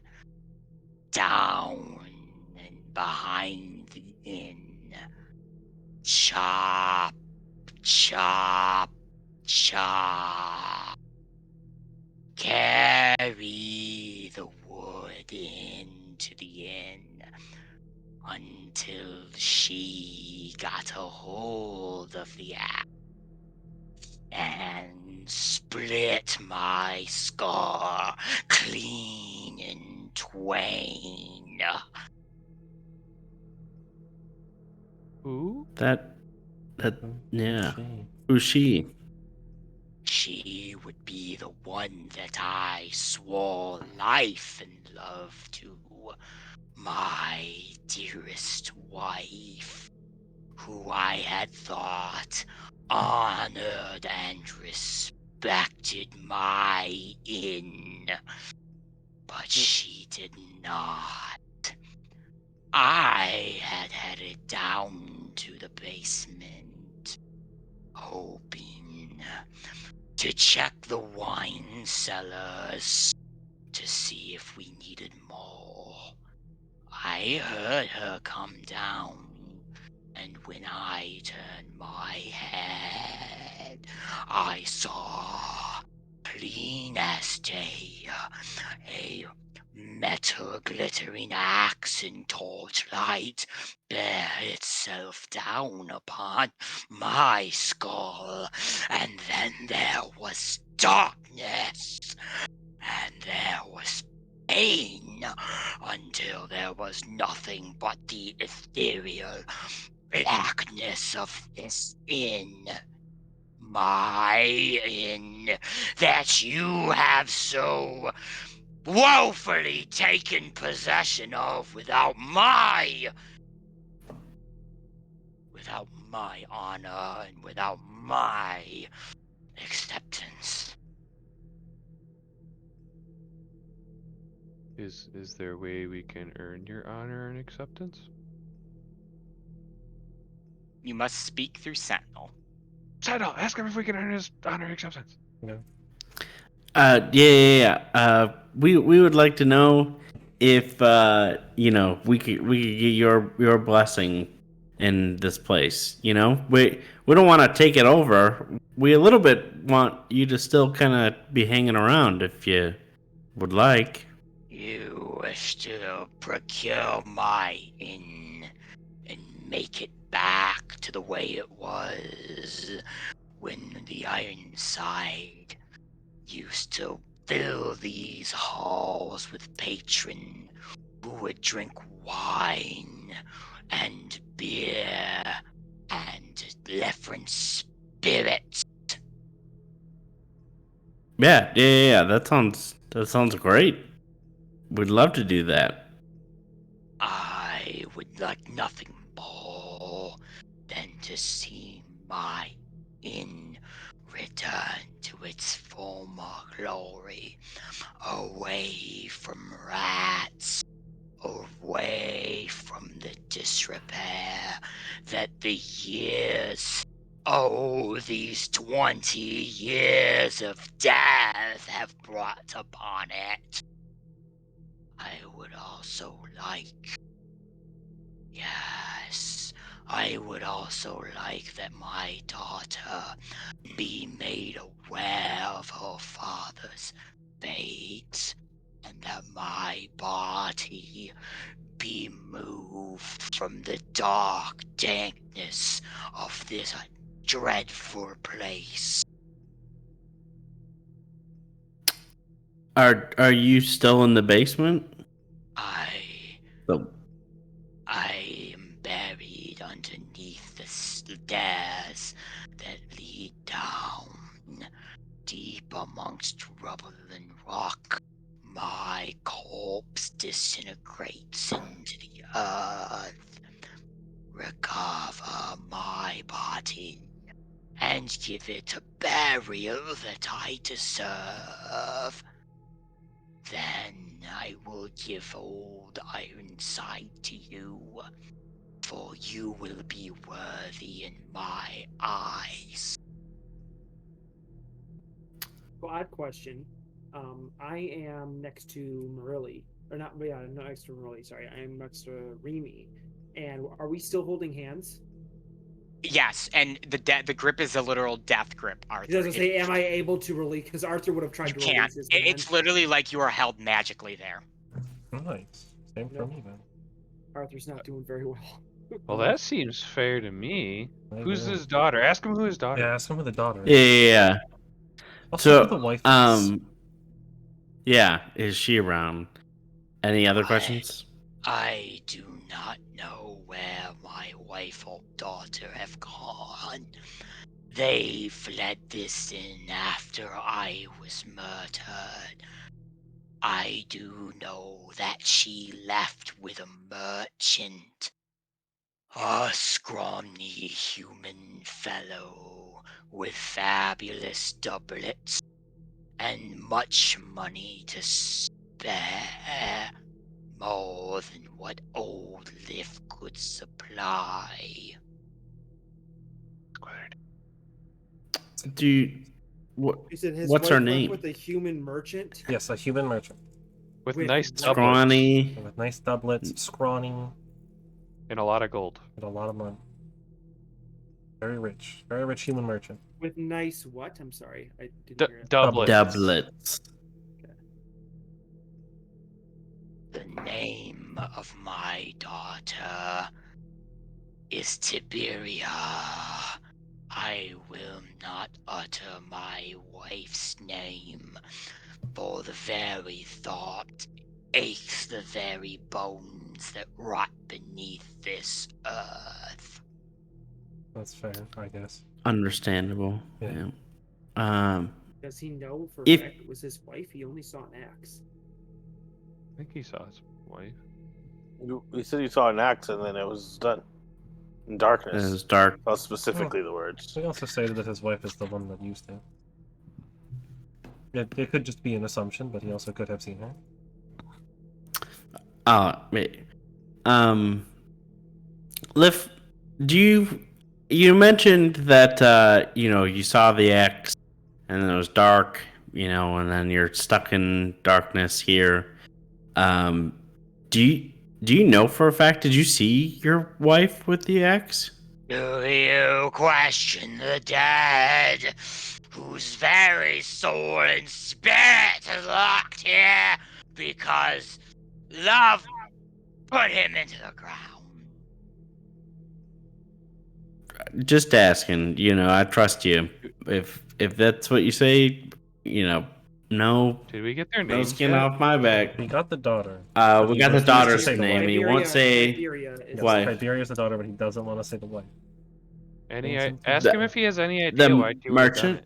Speaker 3: down and behind the inn. Chop, chop, chop. Carry the wood into the inn. until she got a hold of the axe and split my skull clean in twain.
Speaker 5: Who?
Speaker 6: That yeah.
Speaker 1: Shame.
Speaker 6: Who's she?
Speaker 3: She would be the one that I swore life and love to, my dearest wife, who I had thought honored and respected my inn, but she did not. I had headed down to the basement, hoping to check the wine cellars to see if we needed more. I heard her come down, and when I turned my head, I saw, clean as day, a metal glittering axe in torchlight bear itself down upon my skull, and then there was darkness, and there was pain, until there was nothing but the ethereal blackness of this inn, my inn, that you have so woefully taken possession of without my honor and without my acceptance.
Speaker 5: Is there a way we can earn your honor and acceptance?
Speaker 3: You must speak through Sentinel.
Speaker 5: Sentinel, ask him if we can earn his honor and acceptance.
Speaker 6: Yeah. We would like to know if we could get your blessing in this place. We don't want to take it over. We a little bit want you to still kind of be hanging around if you would like.
Speaker 3: You wish to procure my inn and make it back to the way it was when the Ironside used to fill these halls with patrons who would drink wine and beer and different spirits.
Speaker 6: Yeah. That sounds great. We'd love to do that.
Speaker 3: I would like nothing more than to see my inn return to its former glory, away from rats, away from the disrepair that the years, these 20 years of death have brought upon it. I would also like that my daughter be made aware of her father's fate, and that my body be moved from the dark dankness of this dreadful place.
Speaker 6: Are you still in the basement?
Speaker 3: I am buried underneath the stairs that lead down, deep amongst rubble and rock. My corpse disintegrates into the earth. Recover my body and give it a burial that I deserve. Then I will give old Ironside to you, for you will be worthy in my eyes.
Speaker 4: So, odd question. I am next to Marilli, or not? Yeah, not next to Marilli. Sorry, I am next to Remy. And are we still holding hands?
Speaker 3: Yes, and the grip is a literal death grip, Arthur.
Speaker 4: He doesn't say, "Am I able to release?" Because Arthur would have tried to
Speaker 3: can't.
Speaker 4: release his hand.
Speaker 3: It's literally like you are held magically there.
Speaker 1: Nice. Same for me then.
Speaker 4: Arthur's not doing very well.
Speaker 5: Well, that seems fair to me.
Speaker 1: I
Speaker 5: Who's
Speaker 1: agree.
Speaker 5: his daughter? Ask him who his daughter
Speaker 1: Yeah,
Speaker 5: is.
Speaker 1: ask him who the daughter is.
Speaker 6: Yeah.
Speaker 1: Also, who the
Speaker 6: So,
Speaker 1: wife is.
Speaker 6: yeah, is she around? Any other
Speaker 3: I-
Speaker 6: questions?
Speaker 3: I do not know where my wife or daughter have gone. They fled this inn after I was murdered. I do know that she left with a merchant. A scrawny human fellow with fabulous doublets and much money to spare. More than what old Liv could supply.
Speaker 6: Do you, what?
Speaker 4: He said his
Speaker 6: What's
Speaker 4: wife
Speaker 6: her
Speaker 4: left
Speaker 6: name?
Speaker 4: with a human merchant.
Speaker 1: Yes, a human merchant.
Speaker 5: With
Speaker 4: With
Speaker 5: nice
Speaker 4: what?
Speaker 5: doublets
Speaker 6: Scrawny.
Speaker 1: With nice doublets, scrawny,
Speaker 5: and a lot of gold.
Speaker 1: and a lot of money. Very rich. Very rich human merchant.
Speaker 4: With nice what? I'm sorry, I didn't
Speaker 5: D-
Speaker 4: hear it.
Speaker 5: doublets.
Speaker 6: Doublets.
Speaker 3: The name of my daughter is Tiberia. I will not utter my wife's name, for the very thought aches the very bones that rot beneath this earth.
Speaker 1: That's fair, I guess.
Speaker 6: Understandable.
Speaker 1: Yeah.
Speaker 6: Yeah.
Speaker 4: Does he know for a
Speaker 6: If-
Speaker 4: fact it was his wife? He only saw an axe.
Speaker 5: I think he saw his wife.
Speaker 2: You said you saw an axe and then it was done in darkness.
Speaker 6: It was dark.
Speaker 2: That's specifically the words.
Speaker 1: We also stated that his wife is the one that used him. It could just be an assumption, but he also could have seen her.
Speaker 6: Wait. Liv, you mentioned that you saw the X and then it was dark, and then you're stuck in darkness here. Do you know for a fact, did you see your wife with the X?
Speaker 3: Do you question the dead, whose very soul and spirit is locked here because love put him into the ground?
Speaker 6: Just asking, I trust you. If that's what you say, no
Speaker 5: Did we get their
Speaker 6: no
Speaker 5: names
Speaker 6: skin
Speaker 5: yet?
Speaker 6: off my back.
Speaker 1: He got the daughter.
Speaker 6: We
Speaker 1: he
Speaker 6: got the
Speaker 1: refuses to
Speaker 6: daughter's
Speaker 1: say the
Speaker 6: name.
Speaker 1: wife.
Speaker 6: He won't say
Speaker 4: Tiberia is
Speaker 1: Yes,
Speaker 6: Why?
Speaker 1: Tiberia's the daughter, but he doesn't want to say the wife.
Speaker 5: Ask
Speaker 6: The-
Speaker 5: him if he has any idea
Speaker 6: the
Speaker 5: why he would have done
Speaker 6: merchant?
Speaker 5: it.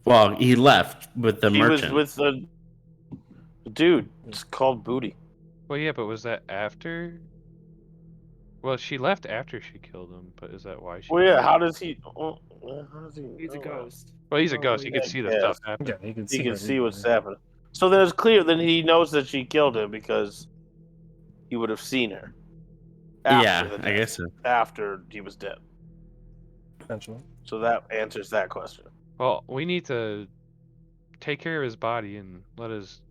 Speaker 6: Well, he left with the
Speaker 2: He
Speaker 6: merchant.
Speaker 2: was with the dude. It's called Booty.
Speaker 5: Well, yeah, but was that after? Well, she left after she killed him, but is that why she?
Speaker 2: Well, yeah. How does he? How does he?
Speaker 4: He's a
Speaker 2: know that?
Speaker 4: ghost.
Speaker 5: Well, he's a
Speaker 4: Oh,
Speaker 5: ghost. He
Speaker 4: yeah.
Speaker 5: can see the
Speaker 2: Yes.
Speaker 5: stuff happen.
Speaker 1: Yeah, he can see.
Speaker 2: He can
Speaker 1: her
Speaker 2: see
Speaker 1: leaving,
Speaker 2: what's
Speaker 1: yeah.
Speaker 2: happening. So then it's clear. Then he knows that she killed him because he would have seen her.
Speaker 6: Yeah,
Speaker 2: the
Speaker 6: I
Speaker 2: death,
Speaker 6: guess so.
Speaker 2: after he was dead.
Speaker 1: Potentially.
Speaker 2: So that answers that question.
Speaker 5: Well, we need to take care of his body and let his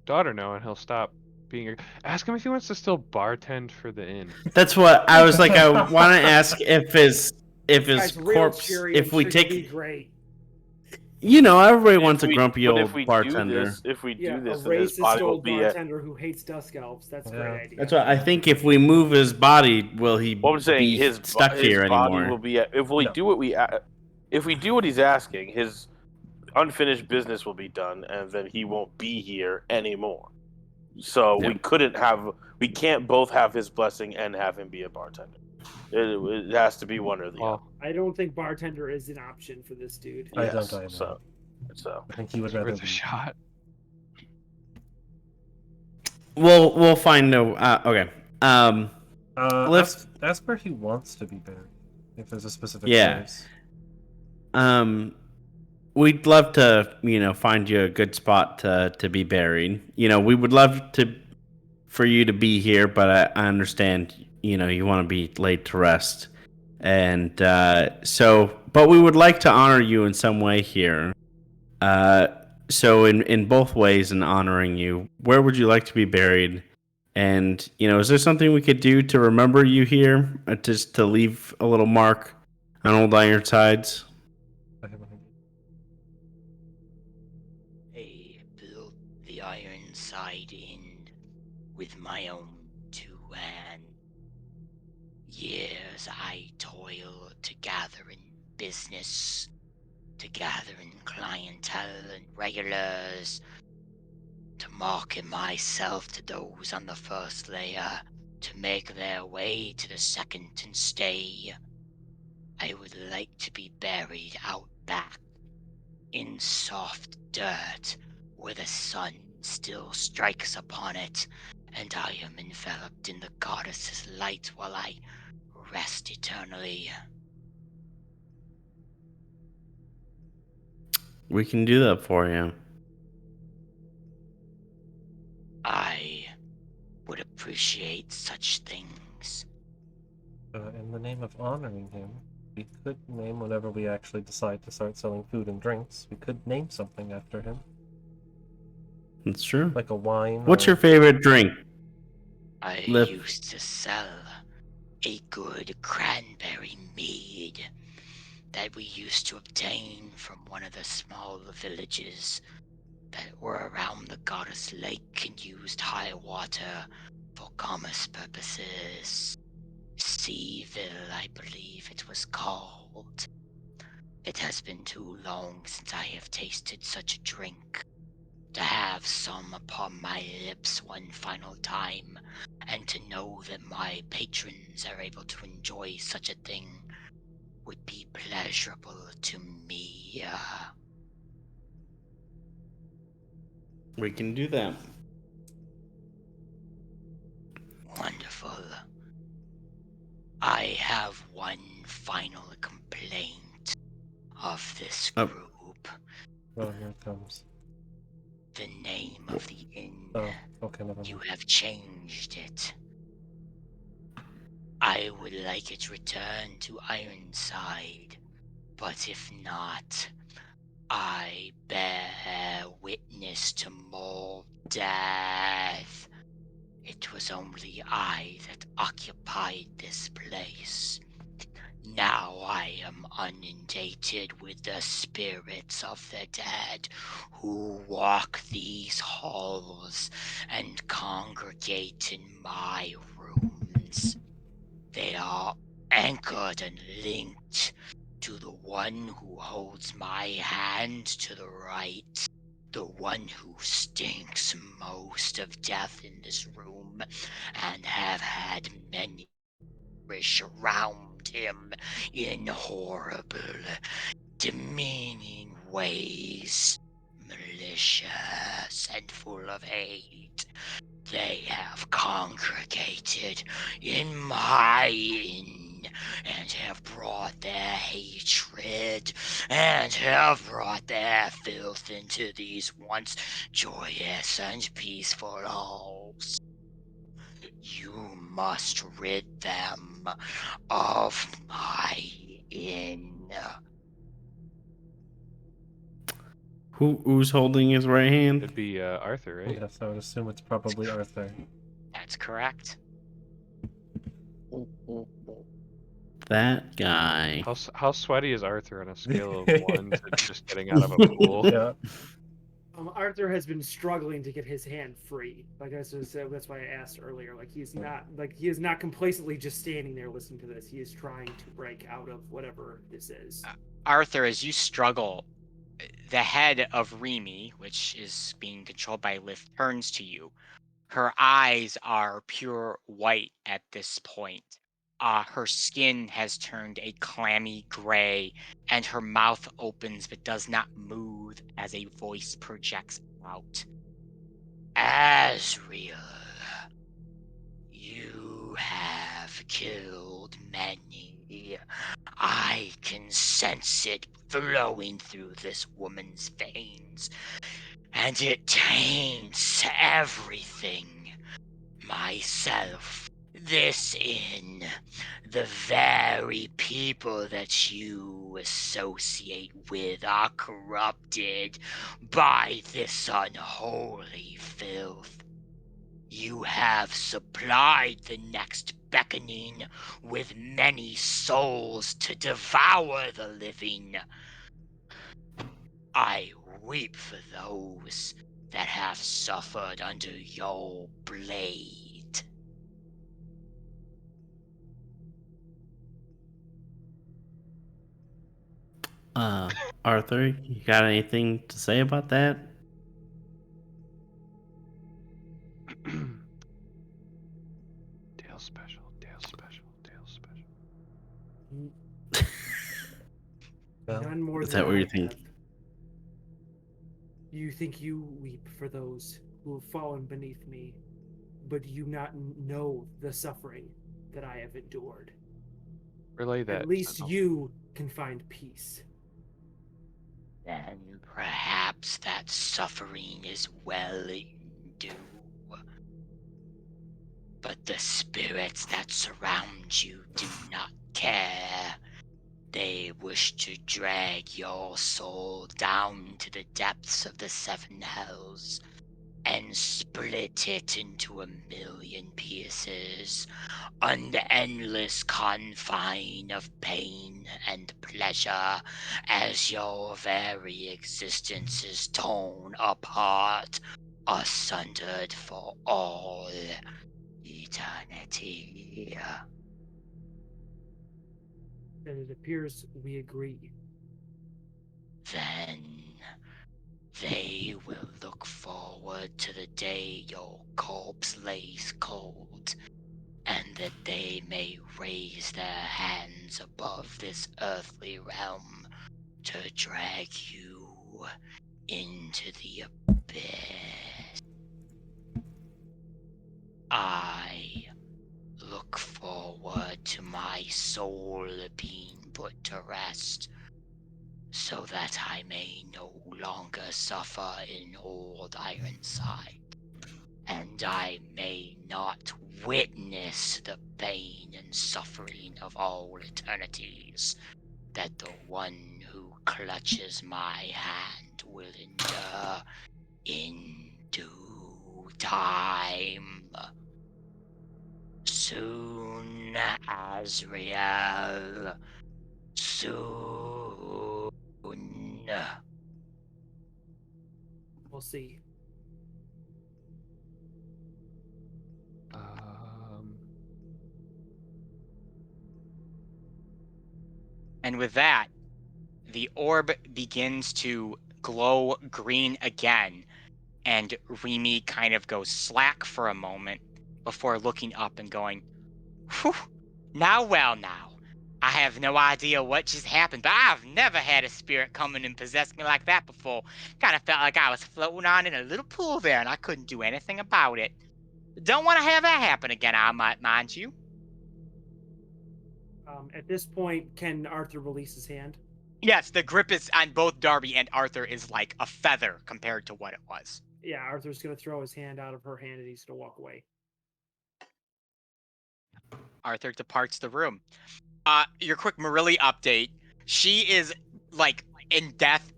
Speaker 5: daughter know, and he'll stop being. Ask him if he wants to still bartend for the inn.
Speaker 6: That's what I was like. I want to ask if his
Speaker 4: Guy's real
Speaker 6: corpse.
Speaker 4: cheery.
Speaker 6: If
Speaker 4: I'm
Speaker 6: we
Speaker 4: sure he'll be
Speaker 6: take,
Speaker 4: great.
Speaker 6: everybody wants a grumpy
Speaker 2: But
Speaker 6: old
Speaker 2: if we
Speaker 6: bartender.
Speaker 2: if we
Speaker 4: Yeah,
Speaker 2: do this,
Speaker 4: a
Speaker 2: then his
Speaker 4: racist
Speaker 2: body will
Speaker 4: old
Speaker 2: be at.
Speaker 4: bartender who hates dusk elves. That's a
Speaker 1: Yeah.
Speaker 4: great idea.
Speaker 6: That's what I think. If we move his body, will he
Speaker 2: What I'm saying,
Speaker 6: be
Speaker 2: his
Speaker 6: stuck
Speaker 2: his
Speaker 6: here
Speaker 2: body
Speaker 6: anymore?
Speaker 2: will be at. If we
Speaker 1: No.
Speaker 2: do what if we do what he's asking, his unfinished business will be done, and then he won't be here anymore. So
Speaker 6: Yeah.
Speaker 2: we can't both have his blessing and have him be a bartender. It has to be one or the other.
Speaker 5: Well,
Speaker 4: I don't think bartender is an option for this dude.
Speaker 1: I
Speaker 2: Yes,
Speaker 1: don't either.
Speaker 2: So
Speaker 1: I think he would
Speaker 5: it's
Speaker 1: rather
Speaker 5: worth a
Speaker 1: be.
Speaker 5: shot.
Speaker 6: We'll find a. Okay. Liv-
Speaker 1: Ask where he wants to be buried. If there's a specific
Speaker 6: Yeah.
Speaker 1: place.
Speaker 6: We'd love to, find you a good spot to be buried. We would love for you to be here, but I understand, you want to be laid to rest. And but we would like to honor you in some way here. So in both ways in honoring you, where would you like to be buried? And, is there something we could do to remember you here? Just to leave a little mark on Old Ironsides?
Speaker 1: I have an idea.
Speaker 3: I built the Ironside Inn with my own 2 when years I toiled to gather in business, to gather in clientele and regulars, to market myself to those on the first layer, to make their way to the second and stay. I would like to be buried out back in soft dirt where the sun still strikes upon it, and I am enveloped in the goddess's light while I rest eternally.
Speaker 6: We can do that for you.
Speaker 3: I would appreciate such things.
Speaker 1: In the name of honoring him, we could name, whenever we actually decide to start selling food and drinks, we could name something after him.
Speaker 6: That's true.
Speaker 1: Like a wine.
Speaker 6: What's
Speaker 1: or...
Speaker 6: your favorite drink?
Speaker 3: I
Speaker 6: Lip.
Speaker 3: used to sell a good cranberry mead that we used to obtain from one of the small villages that were around the goddess lake and used high water for commerce purposes. Seaville, I believe it was called. It has been too long since I have tasted such a drink. To have some upon my lips one final time, and to know that my patrons are able to enjoy such a thing would be pleasurable to me.
Speaker 6: We can do that.
Speaker 3: Wonderful. I have one final complaint of this
Speaker 6: Oh.
Speaker 3: group.
Speaker 1: Oh, here it comes.
Speaker 3: The name of the inn.
Speaker 1: Oh, okay, never
Speaker 3: You
Speaker 1: mind.
Speaker 3: have changed it. I would like it returned to Ironside, but if not, I bear witness to more death. It was only I that occupied this place. Now I am inundated with the spirits of the dead who walk these halls and congregate in my rooms. They are anchored and linked to the one who holds my hand to the right, the one who stinks most of death in this room, and have had many perish around him in horrible, demeaning ways, malicious and full of hate. They have congregated in my inn and have brought their hatred and have brought their filth into these once joyous and peaceful halls. You must rid them of my inn.
Speaker 6: Who's holding his right hand?
Speaker 5: It'd be Arthur, right?
Speaker 1: Yes, I would assume it's probably Arthur.
Speaker 3: That's correct.
Speaker 6: That guy.
Speaker 5: How sweaty is Arthur on a scale of 1 to just getting out of a pool?
Speaker 1: Yeah.
Speaker 4: Arthur has been struggling to get his hand free. Like I said, that's why I asked earlier. Like he is not complacently just standing there listening to this. He is trying to break out of whatever this is.
Speaker 3: Arthur, as you struggle, the head of Remy, which is being controlled by Lith, turns to you. Her eyes are pure white at this point. Her skin has turned a clammy gray, and her mouth opens but does not move as a voice projects out. Asriel, you have killed many. I can sense it flowing through this woman's veins, and it taints everything. Myself, this inn, the very people that you associate with are corrupted by this unholy filth. You have supplied the next beckoning with many souls to devour the living. I weep for those that have suffered under your blade.
Speaker 6: Arthur, you got anything to say about that?
Speaker 5: Dale special, Dale special, Dale special.
Speaker 1: Well,
Speaker 4: None more
Speaker 6: Is
Speaker 4: than
Speaker 6: that what
Speaker 4: I
Speaker 6: you think?
Speaker 4: have. You think you weep for those who have fallen beneath me, but you not know the suffering that I have endured.
Speaker 5: Relay that.
Speaker 4: At least
Speaker 5: Sentinel.
Speaker 4: you can find peace.
Speaker 3: Then perhaps that suffering is well due. But the spirits that surround you do not care. They wish to drag your soul down to the depths of the seven hells and split it into 1,000,000 pieces on the endless confine of pain and pleasure as your very existence is torn apart, sundered for all eternity.
Speaker 4: And it appears we agree.
Speaker 3: Then they will look forward to the day your corpse lays cold, and that they may raise their hands above this earthly realm to drag you into the abyss. I look forward to my soul being put to rest, so that I may no longer suffer in old Ironside, and I may not witness the pain and suffering of all eternities that the one who clutches my hand will endure in due time. Soon, Azrael. Soon.
Speaker 4: We'll see.
Speaker 3: And with that, the orb begins to glow green again, and Remy kind of goes slack for a moment before looking up and going, "Whew, now, I have no idea what just happened, but I've never had a spirit come in and possess me like that before. Kind of felt like I was floating on in a little pool there, and I couldn't do anything about it. Don't want to have that happen again, I might mind you."
Speaker 4: At this point, can Arthur release his hand?
Speaker 3: Yes, the grip is on both Darby and Arthur is like a feather compared to what it was.
Speaker 4: Yeah, Arthur's going to throw his hand out of her hand and he's going to walk away.
Speaker 3: Arthur departs the room. Your quick Marilli update. She is like in death,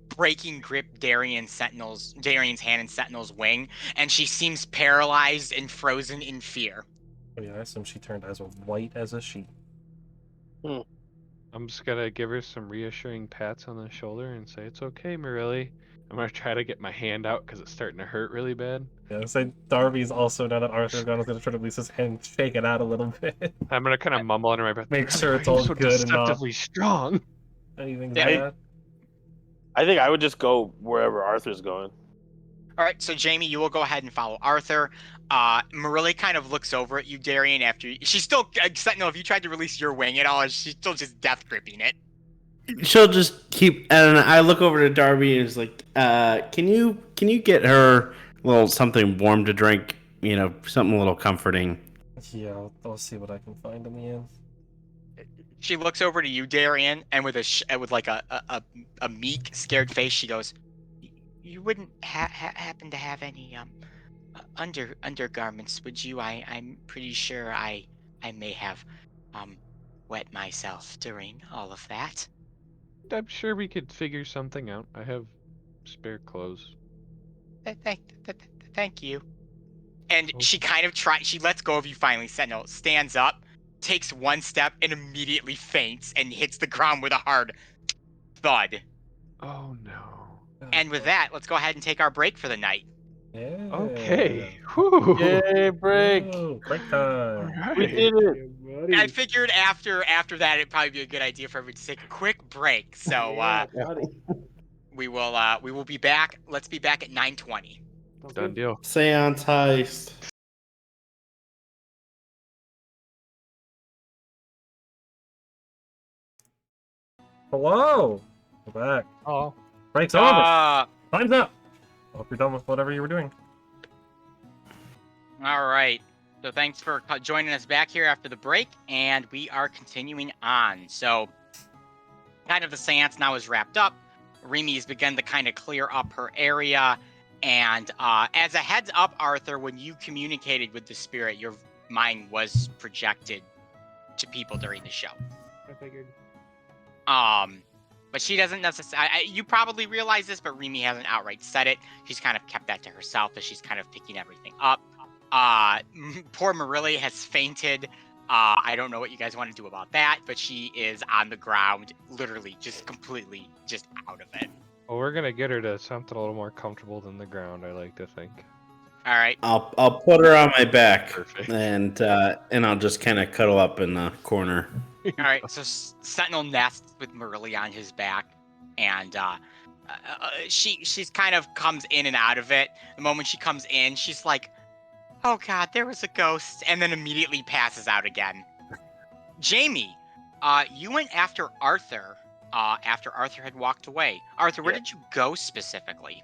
Speaker 3: breaking grip Darian's hand in Sentinel's wing, and she seems paralyzed and frozen in fear.
Speaker 1: Oh, yeah, I assume she turned as white as a sheet.
Speaker 5: I'm just gonna give her some reassuring pats on the shoulder and say, "It's okay, Marilli." I'm gonna try to get my hand out because it's starting to hurt really bad.
Speaker 1: Yeah, so Darby's also, now that Arthur's gone, is going to try to release his hand and shake it out a little bit.
Speaker 5: I'm gonna kind of mumble under my breath.
Speaker 1: Make sure it's
Speaker 5: "Why are you
Speaker 1: all
Speaker 5: so
Speaker 1: good and not-
Speaker 5: deceptively strong."
Speaker 1: Anything
Speaker 2: Yeah,
Speaker 1: bad?
Speaker 2: I think I would just go wherever Arthur's going.
Speaker 3: All right, so Jamie, you will go ahead and follow Arthur. Marilli kind of looks over at you, Darian, after she's still Sentinel. If you tried to release your wing at all, she's still just death gripping it.
Speaker 6: She'll just keep, and I look over to Darby and is like, "Can you get her a little something warm to drink? You know, something a little comforting."
Speaker 1: Yeah, I'll see what I can find in the end.
Speaker 3: She looks over to you, Darian, and with with like a meek, scared face, she goes, "You wouldn't happen to have any undergarments, would you? I'm pretty sure I may have wet myself during all of that."
Speaker 5: I'm sure we could figure something out. I have spare clothes.
Speaker 3: Thank you. And she kind of she lets go of you finally, Sentinel, stands up, takes one step, and immediately faints and hits the ground with a hard thud.
Speaker 5: Oh no.
Speaker 3: And with that, let's go ahead and take our break for the night.
Speaker 1: Yeah.
Speaker 5: Okay. Whew.
Speaker 2: Yay, break!
Speaker 1: Woo, break time.
Speaker 5: All right.
Speaker 2: We did it.
Speaker 4: buddy.
Speaker 3: I figured after that it'd probably be a good idea for everyone to take a quick break. So
Speaker 4: Yeah, buddy.
Speaker 3: we will be back. Let's be back at 9:20.
Speaker 4: Sounds
Speaker 5: Done
Speaker 4: good.
Speaker 5: deal.
Speaker 6: Seance heist.
Speaker 1: Hello! We're back.
Speaker 5: Oh.
Speaker 1: Break's over.
Speaker 3: All
Speaker 1: Time's up. I hope you're done with whatever you were doing.
Speaker 3: right. So thanks for joining us back here after the break, and we are continuing on. So kind of the seance now is wrapped up. Remy has begun to kind of clear up her area. And as a heads up, Arthur, when you communicated with the spirit, your mind was projected to people during the show.
Speaker 4: I figured.
Speaker 3: But she doesn't necessarily. You probably realize this, but Remy hasn't outright said it. She's kind of kept that to herself as she's kind of picking everything up. Poor Marilli has fainted. I don't know what you guys want to do about that, but she is on the ground, literally just completely just out of it.
Speaker 5: Well, we're gonna get her to something a little more comfortable than the ground, I like to think.
Speaker 3: All right.
Speaker 6: I'll put her on my back,
Speaker 5: Perfect.
Speaker 6: and I'll just kind of cuddle up in the corner.
Speaker 3: All right. So Sentinel nests with Marilli on his back, and she's kind of comes in and out of it. The moment she comes in, she's like, "Oh God, there was a ghost," and then immediately passes out again. Jamie, you went after Arthur. After Arthur had walked away. Arthur, where did you go specifically?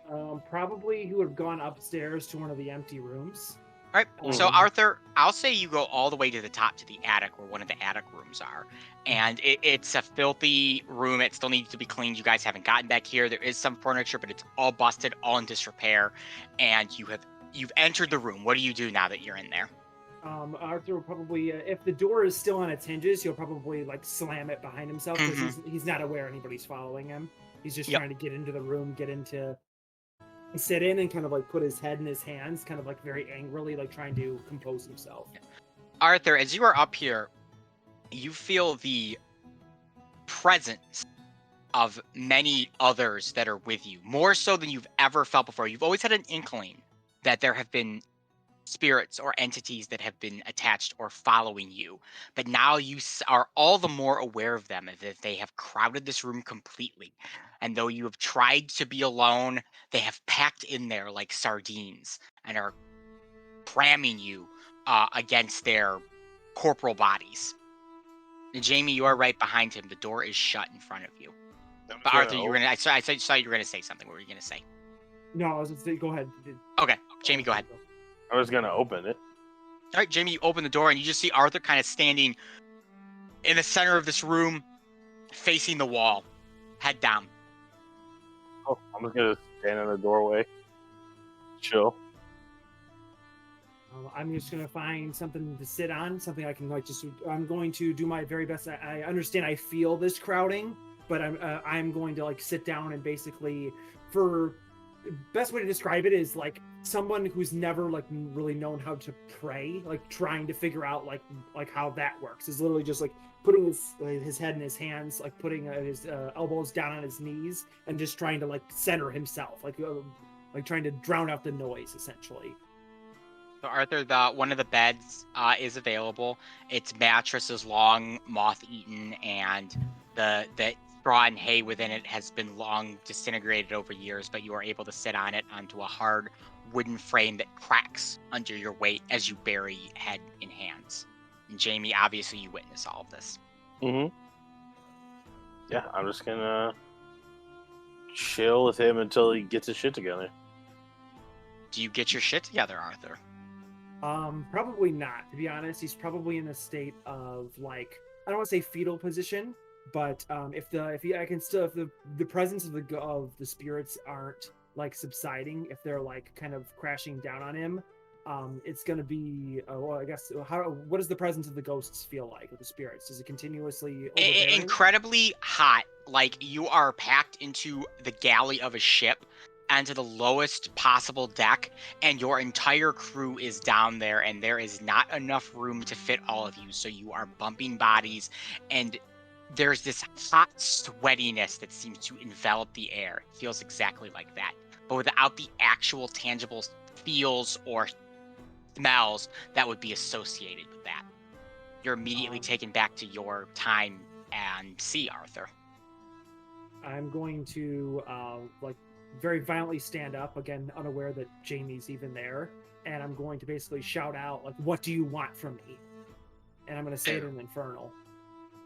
Speaker 4: Probably who would have gone upstairs to one of the empty rooms.
Speaker 3: All right. So Arthur, I'll say you go all the way to the top to the attic where one of the attic rooms are. And it's a filthy room. It still needs to be cleaned. You guys haven't gotten back here. There is some furniture, but it's all busted, all in disrepair. And you've entered the room. What do you do now that you're in there?
Speaker 4: Arthur will probably, if the door is still on its hinges, he'll probably like slam it behind himself because he's not aware anybody's following him. He's just trying to get into the room, sit in and kind of like put his head in his hands, kind of like very angrily, like trying to compose himself.
Speaker 3: Arthur, as you are up here, you feel the presence of many others that are with you, more so than you've ever felt before. You've always had an inkling that there have been spirits or entities that have been attached or following you, but now you are all the more aware of them, as if they have crowded this room completely. And though you have tried to be alone, they have packed in there like sardines and are cramming you against their corporal bodies. And Jamie, you are right behind him. The door is shut in front of you. But Arthur, I saw you were gonna say something. What were you gonna say?
Speaker 4: No, I was gonna say, go ahead.
Speaker 3: Okay, Jamie, go ahead.
Speaker 2: I was gonna open it.
Speaker 3: All right, Jamie, you open the door and you just see Arthur kind of standing in the center of this room, facing the wall, head down.
Speaker 2: Oh, I'm just gonna stand in the doorway. Chill.
Speaker 4: I'm just gonna find something to sit on, something I can like. I'm going to do my very best. I understand. I feel this crowding, but I'm going to like sit down and basically, for best way to describe it is like someone who's never like really known how to pray, like trying to figure out like how that works. Is literally just like putting his head in his hands, like putting his elbows down on his knees, and just trying to like center himself, like trying to drown out the noise, essentially.
Speaker 3: So Arthur, one of the beds is available. Its mattress is long, moth-eaten, and the straw and hay within it has been long disintegrated over years, but you are able to sit on it onto a hard wooden frame that cracks under your weight as you bury head in hands. And Jamie, obviously you witness all of this.
Speaker 2: Mm-hmm. Yeah, I'm just gonna chill with him until he gets his shit together.
Speaker 3: Do you get your shit together, Arthur?
Speaker 4: Probably not, to be honest. He's probably in a state of like, I don't want to say fetal position, but if the presence of the spirits aren't like subsiding, if they're like kind of crashing down on him, it's gonna be well, I guess what does the presence of the ghosts feel like, of the spirits? Does it continuously overbearing?
Speaker 3: Incredibly hot, like you are packed into the galley of a ship and to the lowest possible deck, and your entire crew is down there, and there is not enough room to fit all of you, so you are bumping bodies, and there's this hot sweatiness that seems to envelop the air. It feels exactly like that, but without the actual tangible feels or smells that would be associated with that. you're immediately taken back to your time and see Arthur.
Speaker 4: I'm going to like very violently stand up again, unaware that Jamie's even there, and I'm going to basically shout out like, "What do you want from me?" And I'm going to say it in Infernal.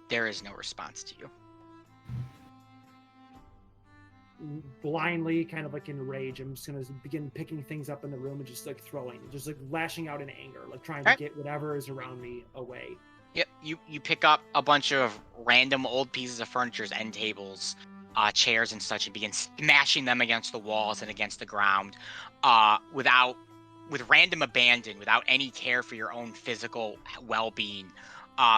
Speaker 3: There is no response to you.
Speaker 4: Blindly, kind of like in rage, I'm just going to begin picking things up in the room and just like throwing, just like lashing out in anger, like trying to get whatever is around me away.
Speaker 3: Yep, you pick up a bunch of random old pieces of furniture, end tables, chairs and such, and begin smashing them against the walls and against the ground, with random abandon, without any care for your own physical well-being.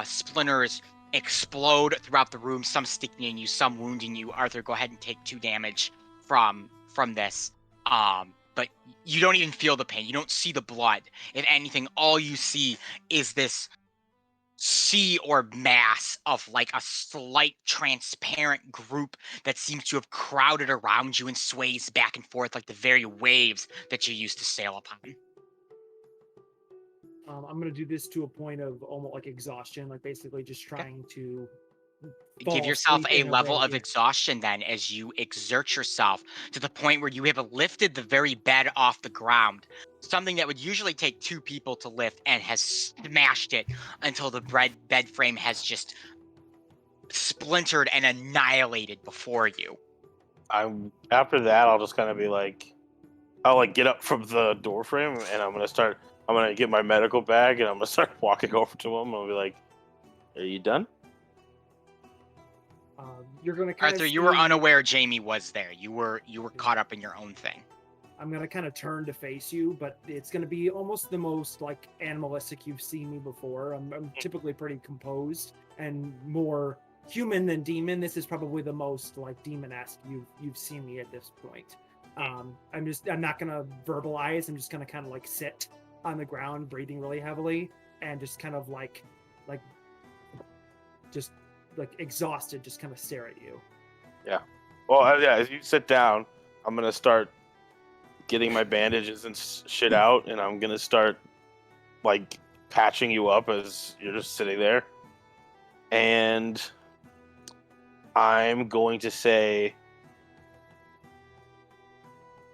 Speaker 3: Splinters explode throughout the room, some sticking in you, some wounding you. Arthur, go ahead and take 2 damage from this. But you don't even feel the pain. You don't see the blood. If anything, all you see is this sea or mass of like a slight transparent group that seems to have crowded around you and sways back and forth like the very waves that you used to sail upon.
Speaker 4: I'm going to do this to a point of almost like exhaustion, like basically just trying to
Speaker 3: Give
Speaker 4: fall
Speaker 3: yourself
Speaker 4: asleep
Speaker 3: a
Speaker 4: in
Speaker 3: level
Speaker 4: way,
Speaker 3: of exhaustion then as you exert yourself to the point where you have lifted the very bed off the ground. Something that would usually take 2 people to lift and has smashed it until the bed frame has just splintered and annihilated before you.
Speaker 2: After that, I'll just kind of be like, I'll like get up from the door frame and I'm gonna get my medical bag and I'm gonna start walking over to him. I'll be like, "Are you done?"
Speaker 4: You're going to kind
Speaker 3: Arthur,
Speaker 4: of
Speaker 3: you were unaware Jamie was there. You were caught up in your own thing.
Speaker 4: I'm going to kind of turn to face you, but it's going to be almost the most like animalistic you've seen me before. I'm typically pretty composed and more human than demon. This is probably the most like demon-esque you've seen me at this point. I'm not going to verbalize. I'm just going to kind of like sit on the ground, breathing really heavily, and just kind of like exhausted, just kind of stare at you.
Speaker 2: Yeah. Well, yeah. As you sit down, I'm gonna start getting my bandages and shit out, and I'm gonna start like patching you up as you're just sitting there. And I'm going to say,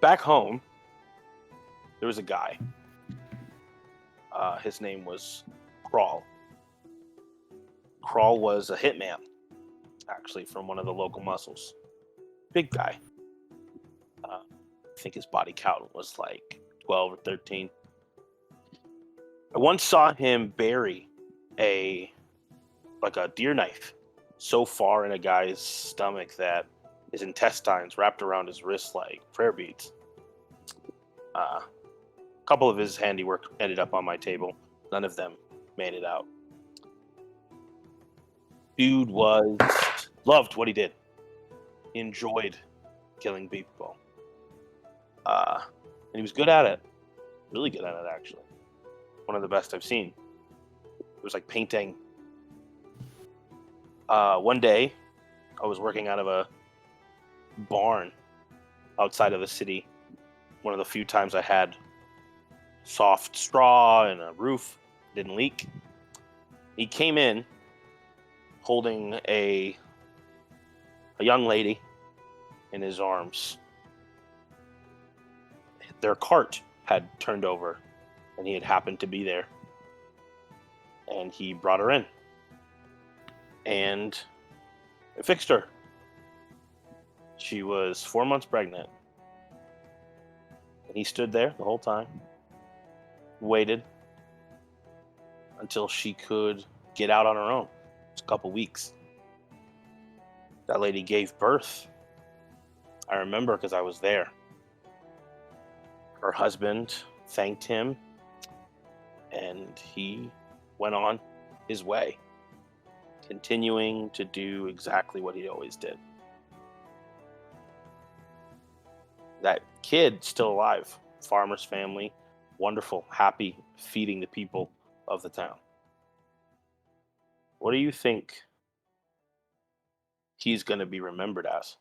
Speaker 2: back home, there was a guy. His name was Crawl. Crawl was a hitman, actually, from one of the local muscles. Big guy. I think his body count was like 12 or 13. I once saw him bury a deer knife so far in a guy's stomach that his intestines wrapped around his wrist like prayer beads. A couple of his handiwork ended up on my table. None of them made it out. Dude loved what he did. He enjoyed killing people. And he was good at it. Really good at it, actually. One of the best I've seen. It was like painting. One day, I was working out of a barn outside of the city. One of the few times I had soft straw and a roof, didn't leak. He came in holding a young lady in his arms. Their cart had turned over, and he had happened to be there. And he brought her in. And it fixed her. She was 4 months pregnant. And he stood there the whole time, waited until she could get out on her own. It was a couple weeks. That lady gave birth. I remember because I was there. Her husband thanked him, and he went on his way, continuing to do exactly what he always did. That kid, still alive, farmer's family, wonderful, happy, feeding the people of the town. What do you think he's going to be remembered as?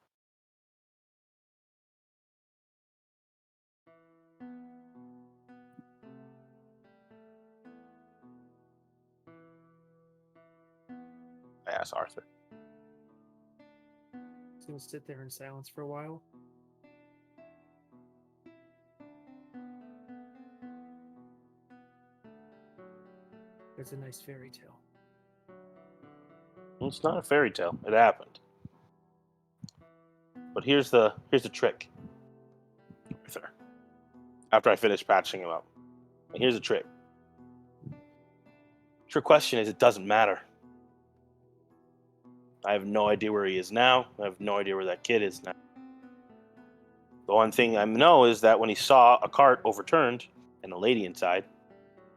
Speaker 2: I asked Arthur.
Speaker 4: He's gonna sit there in silence for a while. It's a nice fairy tale.
Speaker 2: It's not a fairy tale. It happened. But here's the trick. Arthur. After I finish patching him up. And here's the trick. Trick question is it doesn't matter. I have no idea where he is now. I have no idea where that kid is now. The one thing I know is that when he saw a cart overturned and a lady inside,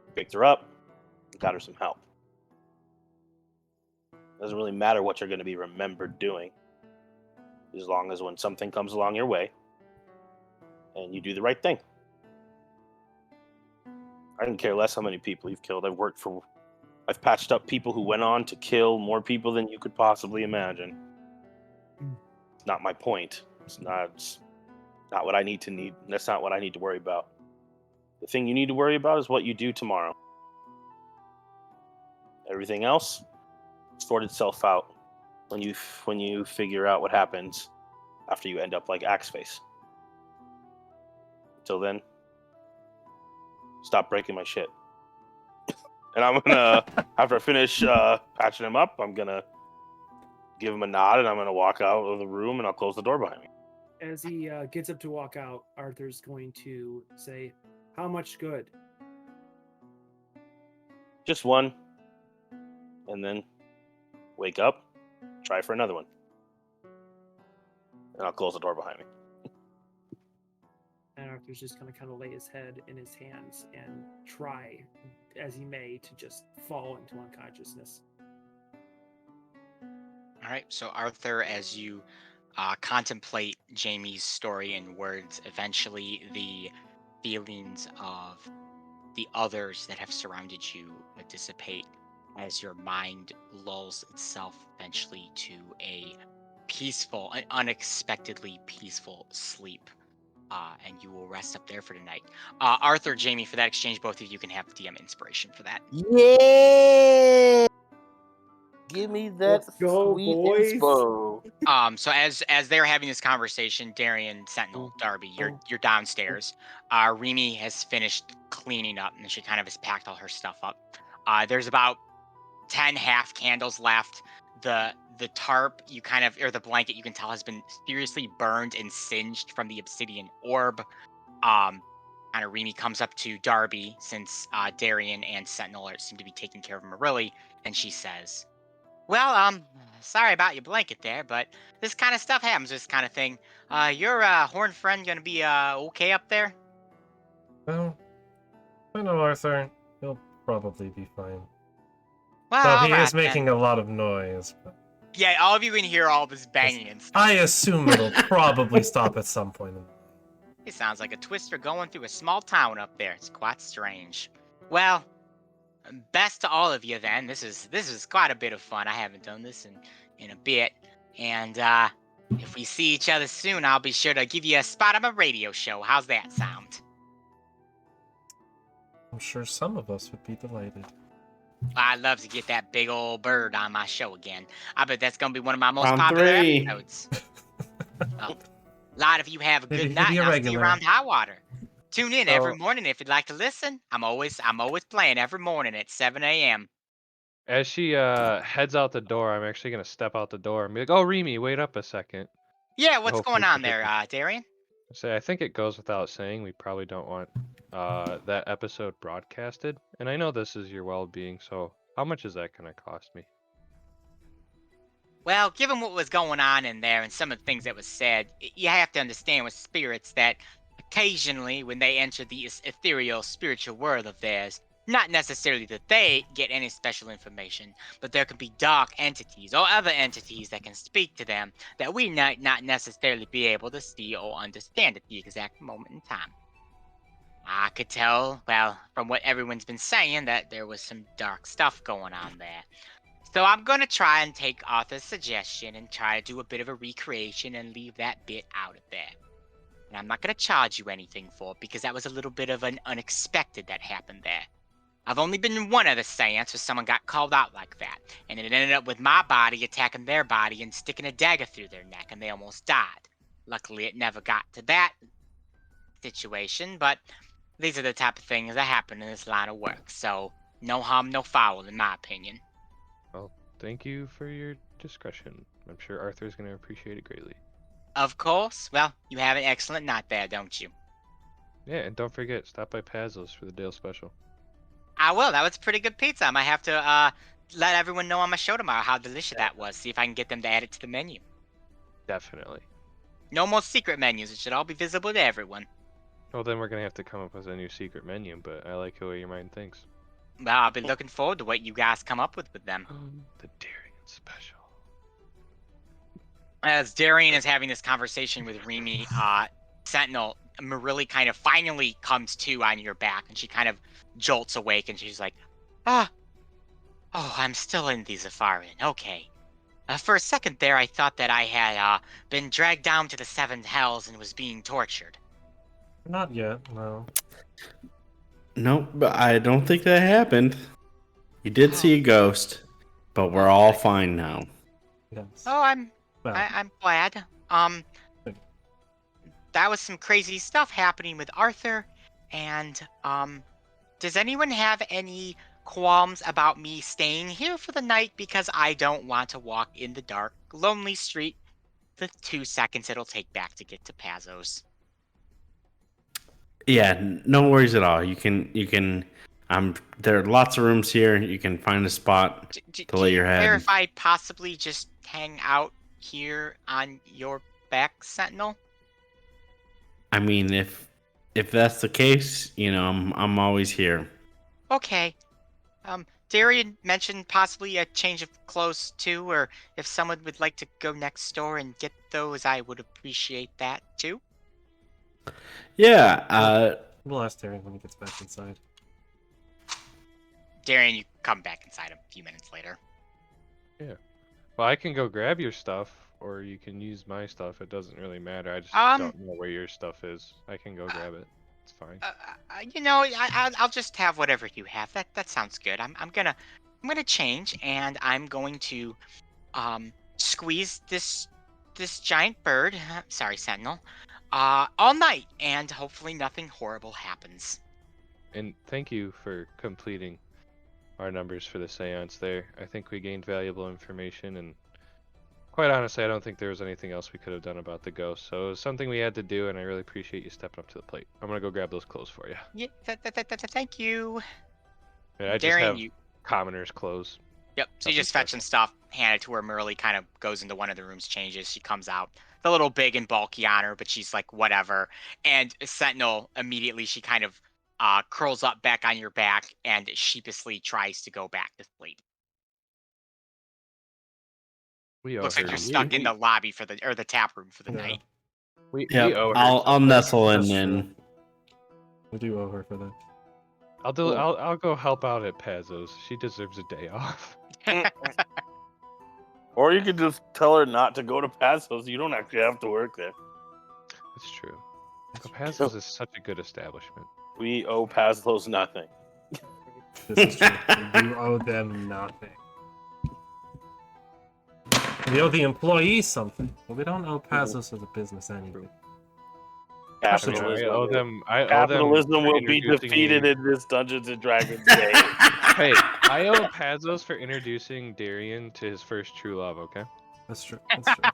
Speaker 2: he picked her up and got her some help. Doesn't really matter what you're going to be remembered doing, as long as when something comes along your way and you do the right thing. I can care less how many people you've killed. I've patched up people who went on to kill more people than you could possibly imagine. It's not my point. It's not what I need. That's not what I need to worry about. The thing you need to worry about is what you do tomorrow. Everything else sort itself out when you figure out what happens after you end up like Axeface. Until then, stop breaking my shit. And I'm gonna, after I finish patching him up, I'm gonna give him a nod and I'm gonna walk out of the room and I'll close the door behind me.
Speaker 4: As he gets up to walk out, Arthur's going to say, "How much good?"
Speaker 2: Just one. And then wake up, try for another one. And I'll close the door behind me.
Speaker 4: And Arthur's just going to kind of lay his head in his hands and try, as he may, to just fall into unconsciousness.
Speaker 3: All right, so Arthur, as you contemplate Jamie's story in words, eventually the feelings of the others that have surrounded you dissipate as your mind lulls itself eventually to a peaceful, an unexpectedly peaceful sleep. And you will rest up there for tonight. Arthur, Jamie, for that exchange, both of you can have DM inspiration for that.
Speaker 2: Yeah! Give me that
Speaker 4: Let's go,
Speaker 2: sweet
Speaker 4: boys.
Speaker 2: inspo.
Speaker 3: So as they're having this conversation, Darian, Sentinel, Darby, you're downstairs. Remy has finished cleaning up, and she kind of has packed all her stuff up. There's about 10 half candles left. The tarp, or the blanket, you can tell has been seriously burned and singed from the obsidian orb. Kind of Remy comes up to Darby, since Darian and Sentinel seem to be taking care of Marilli, and she says, "Well, sorry about your blanket there, but this kind of stuff happens, this kind of thing. Your horn friend gonna be okay up there?"
Speaker 1: Well, I know Arthur. He'll probably be fine.
Speaker 3: Well,
Speaker 1: Though
Speaker 3: all
Speaker 1: he
Speaker 3: right,
Speaker 1: is making a lot of noise. But
Speaker 3: yeah, all of you can hear all this banging and stuff.
Speaker 1: I assume it'll probably stop at some point.
Speaker 3: It sounds like a twister going through a small town up there. It's quite strange. Well, best to all of you then. This is quite a bit of fun. I haven't done this in a bit. And if we see each other soon, I'll be sure to give you a spot on my radio show. How's that sound?
Speaker 1: I'm sure some of us would be delighted.
Speaker 3: I'd love to get that big old bird on my show again. I bet that's gonna be one of my most
Speaker 6: Round
Speaker 3: popular
Speaker 6: 3.
Speaker 3: episodes. Well, a lot of you have a
Speaker 1: Maybe
Speaker 3: good
Speaker 1: he'll
Speaker 3: night.
Speaker 1: be a
Speaker 3: And I'll see you
Speaker 1: regular.
Speaker 3: around High Water. Tune in every
Speaker 1: So-
Speaker 3: morning if you'd like to listen. I'm always playing every morning at 7 a.m.
Speaker 5: As she heads out the door, I'm actually gonna step out the door and be like, "Oh, Remy, wait up a second."
Speaker 3: Yeah, what's
Speaker 5: Hopefully
Speaker 3: going on
Speaker 5: she'll
Speaker 3: there,
Speaker 5: get
Speaker 3: Darian?
Speaker 5: Say, I think it goes without saying we probably don't want that episode broadcasted, and I know this is your well-being, so how much is that gonna cost me?
Speaker 3: Well, given what was going on in there and some of the things that was said, you have to understand with spirits that occasionally when they enter the ethereal spiritual world of theirs, not necessarily that they get any special information, but there can be dark entities or other entities that can speak to them that we might not necessarily be able to see or understand at the exact moment in time. I could tell, well, from what everyone's been saying, that there was some dark stuff going on there. So I'm going to try and take Arthur's suggestion and try to do a bit of a recreation and leave that bit out of there. And I'm not going to charge you anything for it because that was a little bit of an unexpected that happened there. I've only been in one other seance where someone got called out like that, and it ended up with my body attacking their body and sticking a dagger through their neck, and they almost died. Luckily, it never got to that situation, but these are the type of things that happen in this line of work, so no harm, no foul, in my opinion.
Speaker 5: Well, thank you for your discretion. I'm sure Arthur's going to appreciate it greatly.
Speaker 3: Of course. Well, you have an excellent night there, don't you?
Speaker 5: Yeah, and don't forget, stop by Pazos for the Dale special.
Speaker 3: I will. That was pretty good pizza. I might have to let everyone know on my show tomorrow how delicious that was. See if I can get them to add it to the menu.
Speaker 5: Definitely.
Speaker 3: No more secret menus. It should all be visible to everyone.
Speaker 5: Well, then we're going to have to come up with a new secret menu, but I like the way your mind thinks.
Speaker 3: Well, I'll be looking forward to what you guys come up with them.
Speaker 5: The Darian special.
Speaker 3: As Darian is having this conversation with Remy, Sentinel really kind of finally comes to on your back, and she kind of jolts awake, and she's like, oh, I'm still in the Zafarian. Okay. For a second there, I thought that I had been dragged down to the seven hells and was being tortured.
Speaker 1: Not yet, no.
Speaker 6: Nope, but I don't think that happened. You did see a ghost, but we're all fine now.
Speaker 1: Yes.
Speaker 3: Oh, I'm
Speaker 1: Well,
Speaker 3: glad. That was some crazy stuff happening with Arthur, and does anyone have any qualms about me staying here for the night because I don't want to walk in the dark, lonely street the 2 seconds it'll take back to get to Pazos?
Speaker 6: Yeah, no worries at all. You can. There are lots of rooms here. You can find a spot to lay your head.
Speaker 3: Care if I possibly just hang out here on your back, Sentinel?
Speaker 6: I mean, if that's the case, I'm always here.
Speaker 3: Okay. Darian mentioned possibly a change of clothes too, or if someone would like to go next door and get those, I would appreciate that too.
Speaker 6: Yeah.
Speaker 1: we'll ask Terry when he gets back inside.
Speaker 3: Darian, you come back inside a few minutes later.
Speaker 5: Well, I can go grab your stuff, or you can use my stuff. It doesn't really matter. I just don't know where your stuff is. I can go grab it. It's fine.
Speaker 3: I'll just have whatever you have. That sounds good. I'm gonna change, and I'm going to squeeze this giant bird. Sorry, Sentinel. All night, and hopefully nothing horrible happens.
Speaker 5: And thank you for completing our numbers for the seance there. I think we gained valuable information, and quite honestly, I don't think there was anything else we could have done about the ghost. So it was something we had to do, and I really appreciate you stepping up to the plate. I'm gonna go grab those clothes for you.
Speaker 3: Yeah, thank you.
Speaker 5: And I just
Speaker 3: Darian,
Speaker 5: have commoner's clothes.
Speaker 3: Yep. So you
Speaker 5: Nothing
Speaker 3: just fetch
Speaker 5: special.
Speaker 3: some stuff, hand it to her. Merle kind of goes into one of the rooms, changes. She comes out. It's a little big and bulky on her, but she's like, whatever. And Sentinel, immediately, she kind of curls up back on your back and sheepishly tries to go back to sleep.
Speaker 5: We owe
Speaker 3: Looks like
Speaker 5: her.
Speaker 3: you're stuck in the lobby or the tap room for the
Speaker 1: Yeah.
Speaker 3: night.
Speaker 5: We
Speaker 6: Yep.
Speaker 5: owe her.
Speaker 6: I'll nestle in
Speaker 1: That's
Speaker 6: then.
Speaker 1: true. We do owe her for that.
Speaker 5: I'll go help out at Pazos. She deserves a day off.
Speaker 2: Or you could just tell her not to go to Pazos. You don't actually have to work there.
Speaker 5: It's true. Pazos is such a good establishment.
Speaker 2: We owe Pazos nothing.
Speaker 1: This is true. We do owe them nothing. We owe the employees something, but we don't owe Pazos as a business anyway.
Speaker 2: Capitalism,
Speaker 5: I owe them.
Speaker 2: Capitalism
Speaker 5: for
Speaker 2: will be
Speaker 5: introducing
Speaker 2: defeated
Speaker 5: me-
Speaker 2: in this Dungeons and Dragons game.
Speaker 5: Hey, I owe Pazos for introducing Darian to his first true love. Okay.
Speaker 1: That's true. That's true.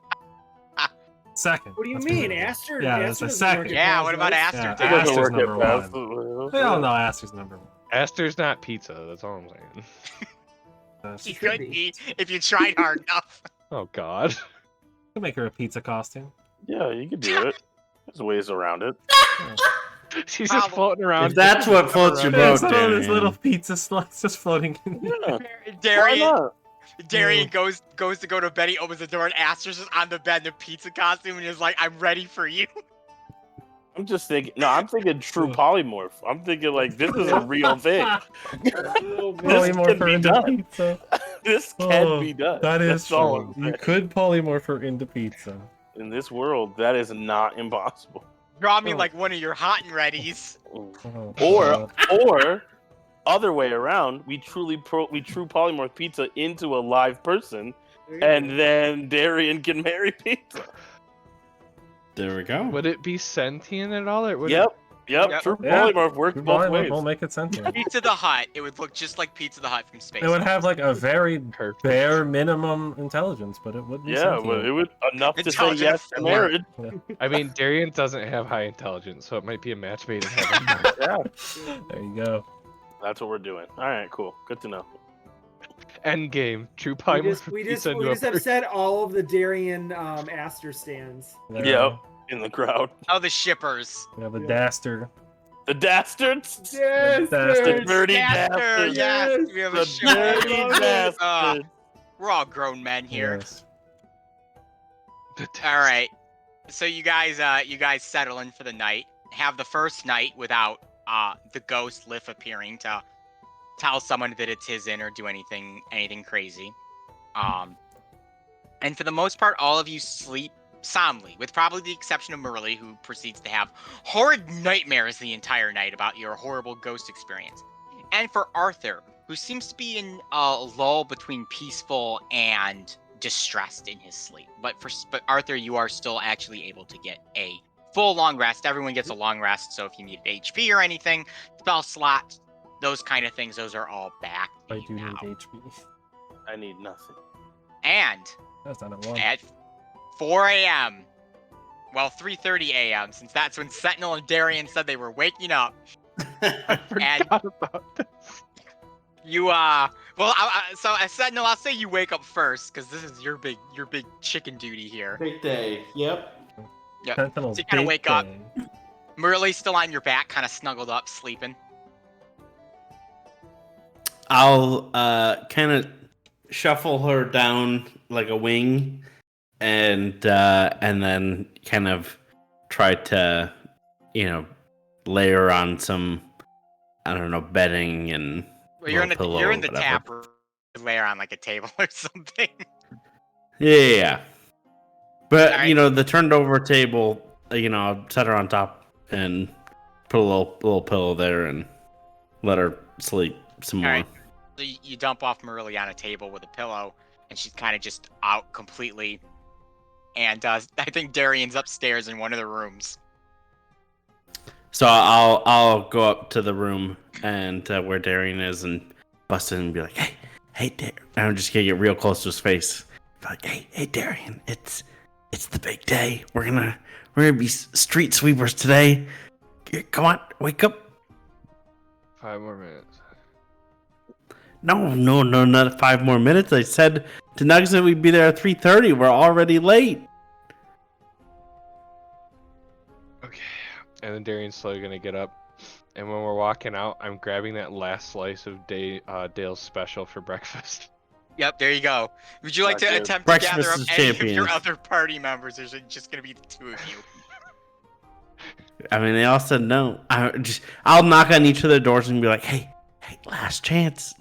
Speaker 1: Second.
Speaker 4: What do you
Speaker 1: That's
Speaker 4: mean,
Speaker 1: pretty good.
Speaker 4: Aster?
Speaker 1: Yeah,
Speaker 4: Aster
Speaker 1: that's a
Speaker 4: doesn't
Speaker 1: second.
Speaker 4: work at
Speaker 3: Yeah, what about
Speaker 4: Pazos.
Speaker 3: Aster?
Speaker 1: Yeah,
Speaker 2: It doesn't
Speaker 1: Aster's
Speaker 2: work at
Speaker 1: number one.
Speaker 2: Pazos.
Speaker 1: We all know Aster's number one.
Speaker 5: Aster's not pizza. That's all I'm saying.
Speaker 1: That's
Speaker 3: He
Speaker 1: true.
Speaker 3: could be if you tried hard enough.
Speaker 5: Oh God.
Speaker 1: Could make her a pizza costume.
Speaker 2: Yeah, you can do it. There's ways around it.
Speaker 5: She's just
Speaker 3: Problem.
Speaker 5: floating around.
Speaker 6: If that's what floats your
Speaker 1: Yeah,
Speaker 6: boat,
Speaker 1: some of those
Speaker 6: Darian.
Speaker 1: little pizza sluts just floating in the
Speaker 2: Yeah. Why
Speaker 3: Darian
Speaker 2: not?
Speaker 3: Darian goes to go to bed. He opens the door, and Aster's just on the bed in a pizza costume, and is like, "I'm ready for you."
Speaker 2: I'm just thinking. No, I'm thinking true polymorph. I'm thinking like this is a real thing.
Speaker 1: Polymorph
Speaker 2: can
Speaker 1: her
Speaker 2: be
Speaker 1: into
Speaker 2: done.
Speaker 1: pizza.
Speaker 2: This can
Speaker 1: Oh,
Speaker 2: be done.
Speaker 1: That is
Speaker 2: That's all
Speaker 1: true.
Speaker 2: I'm
Speaker 1: You
Speaker 2: saying.
Speaker 1: could polymorph her into pizza.
Speaker 2: In this world, that is not impossible.
Speaker 3: Draw me
Speaker 1: Oh.
Speaker 3: like one of your hot and readies.
Speaker 1: Oh,
Speaker 2: Or other way around, we true polymorph pizza into a live person, and then Darian can marry pizza.
Speaker 6: There we go.
Speaker 5: Would it be sentient at all? Or would
Speaker 2: Yep.
Speaker 3: Yep.
Speaker 2: True
Speaker 1: Yeah.
Speaker 2: polymorph works
Speaker 1: True
Speaker 2: both
Speaker 1: polymorph
Speaker 2: ways.
Speaker 1: will make it sentient.
Speaker 3: Pizza the Hut. It would look just like Pizza the Hut from space.
Speaker 1: It would have like a very
Speaker 5: it perfect?
Speaker 1: bare minimum intelligence, but it would be
Speaker 2: Yeah,
Speaker 1: sentient.
Speaker 2: well, it would enough to say
Speaker 3: Intelligent
Speaker 2: yes to
Speaker 3: four.
Speaker 2: marriage.
Speaker 5: I mean, Darian doesn't have high intelligence, so it might be a match made in heaven.
Speaker 2: Yeah,
Speaker 1: There you go.
Speaker 2: that's what we're doing. All right, cool. Good to know.
Speaker 5: End game. True
Speaker 4: We
Speaker 5: polymorph
Speaker 4: just, we just,
Speaker 5: pizza
Speaker 4: we
Speaker 5: into a
Speaker 4: just upset all of the Darian Aster stands.
Speaker 1: There
Speaker 2: Yep. In the crowd.
Speaker 3: Oh, the shippers.
Speaker 1: We have a
Speaker 4: Yeah.
Speaker 1: Daster.
Speaker 2: The dastards.
Speaker 4: Yes,
Speaker 1: Bastard.
Speaker 2: The dirty
Speaker 3: Daster,
Speaker 2: bastards.
Speaker 3: yes, we have a
Speaker 2: The
Speaker 3: shipper.
Speaker 2: dirty
Speaker 4: Love it.
Speaker 2: bastards.
Speaker 3: We're all grown men here.
Speaker 1: Yes.
Speaker 3: All right. So you guys settle in for the night. Have the first night without the ghost Lif appearing to tell someone that it's his inn or do anything crazy. And for the most part, all of you sleep soundly, with probably the exception of Merle, who proceeds to have horrid nightmares the entire night about your horrible ghost experience. And for Arthur, who seems to be in a lull between peaceful and distressed in his sleep. But Arthur, you are still actually able to get a full long rest. Everyone gets a long rest, so if you need HP or anything, spell slots, those kind of things, those are all back to
Speaker 1: I
Speaker 3: you
Speaker 1: do
Speaker 3: now.
Speaker 1: need HP.
Speaker 2: I need nothing.
Speaker 3: And
Speaker 1: That's not a one.
Speaker 3: at 4 a.m., well, 3:30 a.m., since that's when Sentinel and Darian said they were waking up,
Speaker 5: I
Speaker 3: and
Speaker 5: forgot about this.
Speaker 3: you so as Sentinel, I'll say you wake up first because this is your big chicken duty here.
Speaker 6: Big day. Yep.
Speaker 3: Yep.
Speaker 1: Sentinel's
Speaker 3: So you kinda
Speaker 1: big
Speaker 3: wake up.
Speaker 1: day.
Speaker 3: Merle's still on your back, kind of snuggled up, sleeping.
Speaker 6: I'll kind of shuffle her down like a wing, and then kind of try to, lay her on some, I don't know, bedding and.
Speaker 3: Well, you're in
Speaker 6: pillow
Speaker 3: you're
Speaker 6: or
Speaker 3: in the
Speaker 6: whatever.
Speaker 3: tap room. Lay her on like a table or something.
Speaker 6: Yeah. But
Speaker 3: Alright.
Speaker 6: the turned over table, I'll set her on top and put a little pillow there and let her sleep some more.
Speaker 3: Alright. So you dump off Merle on a table with a pillow, and she's kind of just out completely. And I think Darian's upstairs in one of the rooms.
Speaker 6: So I'll go up to the room and where Darian is and bust in and be like, hey, Darian. I'm just gonna get real close to his face. Be like, hey, Darian, it's the big day. We're gonna be street sweepers today. Come on, wake up.
Speaker 5: 5 more minutes.
Speaker 6: No, not 5 more minutes. I said to Nugs that we'd be there at 3:30. We're already late.
Speaker 5: Okay. And then Darian's slowly gonna get up. And when we're walking out, I'm grabbing that last slice of Dale's special for breakfast.
Speaker 3: Yep, there you go. Would you like to
Speaker 2: Gotcha.
Speaker 3: attempt to gather
Speaker 6: Breakfast
Speaker 3: up
Speaker 6: is
Speaker 3: any of your
Speaker 6: champions.
Speaker 3: other party members, or is it just going to be the two of you?
Speaker 6: I mean, they all said no. I'll knock on each of their doors and be like, hey, last chance.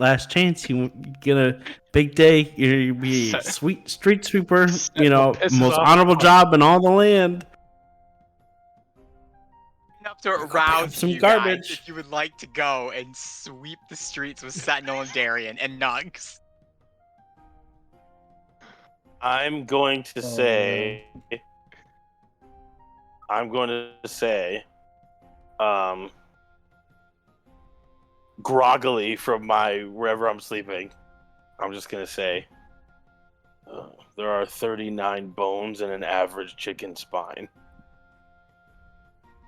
Speaker 6: You get a big day. You'll be a sweet street sweeper.
Speaker 5: Pisses
Speaker 6: Most
Speaker 5: off.
Speaker 6: honorable job in all the land.
Speaker 3: Enough to arouse
Speaker 6: some
Speaker 3: you guys
Speaker 6: garbage.
Speaker 3: if you would like to go and sweep the streets with Sentinel and Darian and Nugs.
Speaker 2: I'm going to say, groggily from wherever I'm sleeping, I'm just going to say, there are 39 bones in an average chicken spine.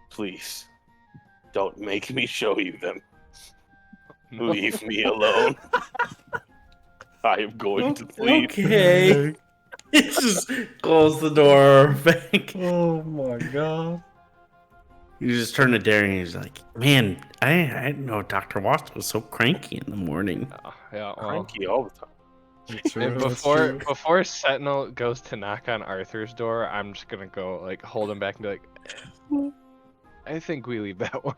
Speaker 2: Please, don't make me show you them. Leave me alone. I am going to sleep.
Speaker 6: Okay. Just close the door. Back.
Speaker 1: Oh my god.
Speaker 6: You just turn to Darian and he's like, man, I didn't know Dr. Watts was so cranky in the morning.
Speaker 5: Yeah, well.
Speaker 2: Cranky all the time.
Speaker 1: That's true,
Speaker 5: And
Speaker 1: that's true.
Speaker 5: before Sentinel goes to knock on Arthur's door, I'm just gonna go like hold him back and be like, I think we leave that one.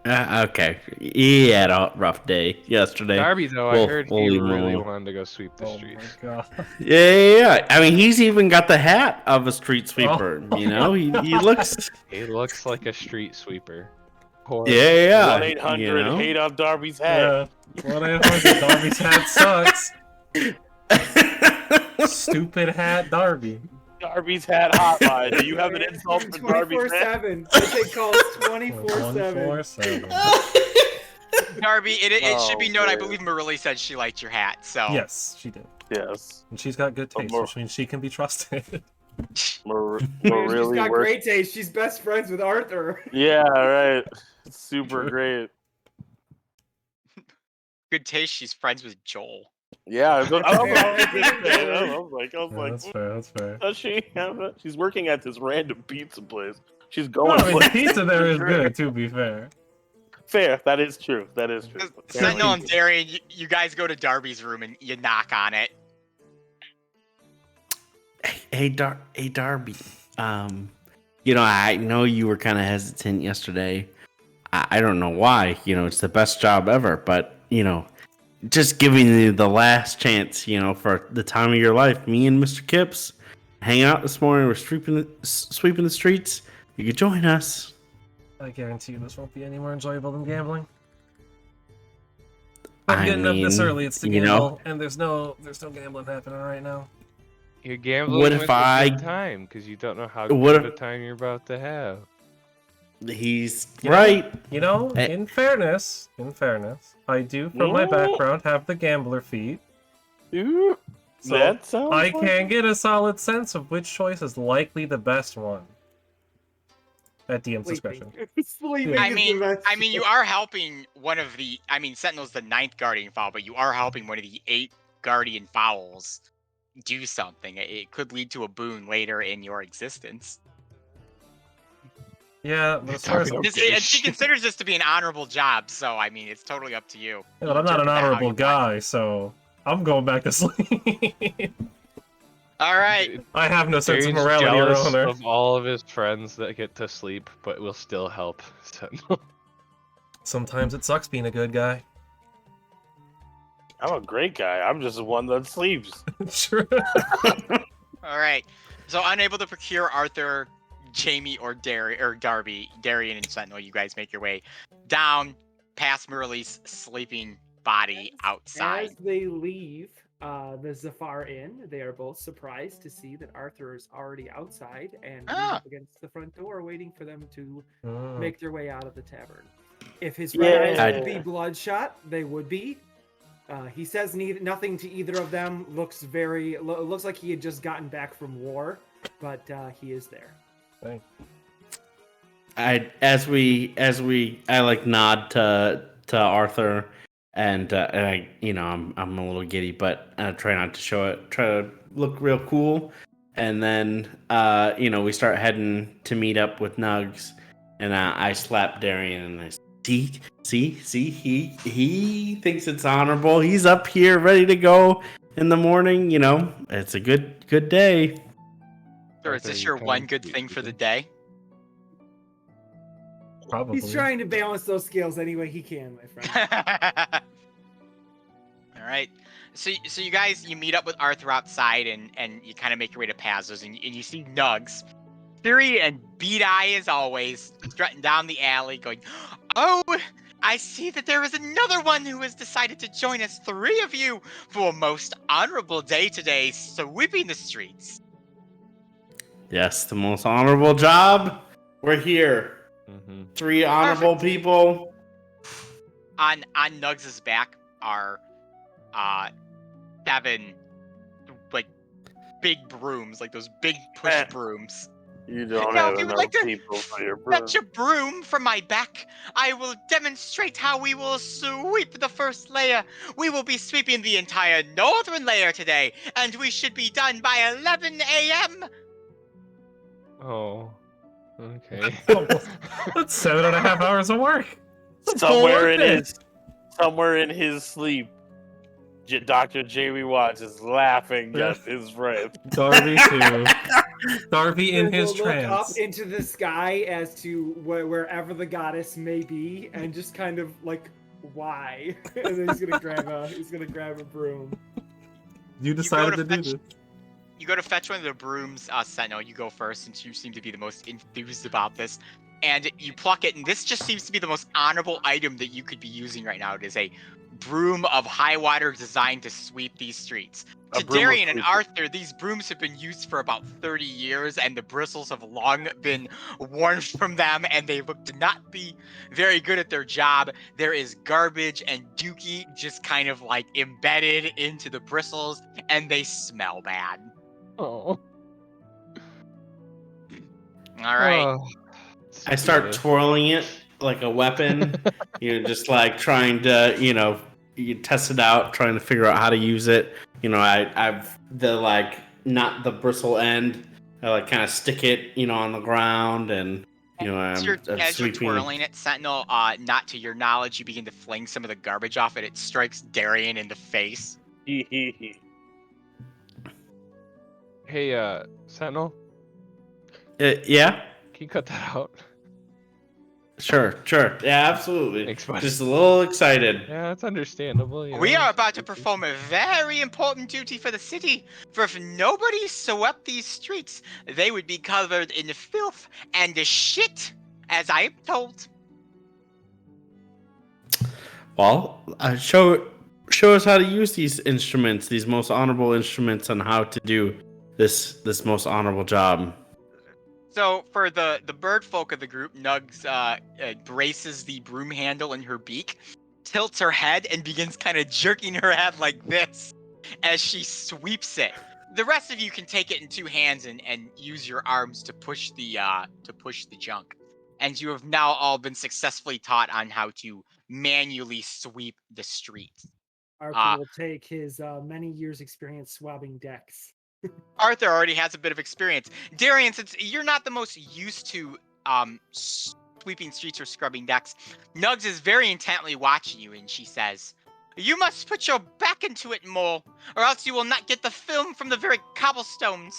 Speaker 6: Okay. He had a rough day yesterday.
Speaker 5: Darby though, I
Speaker 6: Well,
Speaker 5: heard he
Speaker 6: holy
Speaker 5: really
Speaker 6: moly.
Speaker 5: wanted to go sweep the
Speaker 1: Oh
Speaker 5: streets.
Speaker 1: my god.
Speaker 6: Yeah. I mean, he's even got the hat of a street sweeper.
Speaker 1: Oh.
Speaker 6: He looks.
Speaker 5: He looks like a street sweeper. Poor.
Speaker 6: Yeah,
Speaker 2: 1-800
Speaker 6: you know?
Speaker 2: hate on Darby's head.
Speaker 1: Yeah. 1-800 Darby's hat sucks. Stupid hat Darby.
Speaker 2: Darby's hat hotline. Do you have an insult for Darby's hat?
Speaker 4: 24/7. They take calls 24/7.
Speaker 1: 24/7.
Speaker 3: Darby, it should be
Speaker 2: Oh,
Speaker 3: known. I
Speaker 2: man.
Speaker 3: believe Marily said she liked your hat. So
Speaker 1: Yes, she did.
Speaker 2: Yes.
Speaker 1: And she's got good taste,
Speaker 2: Mar-
Speaker 1: which means she can be trusted.
Speaker 4: She's
Speaker 2: Really
Speaker 4: got
Speaker 2: works.
Speaker 4: great taste. She's best friends with Arthur.
Speaker 2: Yeah, right. Super great.
Speaker 3: good taste. She's friends with Joel.
Speaker 2: Yeah, I was like,
Speaker 1: Yeah, that's fair. That's fair.
Speaker 2: does she have it? She's working at this random pizza place. She's
Speaker 1: No,
Speaker 2: going.
Speaker 1: I mean, the
Speaker 2: places.
Speaker 1: pizza there is good. To be fair.
Speaker 2: Fair. That is true. That is true.
Speaker 3: Sentinel and Darian, you guys go to Darby's room and you knock on it.
Speaker 6: Hey, Darby. You know, I know you were kind of hesitant yesterday. I don't know why. You know, it's the best job ever, but you know, just giving you the last chance. You know, for the time of your life. Me and Mr. Kipps hang out this morning. We're sweeping the streets. You could join us.
Speaker 1: I guarantee you this won't be any more enjoyable than gambling. I'm getting up this early. It's the
Speaker 6: you
Speaker 1: gamble,
Speaker 6: know,
Speaker 1: and there's no gambling happening right now.
Speaker 5: You're gambling
Speaker 6: What
Speaker 5: with
Speaker 6: if
Speaker 5: a
Speaker 6: I-
Speaker 5: good time because you don't know how
Speaker 6: What
Speaker 5: good
Speaker 6: if-
Speaker 5: a time you're about to have.
Speaker 6: He's
Speaker 1: You know-
Speaker 6: right.
Speaker 1: You know,
Speaker 6: Hey.
Speaker 1: in fairness, I do, from my
Speaker 2: Ooh.
Speaker 1: background, have the gambler feat.
Speaker 2: Ooh,
Speaker 1: So
Speaker 2: that sounds.
Speaker 1: I
Speaker 2: like-
Speaker 1: can get a solid sense of which choice is likely the best one. At DM's discretion.
Speaker 4: Sleeping
Speaker 1: Yeah.
Speaker 3: I
Speaker 4: is
Speaker 3: mean,
Speaker 4: the best.
Speaker 3: you are helping one of the. I mean, Sentinel's the 9th Guardian Fowl, but you are helping one of the 8 Guardian Fowls do something. It could lead to a boon later in your existence.
Speaker 1: Yeah, but as far as
Speaker 5: Darby,
Speaker 3: And she considers this to be an honorable job, so I mean, it's totally up to you.
Speaker 1: Yeah, but I'm not an
Speaker 3: Interpret that how
Speaker 1: honorable
Speaker 3: you want.
Speaker 1: guy, so I'm going back to sleep.
Speaker 3: All right.
Speaker 1: I have no sense of
Speaker 5: Darian's
Speaker 1: morality or
Speaker 5: jealous
Speaker 1: honor.
Speaker 5: of all of his friends that get to sleep, but will still help Sentinel.
Speaker 1: Sometimes it sucks being a good guy.
Speaker 2: I'm a great guy. I'm just the one that sleeps.
Speaker 1: True.
Speaker 3: All right. So unable to procure Arthur, Jamie, or Darby, Darian, and Sentinel, you guys make your way down past Murley's sleeping body outside.
Speaker 4: As they leave the Zafar Inn, they are both surprised to see that Arthur is already outside and leaned
Speaker 3: Ah.
Speaker 4: up against the front door, waiting for them to
Speaker 1: Mm.
Speaker 4: make their way out of the tavern. If his red
Speaker 2: Yeah.
Speaker 4: eyes would be bloodshot, they would be. He says nothing to either of them. Looks looks like he had just gotten back from war, but he is there.
Speaker 1: Dang.
Speaker 6: I like nod to Arthur, and I, you know, I'm a little giddy, but I try not to show it. Try to look real cool, and then you know, we start heading to meet up with Nugs, and I slap Darian, and I see, he thinks it's honorable. He's up here ready to go in the morning. You know, it's a good day.
Speaker 3: Or is
Speaker 5: Arthur,
Speaker 3: this
Speaker 5: you
Speaker 3: your
Speaker 5: kinda
Speaker 3: one good
Speaker 5: cute,
Speaker 3: thing for the
Speaker 5: isn't
Speaker 3: day?
Speaker 1: Probably.
Speaker 4: He's trying to balance those scales any way he can, my friend.
Speaker 3: All right. So you guys, you meet up with Arthur outside, and you kind of make your way to Pazos, and you see Nugs, Fury and Beat Eye as always, strutting down the alley, going, "Oh, I see that there is another one who has decided to join us. 3 of you for a most honorable day today, sweeping the streets."
Speaker 6: Yes, the most honorable job. We're here.
Speaker 5: Mm-hmm.
Speaker 6: 3 honorable people.
Speaker 3: On Nugs' back are 7 like big brooms, like those big push
Speaker 2: Eh.
Speaker 3: brooms.
Speaker 2: You don't
Speaker 3: Now,
Speaker 2: have
Speaker 3: if you would
Speaker 2: enough
Speaker 3: like to
Speaker 2: people for your broom.
Speaker 3: Fetch a broom from my back. I will demonstrate how we will sweep the first layer. We will be sweeping the entire northern layer today, and we should be done by 11 a.m.
Speaker 5: Oh, okay.
Speaker 1: That's 7.5 hours of work. That's
Speaker 2: Somewhere
Speaker 1: full
Speaker 2: in
Speaker 1: work.
Speaker 2: his sleep, Dr. Jamie Watts is laughing at his friend.
Speaker 1: Darby too. Darby in
Speaker 4: We'll
Speaker 1: his
Speaker 4: look up
Speaker 1: trance.
Speaker 4: into the sky as to wherever the goddess may be, and just kind of like, why? And then he's gonna grab a broom.
Speaker 1: You decided
Speaker 3: to
Speaker 1: to do
Speaker 3: fetch-
Speaker 1: this.
Speaker 3: You go to fetch one of the brooms, Sentinel. You go first, since you seem to be the most enthused about this. and you pluck it, and this just seems to be the most honorable item that you could be using right now. It is a broom of high water designed to sweep these streets.
Speaker 2: A
Speaker 3: To
Speaker 2: broom of
Speaker 3: Darian and
Speaker 2: sweeping.
Speaker 3: Arthur, these brooms have been used for about 30 years, and the bristles have long been worn from them, and they look to not be very good at their job. There is garbage and dookie just kind of like embedded into the bristles, and they smell bad.
Speaker 5: Oh.
Speaker 3: All right.
Speaker 5: Oh,
Speaker 6: I start
Speaker 5: stupid.
Speaker 6: twirling it like a weapon. Just like trying to, you test it out, trying to figure out how to use it. I've the like not the bristle end. I like kind of stick it, on the ground, and I'm
Speaker 3: As you're
Speaker 6: sweeping.
Speaker 3: twirling it, Sentinel, not to your knowledge, you begin to fling some of the garbage off it. It strikes Darian in the face.
Speaker 5: Hey, Sentinel,
Speaker 6: Yeah,
Speaker 5: can you cut that out?
Speaker 6: sure. Yeah, absolutely.
Speaker 5: Thanks, bud.
Speaker 6: Just a little excited.
Speaker 5: Yeah, it's understandable.
Speaker 3: We are about to perform a very important duty for the city, for if nobody swept these streets, they would be covered in filth and shit, as I am told.
Speaker 6: Well, show us how to use these instruments, these most honorable instruments, and how to do this most honorable job.
Speaker 3: So for the bird folk of the group, Nugs braces the broom handle in her beak, tilts her head, and begins kind of jerking her head like this as she sweeps it. The rest of you can take it in two hands and use your arms to push the junk. And you have now all been successfully taught on how to manually sweep the streets.
Speaker 4: Arthur will take his many years experience swabbing decks.
Speaker 3: Arthur already has a bit of experience. Darian, since you're not the most used to sweeping streets or scrubbing decks, Nugs is very intently watching you, and she says, "You must put your back into it more, or else you will not get the film from the very cobblestones."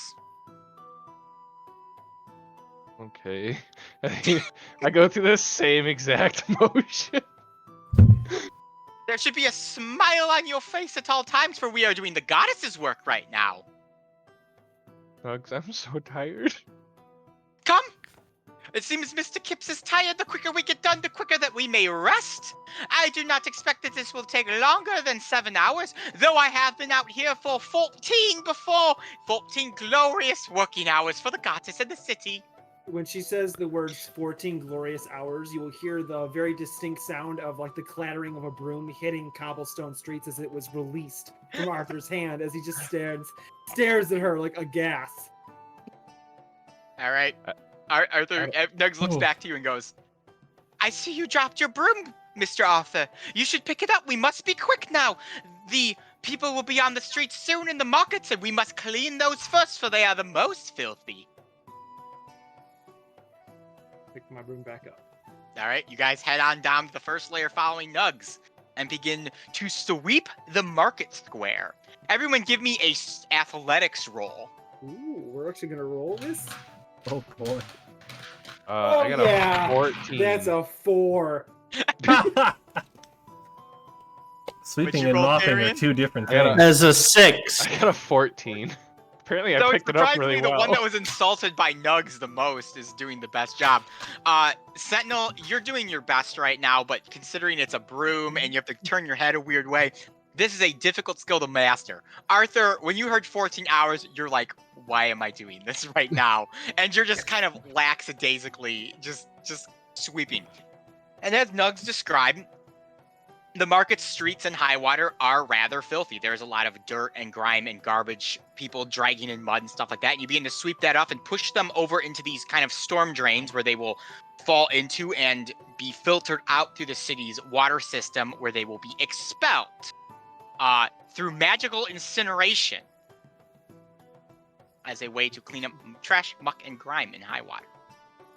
Speaker 5: Okay. I go through the same exact motion.
Speaker 3: There should be a smile on your face at all times, for we are doing the goddess's work right now.
Speaker 5: Nugs, I'm so tired.
Speaker 3: Come! It seems Mr. Kipps is tired. The quicker we get done, the quicker that we may rest. I do not expect that this will take longer than 7 hours, though I have been out here for 14 before. 14 glorious working hours for the goddess of the city.
Speaker 4: When she says the words 14 glorious hours, you will hear the very distinct sound of like the clattering of a broom hitting cobblestone streets as it was released from Arthur's hand as he just stares at her like aghast.
Speaker 3: All right. Arthur, Nugs looks back to you and goes, "I see you dropped your broom, Mr. Arthur. You should pick it up. We must be quick now. The people will be on the streets soon in the markets, and we must clean those first, for they are the most filthy."
Speaker 4: Pick my broom back up.
Speaker 3: All right, you guys head on down to the first layer following Nugs and begin to sweep the market square. Everyone give me a athletics roll.
Speaker 4: Ooh, we're actually gonna roll this?
Speaker 1: Oh boy.
Speaker 5: I got a 14.
Speaker 4: That's a 4.
Speaker 1: Sweeping
Speaker 3: you
Speaker 1: and
Speaker 3: roll,
Speaker 1: mopping are
Speaker 3: Darian?
Speaker 1: two different
Speaker 5: I got
Speaker 1: things.
Speaker 6: As a 6.
Speaker 5: I got a 14. Apparently,
Speaker 3: So
Speaker 5: I picked it up really
Speaker 3: surprisingly,
Speaker 5: well.
Speaker 3: the one that was insulted by Nugs the most is doing the best job. Sentinel, you're doing your best right now, but considering it's a broom and you have to turn your head a weird way, this is a difficult skill to master. Arthur, when you heard 14 hours, you're like, why am I doing this right now? And you're just kind of lackadaisically just sweeping. And as Nugs described, the market's streets and high water are rather filthy. There's a lot of dirt and grime and garbage, people dragging in mud and stuff like that. And you begin to sweep that up and push them over into these kind of storm drains where they will fall into and be filtered out through the city's water system, where they will be expelled through magical incineration as a way to clean up trash, muck, and grime in high water.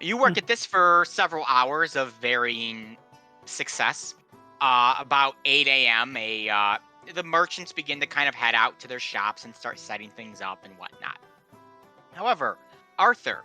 Speaker 3: You work at this for several hours of varying success. About 8 a.m., the merchants begin to kind of head out to their shops and start setting things up and whatnot. However, Arthur,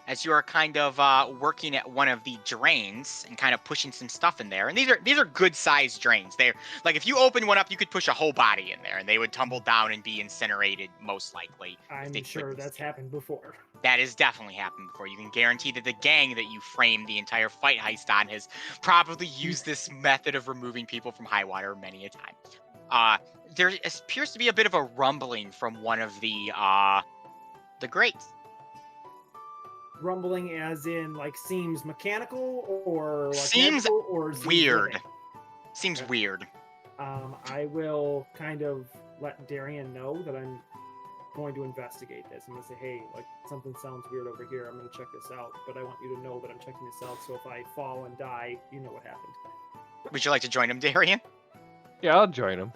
Speaker 3: as you are kind of working at one of the drains and kind of pushing some stuff in there. And these are good-sized drains. They're like, if you open one up, you could push a whole body in there, and they would tumble down and be incinerated, most likely.
Speaker 4: I'm
Speaker 3: they
Speaker 4: sure
Speaker 3: couldn't
Speaker 4: that's
Speaker 3: stay.
Speaker 4: happened before.
Speaker 3: That has definitely happened before. You can guarantee that the gang that you framed the entire fight heist on has probably used this method of removing people from high water many a time. There appears to be a bit of a rumbling from one of the grates.
Speaker 4: Rumbling as in like seems mechanical or like
Speaker 3: Seems
Speaker 4: magical, or seems
Speaker 3: weird.
Speaker 4: living?
Speaker 3: Seems weird.
Speaker 4: I will kind of let Darian know that I'm going to investigate this. I'm gonna say, hey, like something sounds weird over here. I'm gonna check this out, but I want you to know that I'm checking this out. So if I fall and die, you know what happened.
Speaker 3: Would you like to join him, Darian?
Speaker 5: Yeah, I'll join him.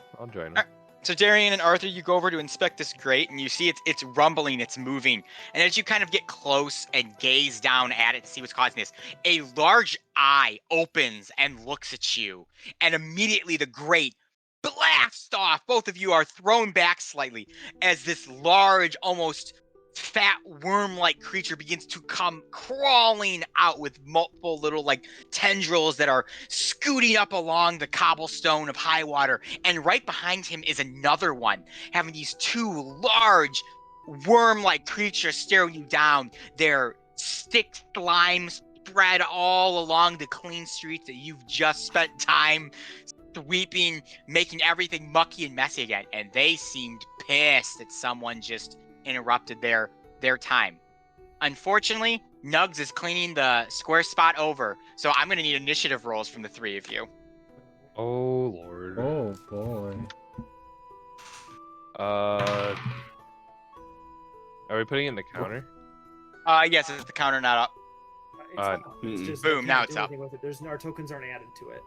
Speaker 3: So Darian and Arthur, you go over to inspect this grate, and you see it's rumbling, it's moving. And as you kind of get close and gaze down at it to see what's causing this, a large eye opens and looks at you. And immediately the grate blasts off. Both of you are thrown back slightly as this large, almost fat worm-like creature begins to come crawling out with multiple little like tendrils that are scooting up along the cobblestone of high water, and right behind him is another one having these two large worm-like creatures staring you down, their stick slime spread all along the clean streets that you've just spent time sweeping, making everything mucky and messy again. And they seemed pissed that someone just interrupted their time. Unfortunately, Nugs is cleaning the square spot over, so I'm gonna need initiative rolls from the three of you.
Speaker 5: Oh lord.
Speaker 1: Oh boy.
Speaker 5: Are we putting it in the counter?
Speaker 3: Yes, it's the counter not up.
Speaker 4: It's
Speaker 5: Uh,
Speaker 4: not. It's just
Speaker 3: boom,
Speaker 4: I can't
Speaker 3: now
Speaker 4: do
Speaker 3: it's up.
Speaker 4: anything with it. There's our tokens aren't added to it.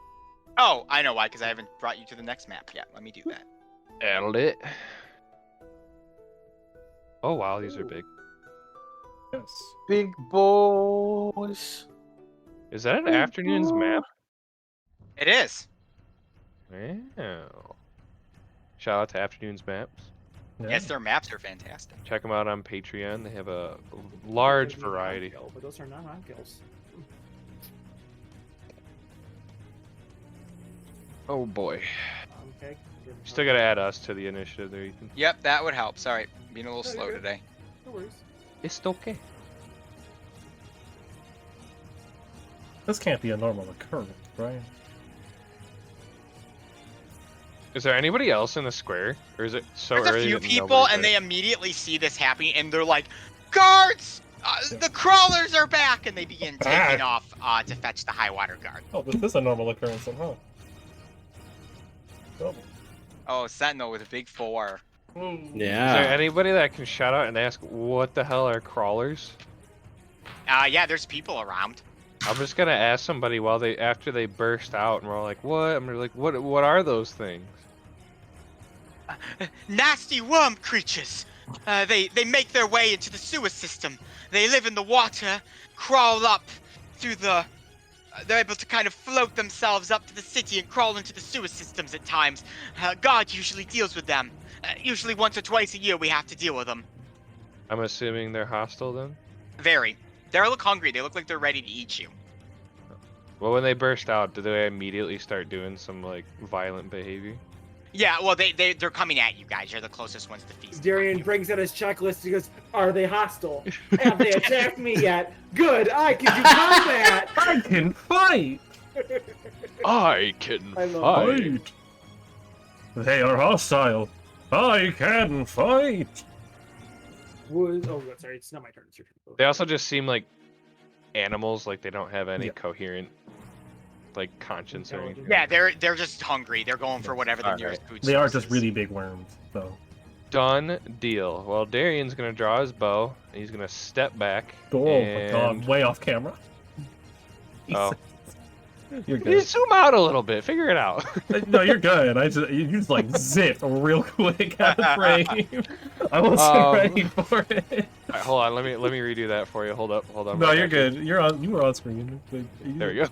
Speaker 3: Oh, I know why, because I haven't brought you to the next map yet. Let me do that.
Speaker 5: Added it. Oh wow, these are
Speaker 4: Ooh.
Speaker 5: big.
Speaker 1: Yes.
Speaker 2: Big boys.
Speaker 5: Is that an afternoon's map?
Speaker 3: It is.
Speaker 5: Wow. Shout out to Afternoon's Maps.
Speaker 1: Yeah.
Speaker 3: Yes, their maps are fantastic.
Speaker 5: Check them out on Patreon. They have a large
Speaker 4: Those are
Speaker 5: variety.
Speaker 4: non-kill, but those are not on kills.
Speaker 5: Oh boy.
Speaker 4: Okay.
Speaker 5: Still gotta add us to the initiative there, Ethan.
Speaker 3: Yep, that would help. Sorry, being a little
Speaker 4: No,
Speaker 3: slow
Speaker 4: you're good.
Speaker 3: today.
Speaker 4: No worries.
Speaker 5: It's okay.
Speaker 1: This can't be a normal occurrence, right?
Speaker 5: Is there anybody else in the square? Or is it so
Speaker 3: There's a
Speaker 5: early
Speaker 3: few
Speaker 5: that
Speaker 3: people,
Speaker 5: nobody's
Speaker 3: and
Speaker 5: there?
Speaker 3: they immediately see this happening, and they're like, "Guards! The crawlers are back!" And they begin taking off to fetch the high water guard.
Speaker 1: Oh, this is a normal occurrence somehow. Oh.
Speaker 3: Oh, Sentinel with a big 4.
Speaker 5: Is there
Speaker 6: Yeah.
Speaker 5: anybody that can shout out and ask what the hell are crawlers?
Speaker 3: Yeah, there's people around.
Speaker 5: I'm just gonna ask somebody after they burst out, and we're all like, "What?" I'm like, "What are those things?"
Speaker 3: Nasty worm creatures. They make their way into the sewer system. They live in the water, crawl up through the... they're able to kind of float themselves up to the city and crawl into the sewer systems at times. God usually deals with them. Usually once or twice a year we have to deal with them.
Speaker 5: I'm assuming they're hostile then.
Speaker 3: Very. They look hungry. They look like they're ready to eat you.
Speaker 5: Well, when they burst out, do they immediately start doing some like violent behavior?
Speaker 3: Yeah, well, they're coming at you guys. You're the closest ones to feast.
Speaker 4: Darian brings out his checklist. He goes, "Are they hostile? Have they attacked me yet? Good, I can do combat."
Speaker 1: I can fight!
Speaker 5: I can
Speaker 4: I love it.
Speaker 1: Fight! They are hostile. I can fight!
Speaker 4: Sorry, it's not my turn. It's your turn.
Speaker 5: They also just seem like animals, like they don't have any
Speaker 1: Yeah.
Speaker 5: coherent like conscience or anything.
Speaker 3: Yeah, they're just hungry. They're going for whatever the
Speaker 5: Alright.
Speaker 3: nearest food
Speaker 1: They are
Speaker 3: source
Speaker 1: just
Speaker 3: is.
Speaker 1: really big worms, though.
Speaker 5: Done deal. Well, Darian's gonna draw his bow. And he's gonna step back.
Speaker 1: Oh my god,
Speaker 5: and-
Speaker 1: way off camera.
Speaker 5: Oh.
Speaker 1: You're
Speaker 5: You
Speaker 1: good.
Speaker 5: zoom out a little bit. Figure it out.
Speaker 1: No, you're good. You just like zip real quick out of frame. I wasn't ready for it.
Speaker 5: Alright, hold on. Let me redo that for you. Hold up.
Speaker 1: No,
Speaker 5: right
Speaker 1: you're
Speaker 5: back.
Speaker 1: good. You were on screen.
Speaker 5: There we go.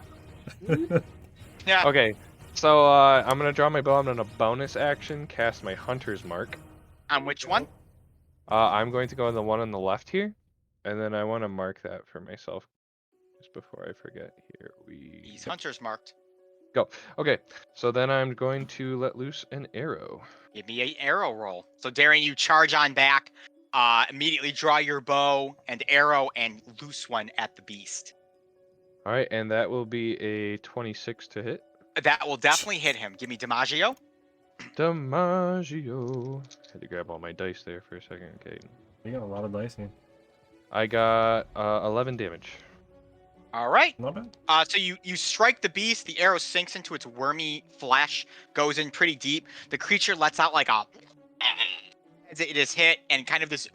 Speaker 3: Yeah.
Speaker 5: Okay. So I'm gonna draw my bow. I'm gonna bonus action cast my hunter's mark.
Speaker 3: On which one?
Speaker 5: I'm going to go on the one on the left here. And then I want to mark that for myself just before I forget. Here we
Speaker 3: These hunters marked.
Speaker 5: go. Okay, so then I'm going to let loose an arrow.
Speaker 3: Give me an arrow roll. So Darian, you charge on back, immediately draw your bow and arrow and loose one at the beast.
Speaker 5: All right, and that will be a 26 to hit.
Speaker 3: That will definitely hit him. Give me DiMaggio.
Speaker 5: DiMaggio. Had to grab all my dice there for a second. Okay,
Speaker 1: We got a lot of dice here.
Speaker 5: I got 11 damage.
Speaker 3: All right.
Speaker 1: Not bad.
Speaker 3: So you strike the beast. The arrow sinks into its wormy flesh, goes in pretty deep. The creature lets out like a as it is hit, and kind of this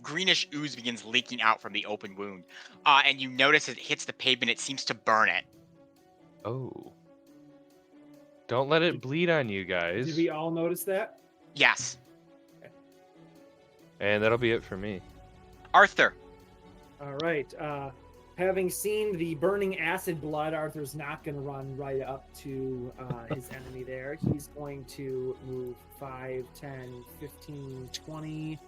Speaker 3: greenish ooze begins leaking out from the open wound. And you notice as it hits the pavement, it seems to burn it.
Speaker 5: Oh. Don't let it bleed on you guys.
Speaker 4: Did we all notice that?
Speaker 3: Yes,
Speaker 5: And that'll be it for me.
Speaker 3: Arthur.
Speaker 4: All right. Having seen the burning acid blood, Arthur's not going to run right up to his enemy there. He's going to move 5, 10, 15, 20,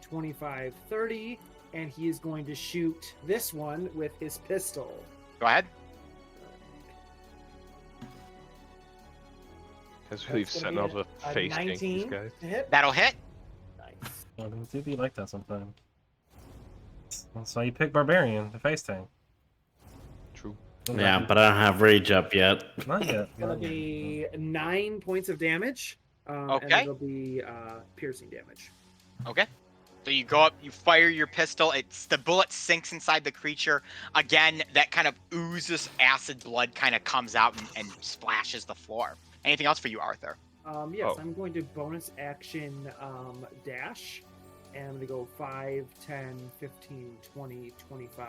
Speaker 4: 25, 30, and he is going to shoot this one with his pistol.
Speaker 3: Go ahead.
Speaker 5: Because
Speaker 4: That's
Speaker 5: we've
Speaker 4: gonna
Speaker 5: sent
Speaker 4: be
Speaker 5: all the
Speaker 4: a
Speaker 5: face tank these
Speaker 4: 19
Speaker 5: guys.
Speaker 4: to hit.
Speaker 3: That'll hit.
Speaker 4: Nice.
Speaker 1: Well, it do be like that sometimes. That's why you pick Barbarian, the face tank.
Speaker 5: True.
Speaker 6: Yeah, but I don't have rage up yet.
Speaker 1: Not yet.
Speaker 4: It'll
Speaker 1: Not yet.
Speaker 4: be 9 points of damage. And
Speaker 3: Okay.
Speaker 4: it'll be piercing damage.
Speaker 3: Okay. So you go up, you fire your pistol. It's the bullet sinks inside the creature. Again, that kind of oozes acid blood kind of comes out and splashes the floor. Anything else for you, Arthur?
Speaker 4: Yes,
Speaker 5: Oh.
Speaker 4: I'm going to bonus action dash. And I'm going to go 5, 10, 15, 20, 25,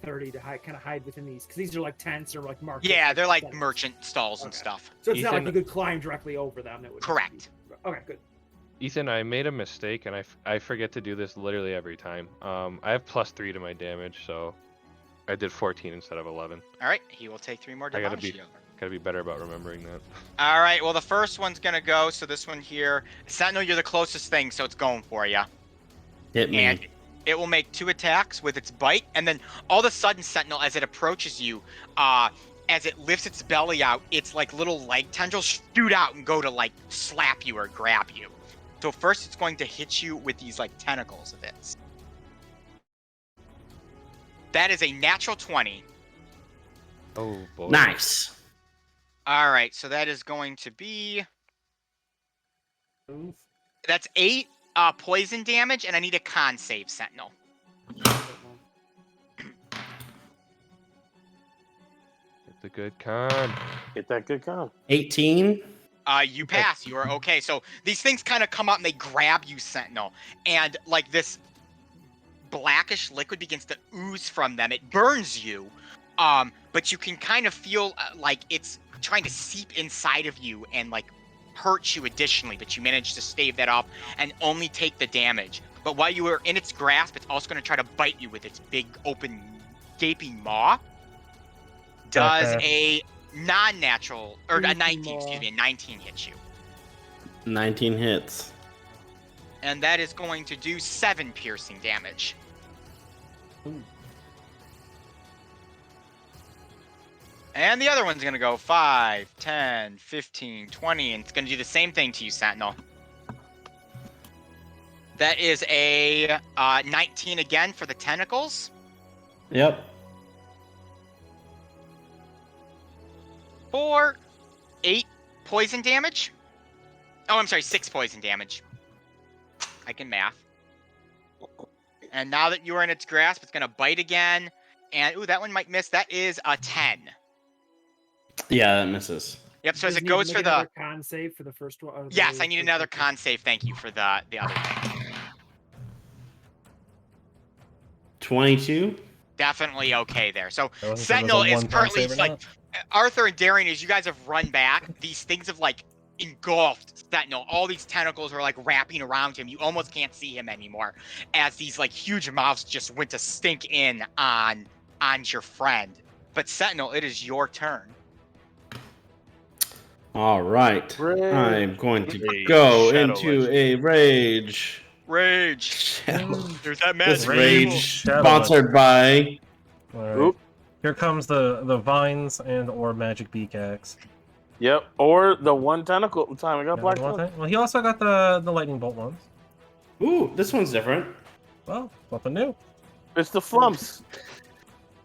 Speaker 4: 30 to kind of hide within these. Because these are like tents or like markets.
Speaker 3: Yeah, they're like
Speaker 4: tents.
Speaker 3: merchant stalls and
Speaker 4: Okay.
Speaker 3: stuff.
Speaker 4: So it's not like
Speaker 5: Ethan-
Speaker 4: you could climb directly over them. It would just
Speaker 3: Correct.
Speaker 4: be- Okay, good.
Speaker 5: Ethan, I made a mistake, and I forget to do this literally every time. I have +3 to my damage, so I did 14 instead of 11.
Speaker 3: All right, he will take 3 more
Speaker 5: I gotta
Speaker 3: damage.
Speaker 5: be- Gotta be better about remembering that.
Speaker 3: All right, well, the first one's going to go. So this one here, Sentinel, you're the closest thing, so it's going for you.
Speaker 6: Hit me.
Speaker 3: And it will make 2 attacks with its bite, and then all of a sudden, Sentinel, as it approaches you, as it lifts its belly out, its like little leg tendrils shoot out and go to like slap you or grab you. So first, it's going to hit you with these like tentacles of its. That is a natural 20.
Speaker 5: Oh boy.
Speaker 6: Nice.
Speaker 3: All right, so that is going to be
Speaker 1: Oof.
Speaker 3: that's 8 poison damage, and I need a con save, Sentinel.
Speaker 5: It's a good con.
Speaker 2: Get that good con.
Speaker 6: 18.
Speaker 3: You pass. You are okay. So these things kind of come out and they grab you, Sentinel, and like this blackish liquid begins to ooze from them. It burns you, but you can kind of feel like it's trying to seep inside of you and like hurt you additionally. But you manage to stave that off and only take the damage. But while you are in its grasp, it's also going to try to bite you with its big, open, gaping maw. Does a non-natural, or a 19, excuse me, a 19 hits you.
Speaker 6: 19 hits.
Speaker 3: And that is going to do 7 piercing damage.
Speaker 1: Ooh.
Speaker 3: And the other one's going to go 5, 10, 15, 20, and it's going to do the same thing to you, Sentinel. That is a 19 again for the tentacles.
Speaker 6: Yep.
Speaker 3: 4, 8 poison damage. Oh, I'm sorry, 6 poison damage. I can math. And now that you are in its grasp, it's going to bite again. And, ooh, that one might miss. That is a 10.
Speaker 6: Yeah, that misses.
Speaker 3: Yep, so as
Speaker 4: Just
Speaker 3: it
Speaker 4: need to
Speaker 3: goes
Speaker 4: make
Speaker 3: for the...
Speaker 4: another con save for the first one.
Speaker 3: Yes, I need another con save. Thank you for the other thing.
Speaker 6: 22.
Speaker 3: Definitely okay there. So
Speaker 1: I wasn't sure if it was
Speaker 3: Sentinel
Speaker 1: a
Speaker 3: is
Speaker 1: one-time
Speaker 3: currently
Speaker 1: save or
Speaker 3: like
Speaker 1: not.
Speaker 3: Arthur and Darian, as you guys have run back, these things have like engulfed Sentinel. All these tentacles are like wrapping around him. You almost can't see him anymore, as these like huge mouths just went to stink in on your friend. But Sentinel, it is your turn.
Speaker 6: All right.
Speaker 2: Rage.
Speaker 6: I'm going to
Speaker 5: A
Speaker 6: go
Speaker 5: shadow
Speaker 6: into
Speaker 5: legend.
Speaker 6: a rage.
Speaker 3: Rage. There's that
Speaker 6: This
Speaker 3: magic
Speaker 1: Rage.
Speaker 3: table.
Speaker 6: rage
Speaker 1: Shadow
Speaker 6: sponsored by.
Speaker 1: All right.
Speaker 2: Oop.
Speaker 1: Here comes the vines and or magic beak axe.
Speaker 2: Yep. Or the one tentacle time. I got
Speaker 1: Yeah,
Speaker 2: black
Speaker 1: the one
Speaker 2: tentacle.
Speaker 1: thing- Well, he also got the lightning bolt ones.
Speaker 6: Ooh, this one's different.
Speaker 1: Well, something new.
Speaker 2: It's the flumps.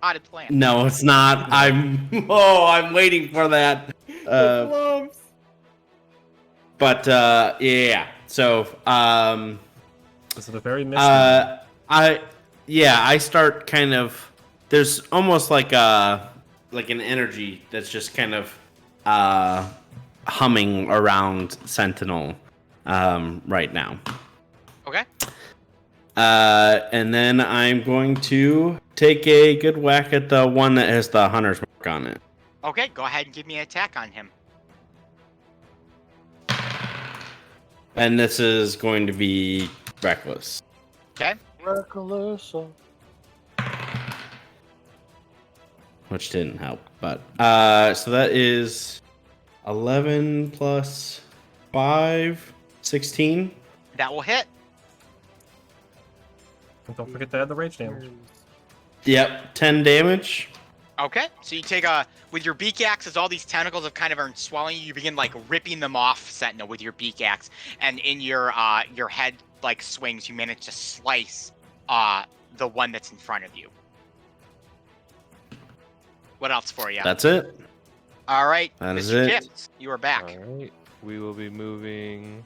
Speaker 3: Potted plant.
Speaker 6: No, it's not. I'm waiting for that.
Speaker 4: Lumps.
Speaker 6: But yeah. So
Speaker 1: This is a very misty.
Speaker 6: I start kind of. There's almost like an energy that's just kind of humming around Sentinel right now.
Speaker 3: Okay.
Speaker 6: And then I'm going to take a good whack at the one that has the hunter's mark on it.
Speaker 3: Okay, go ahead and give me an attack on him.
Speaker 6: And this is going to be reckless.
Speaker 3: Okay.
Speaker 2: Reckless.
Speaker 6: Which didn't help, but so that is 11 plus 5, 16.
Speaker 3: That will hit.
Speaker 1: And don't forget to add the rage damage.
Speaker 6: Yep, 10 damage.
Speaker 3: Okay, so you take with your beak axe, as all these tentacles have kind of are swelling you begin like ripping them off, Sentinel, with your beak axe, and in your head like swings, you manage to slice the one that's in front of you. What else for you?
Speaker 6: That's it.
Speaker 3: All right,
Speaker 6: That is
Speaker 3: Mr.
Speaker 6: it.
Speaker 3: Gibbs, you are back.
Speaker 5: All right. We will be moving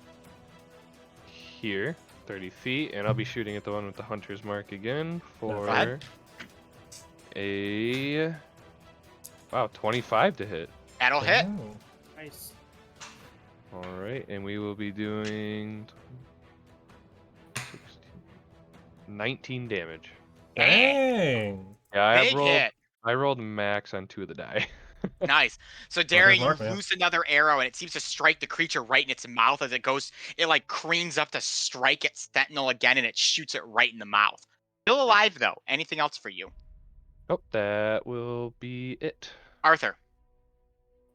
Speaker 5: here, 30 feet, and I'll be shooting at the one with the hunter's mark again for
Speaker 3: ahead.
Speaker 5: a 25 to hit.
Speaker 3: That'll hit.
Speaker 1: Oh.
Speaker 4: Nice.
Speaker 5: All right, and we will be doing 19 damage.
Speaker 1: Dang.
Speaker 5: Yeah,
Speaker 3: Big hit.
Speaker 5: I rolled max on 2 of the die.
Speaker 3: Nice. So, Darren, you
Speaker 1: mark, man.
Speaker 3: loose another arrow, and it seems to strike the creature right in its mouth as it goes. It like cranes up to strike at Sentinel again, and it shoots it right in the mouth. Still alive though. Anything else for you,
Speaker 5: Oh, that will be it.
Speaker 3: Arthur?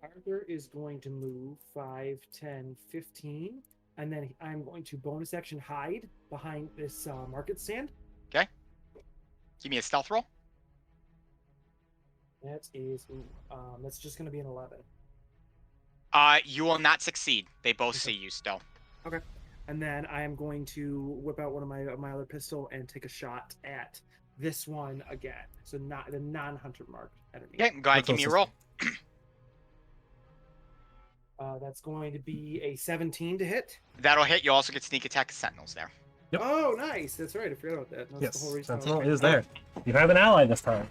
Speaker 4: Arthur is going to move 5, 10, 15, and then I'm going to bonus action hide behind this market stand.
Speaker 3: Give me a stealth roll.
Speaker 4: That is, that's just going to be an 11.
Speaker 3: You will not succeed. They both see you still.
Speaker 4: And then I am going to whip out one of my other pistol and take a shot at this one again. So not the non-hunter marked enemy.
Speaker 3: Okay, go ahead.
Speaker 1: What's
Speaker 3: Give me a
Speaker 1: else
Speaker 3: roll.
Speaker 4: That's going to be a 17 to hit.
Speaker 3: That'll hit. You also get sneak attack of Sentinels there.
Speaker 1: Yep.
Speaker 4: Oh, nice. That's right. I forgot about that. That's
Speaker 1: Yes,
Speaker 4: the whole reason I was
Speaker 1: Sentinel
Speaker 4: trying
Speaker 1: is
Speaker 4: to-
Speaker 1: there. You have an ally this time.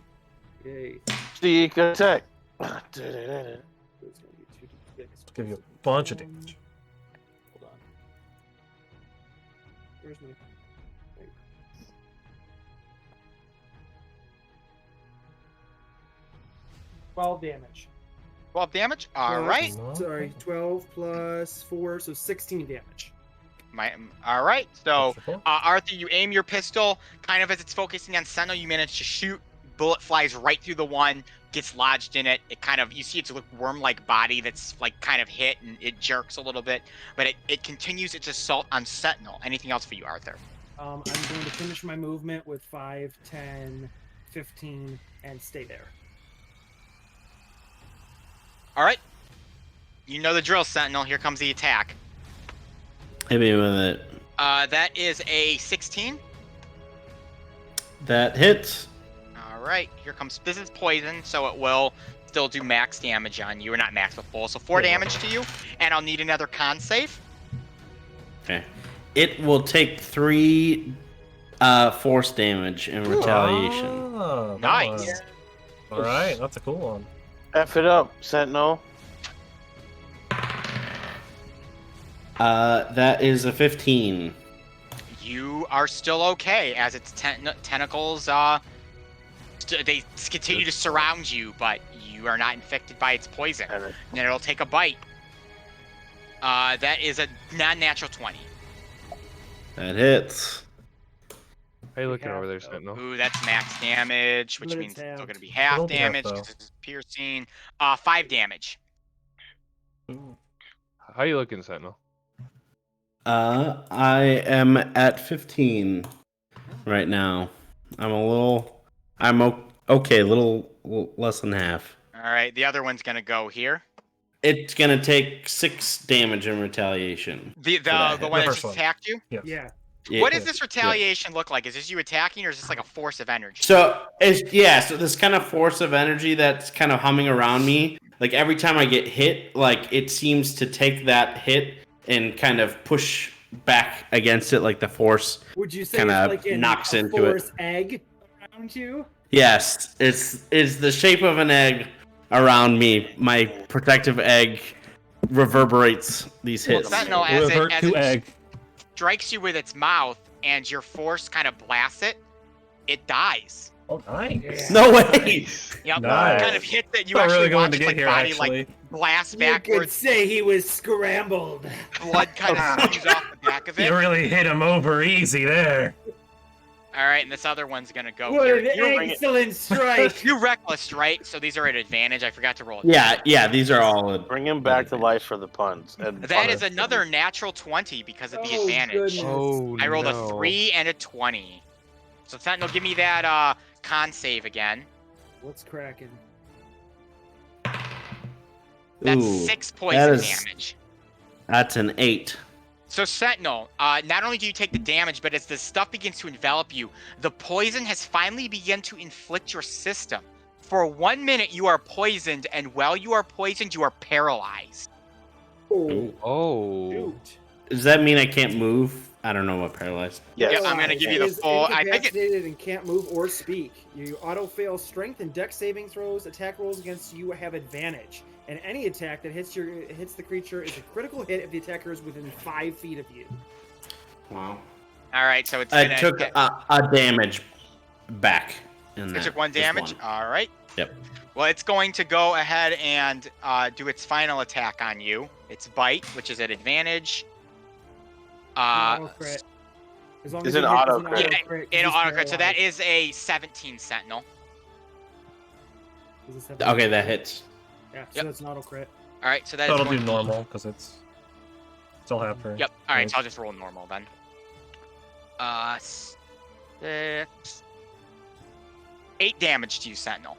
Speaker 4: Yay.
Speaker 2: Sneak attack.
Speaker 4: So it's going to be 2d6.
Speaker 1: Give you a bunch of damage.
Speaker 4: Hold on. Where's my... thing? 12 damage.
Speaker 3: 12 damage. All right.
Speaker 4: Sorry, 12 plus 4, so 16 damage.
Speaker 3: All right. So,
Speaker 1: That's cool.
Speaker 3: Arthur, you aim your pistol, kind of as it's focusing on Sentinel. You manage to shoot. Bullet flies right through the one, gets lodged in it. It kind of, you see its worm-like body that's like kind of hit, and it jerks a little bit, but it continues its assault on Sentinel. Anything else for you, Arthur?
Speaker 4: I'm going to finish my movement with 5, 10, 15, and stay there.
Speaker 3: All right. You know the drill, Sentinel. Here comes the attack.
Speaker 6: Hit me with it.
Speaker 3: That is a 16.
Speaker 6: That hits.
Speaker 3: All right. Here comes, this is poison, so it will still do max damage on you, or not max, but full. So 4 damage to you, and I'll need another con save.
Speaker 6: Okay. It will take 3 force damage in retaliation.
Speaker 1: Ah, that
Speaker 3: Nice.
Speaker 1: one. All right, that's a cool one.
Speaker 2: F it up, Sentinel.
Speaker 6: That is a 15.
Speaker 3: You are still okay, as its tentacles, they continue to surround you, but you are not infected by its poison. And it'll take a bite. That is a non-natural 20.
Speaker 6: That hits.
Speaker 5: How you looking
Speaker 4: half,
Speaker 5: over there,
Speaker 4: though.
Speaker 5: Sentinel?
Speaker 3: Ooh, that's max damage, which
Speaker 4: But
Speaker 3: means
Speaker 4: it's
Speaker 3: it's still
Speaker 4: half.
Speaker 3: going to be half
Speaker 1: It'll be half,
Speaker 3: damage
Speaker 1: though.
Speaker 3: because it's piercing. 5 damage.
Speaker 1: Ooh.
Speaker 5: How you looking, Sentinel?
Speaker 6: I am at 15 right now. I'm okay, a little less than half.
Speaker 3: All right, the other one's gonna go here.
Speaker 6: It's gonna take 6 damage in retaliation.
Speaker 3: The
Speaker 6: for that
Speaker 3: the
Speaker 6: hit.
Speaker 3: one
Speaker 1: The
Speaker 3: that
Speaker 1: first
Speaker 3: just
Speaker 1: one.
Speaker 3: attacked you.
Speaker 1: Yes.
Speaker 4: Yeah.
Speaker 6: Yeah.
Speaker 3: What does this retaliation look like? Is this you attacking, or is this like a force of energy?
Speaker 6: So so this kind of force of energy that's kind of humming around me. Like every time I get hit, like it seems to take that hit and kind of push back against it, like the force.
Speaker 4: Would you say
Speaker 6: Kinda
Speaker 4: it's like
Speaker 6: knocks
Speaker 4: a
Speaker 6: into it.
Speaker 4: force egg around you?
Speaker 6: Yes, it's the shape of an egg around me. My protective egg reverberates these
Speaker 3: Well,
Speaker 6: hits.
Speaker 3: Sentinel, as
Speaker 1: Revert
Speaker 3: it
Speaker 1: to egg.
Speaker 3: strikes you with its mouth and your force kind of blasts it, it dies.
Speaker 1: Oh, nice.
Speaker 6: No way!
Speaker 3: Yep.
Speaker 1: Nice.
Speaker 3: Kind of hit that you
Speaker 1: Not
Speaker 3: actually
Speaker 1: really going
Speaker 3: watch
Speaker 1: to
Speaker 3: its
Speaker 1: get
Speaker 3: like
Speaker 1: here,
Speaker 3: body
Speaker 1: actually.
Speaker 3: like blast
Speaker 4: You could
Speaker 3: backwards,
Speaker 4: say he was scrambled.
Speaker 3: blood kind of spews off the back of it.
Speaker 1: You really hit him over easy there.
Speaker 3: All right, and this other one's gonna go
Speaker 4: What
Speaker 3: here.
Speaker 4: an
Speaker 2: you bring it-
Speaker 4: excellent strike!
Speaker 3: You reckless, right? So these are at advantage. I forgot to roll it.
Speaker 6: Yeah, these are all.
Speaker 2: Bring him back to life for the puns. And
Speaker 3: That is
Speaker 2: puns.
Speaker 3: another natural 20 because of the
Speaker 4: Oh,
Speaker 3: advantage.
Speaker 4: goodness.
Speaker 5: Oh,
Speaker 3: I rolled
Speaker 5: no.
Speaker 3: a 3 and a 20. So Sentinel, give me that con save again.
Speaker 4: What's cracking?
Speaker 3: That's
Speaker 6: Ooh,
Speaker 3: 6 poison
Speaker 6: is-
Speaker 3: damage.
Speaker 6: That's an 8.
Speaker 3: So Sentinel, not only do you take the damage, but as the stuff begins to envelop you, the poison has finally begun to inflict your system. For 1 minute, you are poisoned, and while you are poisoned, you are paralyzed.
Speaker 4: Oh,
Speaker 5: Oh.
Speaker 4: shoot.
Speaker 6: Does that mean I can't move? I don't know what paralyzed.
Speaker 2: Yes.
Speaker 3: Yeah, I'm gonna give you the
Speaker 4: Is
Speaker 3: full- I think it-
Speaker 4: incapacitated and can't move or speak. You auto fail strength and dex saving throws. Attack rolls against you have advantage, and any attack that hits the creature is a critical hit if the attacker is within 5 feet of you.
Speaker 6: Wow.
Speaker 3: All right, so it's
Speaker 6: I
Speaker 3: gonna
Speaker 6: took
Speaker 3: get-
Speaker 6: a damage back.
Speaker 3: it took 1 damage. All right.
Speaker 6: Yep.
Speaker 3: Well, it's going to go ahead and do its final attack on you. It's bite, which is at advantage.
Speaker 4: Auto crit. As long
Speaker 2: It's
Speaker 4: as
Speaker 2: an
Speaker 4: you hit,
Speaker 2: auto
Speaker 4: it's
Speaker 2: crit.
Speaker 3: Yeah,
Speaker 4: crit, 'cause
Speaker 3: It'll
Speaker 4: he's
Speaker 3: auto crit. So that
Speaker 4: paralyzed.
Speaker 3: is a 17 Sentinel.
Speaker 4: Is it 17?
Speaker 6: Okay, that hits.
Speaker 4: Yeah, so
Speaker 3: Yep.
Speaker 4: that's an auto crit.
Speaker 3: All right, so that is
Speaker 1: That'll
Speaker 3: going
Speaker 1: do
Speaker 3: to-
Speaker 1: normal because it's still happening.
Speaker 3: Yep. All right,
Speaker 1: Nice.
Speaker 3: so I'll just roll normal then. 6, 8 damage to you, Sentinel.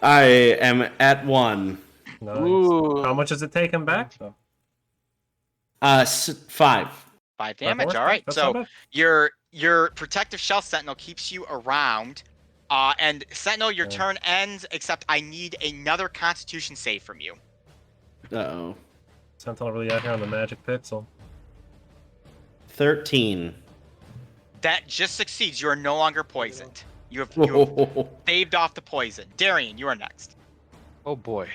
Speaker 6: I am at 1.
Speaker 1: Nice.
Speaker 2: Ooh.
Speaker 1: How much does it take him back? though?
Speaker 6: 5.
Speaker 3: 5 damage.
Speaker 1: more?
Speaker 3: All right.
Speaker 1: That's
Speaker 3: So
Speaker 1: not bad.
Speaker 3: your protective shell Sentinel keeps you around. And Sentinel, your
Speaker 1: Yeah.
Speaker 3: turn ends, except I need another Constitution save from you.
Speaker 6: Uh-oh.
Speaker 1: Sentinel really out here on the magic pixel.
Speaker 6: 13.
Speaker 3: That just succeeds. You are no longer poisoned. You have staved off the poison. Darian, you are next.
Speaker 5: Oh boy.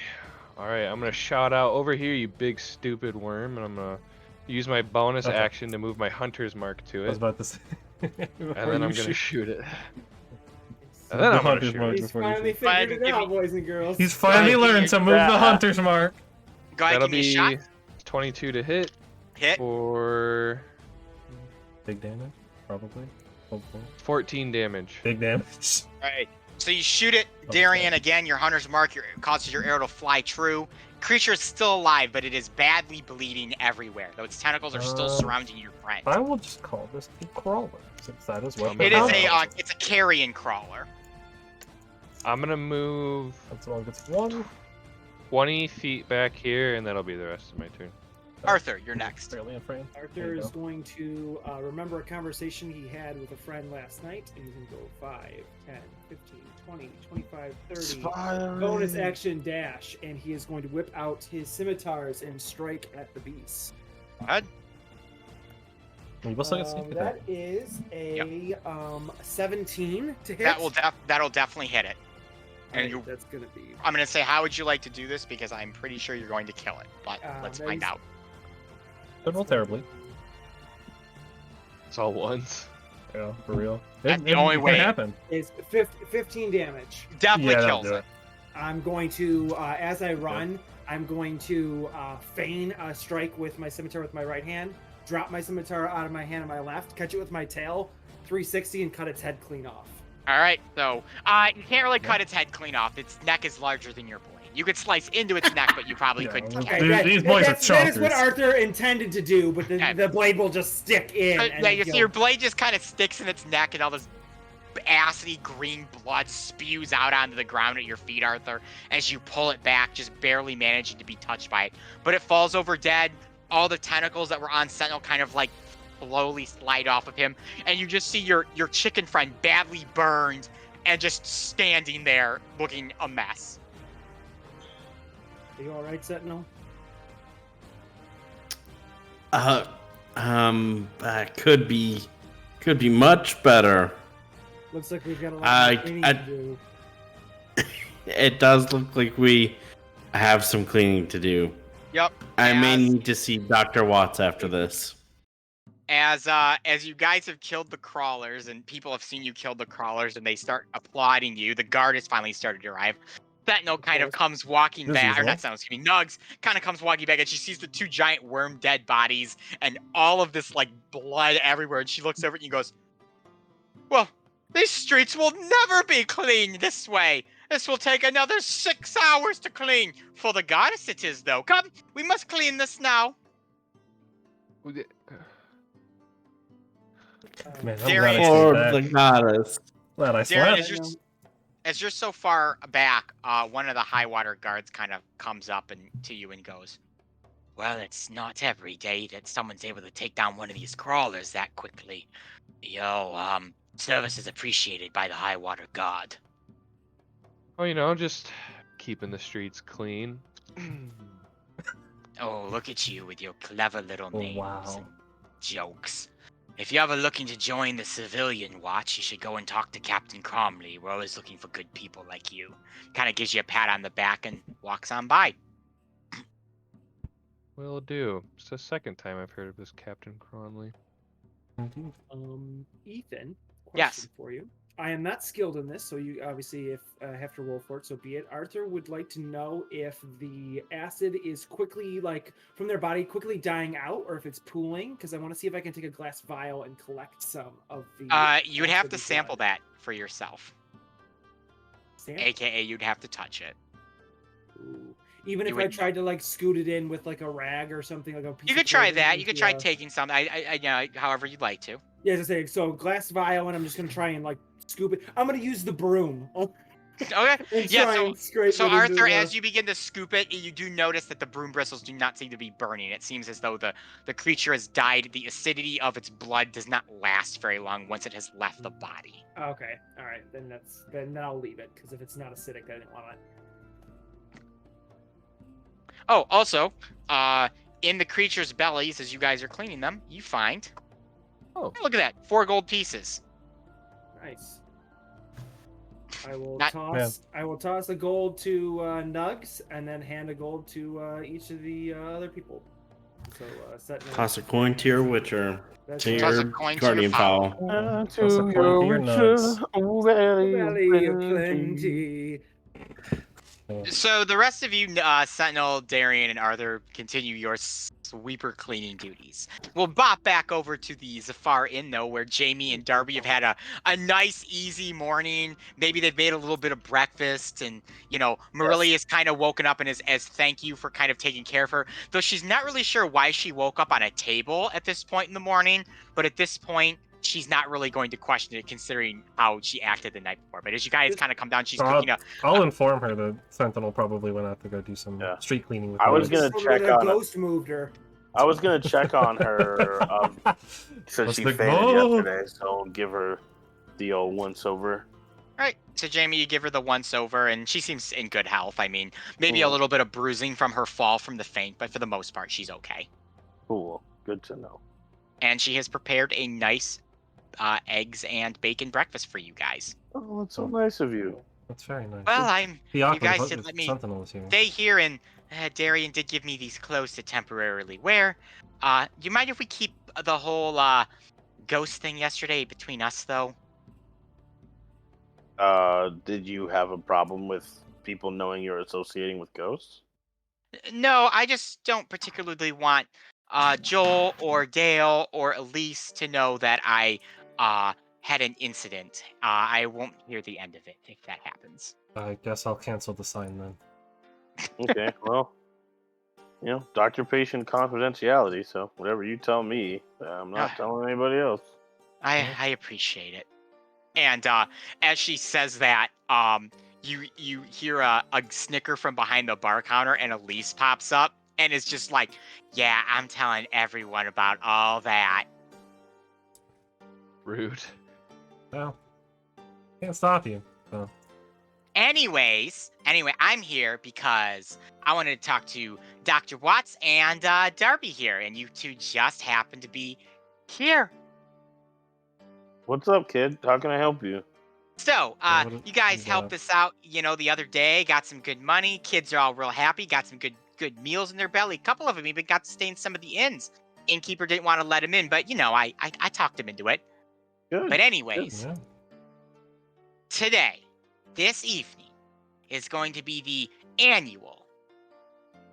Speaker 5: Alright, I'm gonna shout out over here, you big stupid worm, and I'm gonna use my bonus
Speaker 1: Okay.
Speaker 5: action to move my hunter's mark to
Speaker 1: I was
Speaker 5: it.
Speaker 1: about to say.
Speaker 5: And then I'm gonna shoot it. And
Speaker 1: The
Speaker 5: then I'm gonna
Speaker 1: hunter's
Speaker 5: shoot
Speaker 1: mark.
Speaker 5: it.
Speaker 4: He's
Speaker 1: before you
Speaker 4: finally
Speaker 3: Go ahead
Speaker 4: figured
Speaker 3: and
Speaker 4: it
Speaker 3: give
Speaker 4: out, boys and girls.
Speaker 1: He's finally
Speaker 3: Alright,
Speaker 1: learned to move the hunter's mark.
Speaker 3: Go ahead,
Speaker 5: That'll
Speaker 3: give me a shot.
Speaker 5: be 22 to hit
Speaker 3: Hit.
Speaker 5: for
Speaker 1: Big damage, probably. Hopefully.
Speaker 5: 14 damage.
Speaker 1: Big damage.
Speaker 3: All right. So you shoot it, Darian. Again, your hunter's mark causes your arrow to fly true. Creature is still alive, but it is badly bleeding everywhere. Though its tentacles are still surrounding your friend.
Speaker 1: I will just call this a crawler, since that is what.
Speaker 3: It
Speaker 1: the
Speaker 3: is
Speaker 1: hell-
Speaker 3: it's a carrion crawler.
Speaker 5: I'm gonna move
Speaker 1: That's all gets 1.
Speaker 5: 20 feet back here, and that'll be the rest of my turn.
Speaker 3: Arthur, you're next.
Speaker 1: Fairly in frame. There
Speaker 4: Arthur
Speaker 1: you
Speaker 4: is
Speaker 1: go.
Speaker 4: going to remember a conversation he had with a friend last night, and he's going to go 5, 10, 15, 20, 25, 30. Bonus action dash, and he is going to whip out his scimitars and strike at the beast.
Speaker 3: Go ahead.
Speaker 1: You will still get sneak
Speaker 4: That
Speaker 1: attack.
Speaker 4: is a 17 to hit.
Speaker 3: That'll definitely hit it. And
Speaker 4: Alright, that's going to be.
Speaker 3: I'm gonna say, how would you like to do this? Because I'm pretty sure you're going to kill it. But let's
Speaker 4: that
Speaker 3: find
Speaker 4: is-
Speaker 3: out.
Speaker 1: Don't roll terribly.
Speaker 5: It's all ones.
Speaker 1: Yeah, for real.
Speaker 3: That's the only
Speaker 1: can
Speaker 3: way.
Speaker 1: happen.
Speaker 4: Is 15 damage.
Speaker 3: Definitely
Speaker 1: Yeah, that'll
Speaker 3: kills
Speaker 1: do
Speaker 3: it.
Speaker 4: I'm going to, as I run, I'm going to feign a strike with my scimitar with my right hand, drop my scimitar out of my hand on my left, catch it with my tail, 360, and cut its head clean off.
Speaker 3: All right. So you can't really cut its head clean off. Its neck is larger than your blade. You could slice into its neck, but you probably
Speaker 1: Yeah,
Speaker 3: couldn't
Speaker 1: well,
Speaker 3: catch
Speaker 1: dude,
Speaker 3: it.
Speaker 1: these boys are
Speaker 4: that is what
Speaker 1: chonkers.
Speaker 4: Arthur intended to do, but
Speaker 3: Yeah.
Speaker 4: the blade will just stick in.
Speaker 3: But,
Speaker 4: And
Speaker 3: yeah, you see your blade just kind of sticks in its neck, and all this acidy green blood spews out onto the ground at your feet, Arthur, as you pull it back, just barely managing to be touched by it. But it falls over dead. All the tentacles that were on Sentinel kind of like slowly slide off of him, and you just see your chicken friend badly burned and just standing there looking a mess.
Speaker 4: Are you all right, Sentinel?
Speaker 6: Could be much better.
Speaker 4: Looks like we've got a lot more cleaning to do.
Speaker 6: It does look like we have some cleaning to do.
Speaker 3: Yep.
Speaker 6: I may need to see Dr. Watts after this.
Speaker 3: As you guys have killed the crawlers and people have seen you kill the crawlers and they start applauding you, the guard has finally started to arrive. Sentinel kind of comes walking back, or not Sentinel, excuse me, Nugs kind of comes walking back, and she sees the 2 giant worm dead bodies and all of this like blood everywhere, and she looks over at you and goes, "Well, these streets will never be clean this way. This will take another 6 hours to clean. For the goddess it is, though. Come, we must clean this now."
Speaker 1: Man, I'm
Speaker 3: Darian-
Speaker 1: glad I
Speaker 6: For
Speaker 1: stayed
Speaker 6: the
Speaker 1: back.
Speaker 6: goddess.
Speaker 1: Glad I
Speaker 3: Darren,
Speaker 1: slept.
Speaker 3: as you're so far back, one of the high water guards kind of comes up to you and goes, "Well, it's not every day that someone's able to take down one of these crawlers that quickly. Service is appreciated by the high water god."
Speaker 5: Oh, just keeping the streets clean.
Speaker 3: "Oh, look at you with your clever little
Speaker 1: Oh,
Speaker 3: names
Speaker 1: wow.
Speaker 3: and jokes. If you're ever looking to join the civilian watch, you should go and talk to Captain Cromley. We're always looking for good people like you." Kind of gives you a pat on the back and walks on by.
Speaker 5: Will do. It's the second time I've heard of this Captain Cronley.
Speaker 1: Indeed.
Speaker 4: Ethan, question
Speaker 3: Yes.
Speaker 4: for you. I am not skilled in this, so you obviously if have to roll for it, so be it. Arthur would like to know if the acid is quickly, like, from their body quickly dying out, or if it's pooling, because I want to see if I can take a glass vial and collect some of the...
Speaker 3: You would have
Speaker 4: acid
Speaker 3: to
Speaker 4: and
Speaker 3: sample
Speaker 4: blood.
Speaker 3: that for yourself.
Speaker 4: Sample?
Speaker 3: AKA, you'd have to touch it.
Speaker 4: Ooh. Even
Speaker 3: You
Speaker 4: if I
Speaker 3: would
Speaker 4: tried to, like, scoot it in with, like, a rag or something, like a piece
Speaker 3: You
Speaker 4: of
Speaker 3: could try
Speaker 4: clothing
Speaker 3: that. You could
Speaker 4: into
Speaker 3: try
Speaker 4: a-
Speaker 3: taking some. However you'd like to.
Speaker 4: Yeah, just say, so glass vial, and I'm just going to try and, like, scoop it. I'm going to use the broom.
Speaker 3: Okay.
Speaker 4: And
Speaker 3: Yeah,
Speaker 4: try
Speaker 3: so-
Speaker 4: and scrape
Speaker 3: So
Speaker 4: it into
Speaker 3: Arthur,
Speaker 4: the-
Speaker 3: as you begin to scoop it, you do notice that the broom bristles do not seem to be burning. It seems as though the creature has died. The acidity of its blood does not last very long once it has left the body.
Speaker 4: Okay, all right, then I'll leave it, because if it's not acidic, I didn't want it.
Speaker 3: Oh, also, in the creature's bellies, as you guys are cleaning them, you find.
Speaker 5: Oh.
Speaker 3: Look at that, 4 gold pieces.
Speaker 4: Nice. I will
Speaker 3: Not-
Speaker 4: toss a gold to Nugs, and then hand a gold to each of the other people. So Sentinel.
Speaker 6: Toss a coin to your Witcher.
Speaker 4: That's
Speaker 6: To
Speaker 4: it.
Speaker 3: Toss a
Speaker 6: your
Speaker 3: coin to
Speaker 6: Guardian
Speaker 3: your
Speaker 6: Fowl.
Speaker 1: Toss a coin to your nuts.
Speaker 4: Valley of plenty.
Speaker 3: So the rest of you, Sentinel, Darian, and Arthur, continue your sweeper cleaning duties. We'll bop back over to the Zafar Inn, though, where Jamie and Darby have had a nice, easy morning. Maybe they've made a little bit of breakfast, and, Marilia is kind of woken up and as thank you for kind of taking care of her. Though she's not really sure why she woke up on a table at this point in the morning, but at this point, she's not really going to question it, considering how she acted the night before. But as you guys kind of come down, she's cooking a...
Speaker 1: I'll inform her that Sentinel probably went out to go do some
Speaker 2: Yeah.
Speaker 1: street cleaning with
Speaker 2: I was
Speaker 1: Nugs.
Speaker 2: gonna check
Speaker 4: A
Speaker 2: on it.
Speaker 4: ghost moved her.
Speaker 2: I was gonna check on her since
Speaker 1: What's
Speaker 2: she
Speaker 1: the
Speaker 2: fainted
Speaker 1: goal?
Speaker 2: yesterday, so give her the old once over.
Speaker 3: Right. So Jamie, you give her the once over, and she seems in good health. I mean, maybe a
Speaker 2: Cool.
Speaker 3: little bit of bruising from her fall from the faint, but for the most part, she's okay.
Speaker 2: Cool. Good to know.
Speaker 3: And she has prepared a nice eggs and bacon breakfast for you guys.
Speaker 2: Oh, that's so nice of you.
Speaker 1: That's very nice.
Speaker 3: Well,
Speaker 1: It'd be awkward
Speaker 3: guys
Speaker 1: if
Speaker 3: did let me
Speaker 1: Sentinel was here.
Speaker 3: stay here, and Darian did give me these clothes to temporarily wear. Do you mind if we keep the whole ghost thing yesterday between us, though?
Speaker 2: Did you have a problem with people knowing you're associating with ghosts?
Speaker 3: No, I just don't particularly want Joel or Dale or Elise to know that I had an incident. I won't hear the end of it if that happens.
Speaker 1: I guess I'll cancel the sign then.
Speaker 2: Okay, well, doctor-patient confidentiality. So whatever you tell me, I'm not telling anybody else.
Speaker 3: I appreciate it. And as she says that, you hear a snicker from behind the bar counter, and Elise pops up and is just like, "Yeah, I'm telling everyone about all that."
Speaker 5: Rude.
Speaker 1: Well, can't stop you. So.
Speaker 3: Anyway, I'm here because I wanted to talk to Dr. Watts and Darby here, and you two just happen to be here.
Speaker 2: What's up, kid? How can I help you?
Speaker 3: So,
Speaker 1: What
Speaker 3: you guys
Speaker 1: you
Speaker 3: helped
Speaker 1: got?
Speaker 3: us out, the other day, got some good money. Kids are all real happy, got some good meals in their belly. A couple of them even got to stay in some of the inns. Innkeeper didn't want to let him in, but, I talked him into it.
Speaker 2: Good.
Speaker 3: But anyways,
Speaker 1: Yeah.
Speaker 3: today, this evening, is going to be the annual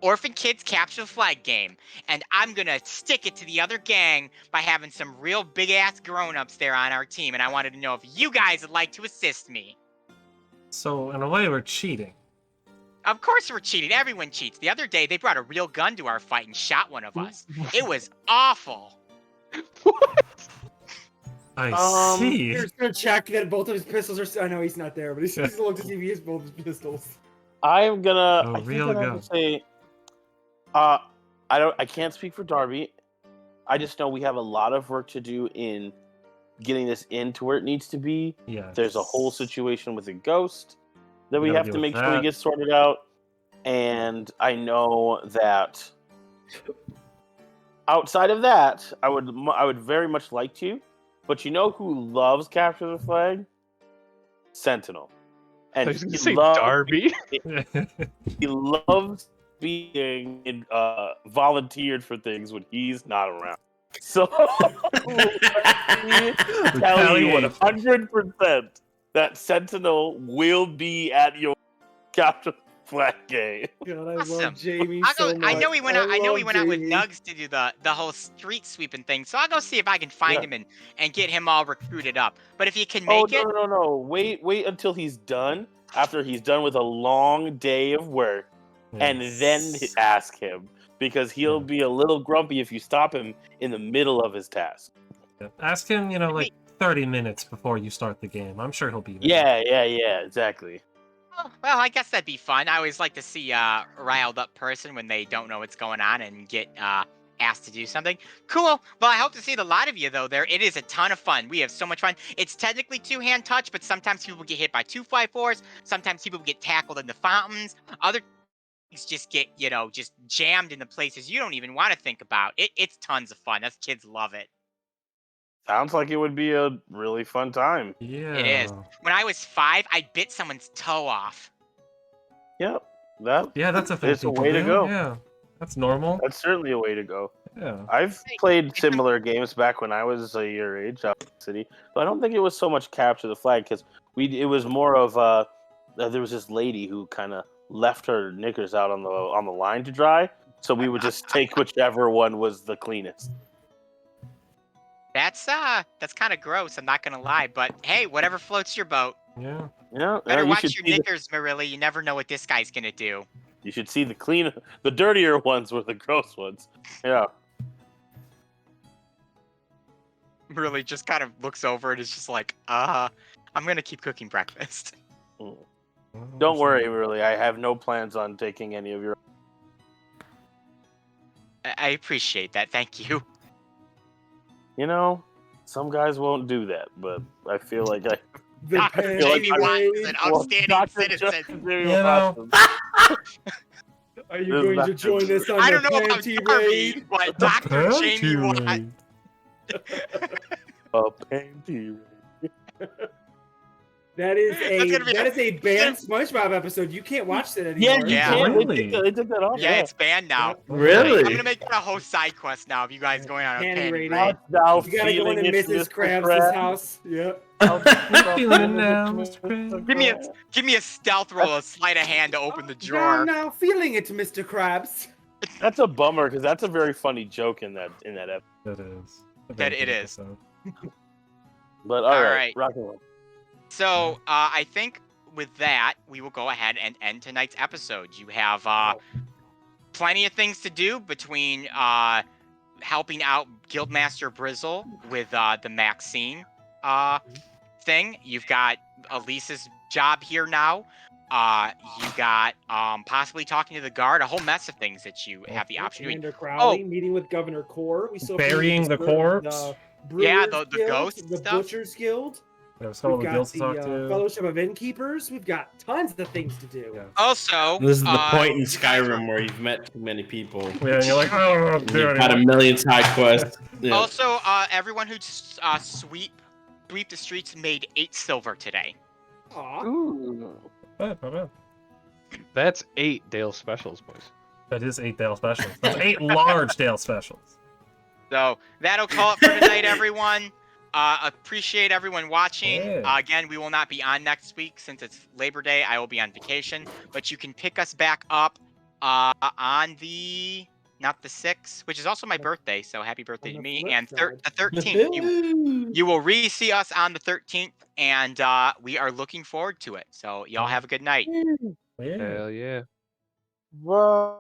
Speaker 3: Orphan Kids Capture the Flag game, and I'm gonna stick it to the other gang by having some real big-ass grown-ups there on our team, and I wanted to know if you guys would like to assist me.
Speaker 1: So in a way, we're cheating.
Speaker 3: Of course we're cheating. Everyone cheats. The other day, they brought a real gun to our fight and shot one of us. It was awful.
Speaker 1: I see.
Speaker 4: Here's gonna check that both of his pistols are. I know he's not there, but he's gonna look to see if he has both his pistols.
Speaker 2: I'm gonna.
Speaker 1: A
Speaker 2: I think
Speaker 1: real
Speaker 2: I'm gonna
Speaker 1: gun.
Speaker 2: say. I can't speak for Darby. I just know we have a lot of work to do in getting this into where it needs to be.
Speaker 1: Yeah.
Speaker 2: There's a whole situation with a ghost that we
Speaker 1: gotta
Speaker 2: have
Speaker 1: deal
Speaker 2: to
Speaker 1: with
Speaker 2: make sure we
Speaker 1: that.
Speaker 2: get sorted out. And I know that outside of that, I would very much like to. But you know who loves Capture the Flag? Sentinel.
Speaker 5: I
Speaker 2: And
Speaker 5: was gonna
Speaker 2: he
Speaker 5: say
Speaker 2: loves
Speaker 5: Darby.
Speaker 2: he loves being volunteered for things when he's not around. So let me tell you
Speaker 1: Retaliation.
Speaker 2: 100% that Sentinel will be at your Capture the Flag game.
Speaker 4: God, I
Speaker 3: Awesome.
Speaker 4: love Jamie
Speaker 3: I
Speaker 4: so much.
Speaker 3: know he went out. I know he
Speaker 4: love
Speaker 3: went out with
Speaker 4: Jamie.
Speaker 3: Nugs to do the whole street sweeping thing. So I'll go see if I can find
Speaker 2: Yeah.
Speaker 3: him and get him all recruited up. But if he can
Speaker 2: Oh
Speaker 3: make it,
Speaker 2: no! Wait until he's done. After he's done with a long day of work, and then ask him, because he'll be a little grumpy if you stop him in the middle of his task.
Speaker 1: Ask him, like 30 minutes before you start the game. I'm sure he'll be there.
Speaker 2: Yeah, exactly.
Speaker 3: oh, well, I guess that'd be fun. I always like to see a riled up person when they don't know what's going on and get asked to do something. Cool. Well, I hope to see the lot of you though there. It is a ton of fun. We have so much fun. It's technically two-hand touch, but sometimes people get hit by 2x4s. Sometimes people get tackled in the fountains. Other things just get, just jammed in the places you don't even want to think about. It's tons of fun. Us kids love it.
Speaker 2: Sounds like it would be a really fun time.
Speaker 1: Yeah.
Speaker 3: It is. When I was 5, I bit someone's toe off.
Speaker 2: Yep.
Speaker 1: Yeah, that's a thing.
Speaker 2: It's a
Speaker 1: people
Speaker 2: way to
Speaker 1: do.
Speaker 2: go.
Speaker 1: Yeah. That's normal.
Speaker 2: That's certainly a way to go.
Speaker 1: Yeah.
Speaker 2: I've played similar games back when I was your age out in the city, but I don't think it was so much Capture the Flag because it was more of there was this lady who kind of left her knickers out on the line to dry, so we would just take whichever one was the cleanest.
Speaker 3: That's kind of gross. I'm not gonna lie, but hey, whatever floats your boat.
Speaker 1: Yeah.
Speaker 2: Yeah,
Speaker 3: Better
Speaker 2: you
Speaker 3: watch
Speaker 2: should
Speaker 3: your
Speaker 2: see
Speaker 3: knickers, Marilla. You never know what this guy's gonna do.
Speaker 2: You should see the dirtier ones were the gross ones. Yeah.
Speaker 3: Marilla just kind of looks over and is just like, I'm gonna keep cooking breakfast.
Speaker 2: Don't worry, really. I have no plans on taking any of your.
Speaker 3: I appreciate that. Thank you.
Speaker 2: Some guys won't do that, but I feel like I.
Speaker 4: The
Speaker 3: Dr.
Speaker 2: feel like
Speaker 3: Jamie
Speaker 2: I-
Speaker 3: Watt is an outstanding
Speaker 2: Dr.
Speaker 3: citizen.
Speaker 2: Justin Jamie
Speaker 1: You know.
Speaker 2: Watson.
Speaker 4: Are you going to join us on
Speaker 3: I
Speaker 4: the
Speaker 3: don't know about
Speaker 4: panty
Speaker 3: Darby,
Speaker 4: raid?
Speaker 3: but
Speaker 1: The
Speaker 3: Dr. Jamie
Speaker 1: panty
Speaker 3: Watt.
Speaker 1: raid.
Speaker 2: A panty raid.
Speaker 4: That is
Speaker 3: That's gonna be
Speaker 4: a banned SpongeBob episode. You can't watch that
Speaker 2: Yeah,
Speaker 4: anymore.
Speaker 2: you
Speaker 3: Yeah.
Speaker 2: can.
Speaker 1: Really?
Speaker 2: They took that off.
Speaker 3: Yeah, it's banned now.
Speaker 4: Yep.
Speaker 6: Really?
Speaker 3: I'm gonna make it a whole side quest now of you guys going on a
Speaker 4: Panty
Speaker 3: panty
Speaker 4: raid.
Speaker 3: raid.
Speaker 2: Now
Speaker 4: You gotta go into Mrs. Krabs' house. Yep.
Speaker 1: Feeling it now, Mr. Krabs.
Speaker 3: Give me a stealth roll, a sleight of hand to open the
Speaker 4: I'm
Speaker 3: drawer.
Speaker 4: now feeling it, Mr. Krabs.
Speaker 2: That's a bummer because that's a very funny joke in that episode.
Speaker 1: That is.
Speaker 3: That it is.
Speaker 2: But
Speaker 3: All
Speaker 2: all
Speaker 3: right.
Speaker 2: right, rock and roll.
Speaker 3: So I think with that, we will go ahead and end tonight's episode. You have plenty of things to do between helping out Guildmaster Brizzle with the Maxine thing. You've got Elisa's job here now. You got possibly talking to the guard, a whole mess of things that you have the option to do.
Speaker 4: Commander Crowley meeting with Governor Core. We still have to
Speaker 1: Burying
Speaker 4: meet
Speaker 1: the corpse.
Speaker 3: Yeah,
Speaker 4: Brewers
Speaker 3: the
Speaker 4: Guild,
Speaker 3: ghost
Speaker 4: the
Speaker 3: stuff.
Speaker 4: Butchers Guild.
Speaker 1: There's still all
Speaker 4: We've
Speaker 1: the
Speaker 4: got
Speaker 1: guilds to
Speaker 4: the
Speaker 1: talk to.
Speaker 4: Fellowship of Innkeepers. We've got tons of things to do.
Speaker 1: Yeah.
Speaker 3: Also,
Speaker 6: This is the point in
Speaker 3: you guys
Speaker 6: Skyrim
Speaker 3: are-
Speaker 6: where you've met too many people.
Speaker 1: Yeah, and you're like, oh,
Speaker 6: And
Speaker 1: do
Speaker 6: you've
Speaker 1: it
Speaker 6: had a
Speaker 1: anymore.
Speaker 6: million side quests. Yeah.
Speaker 3: Also, everyone who sweep the streets made 8 silver today.
Speaker 4: Aw.
Speaker 2: Ooh.
Speaker 1: Not bad.
Speaker 5: That's 8 Dale specials, boys.
Speaker 1: That is 8 Dale specials. That's 8 large Dale specials.
Speaker 3: So that'll call it for tonight, everyone. Appreciate everyone watching.
Speaker 1: Yeah.
Speaker 3: Again, we will not be on next week since it's Labor Day. I will be on vacation, but you can pick us back up on the not the 6th, which is also my birthday. So happy birthday
Speaker 4: On
Speaker 3: to
Speaker 4: the
Speaker 3: me!
Speaker 4: flip
Speaker 3: And
Speaker 4: side.
Speaker 3: the 13th, you will re-see us on the 13th, and we are looking forward to it. So y'all have a good night.
Speaker 1: Yeah.
Speaker 5: Hell yeah.
Speaker 2: Bro.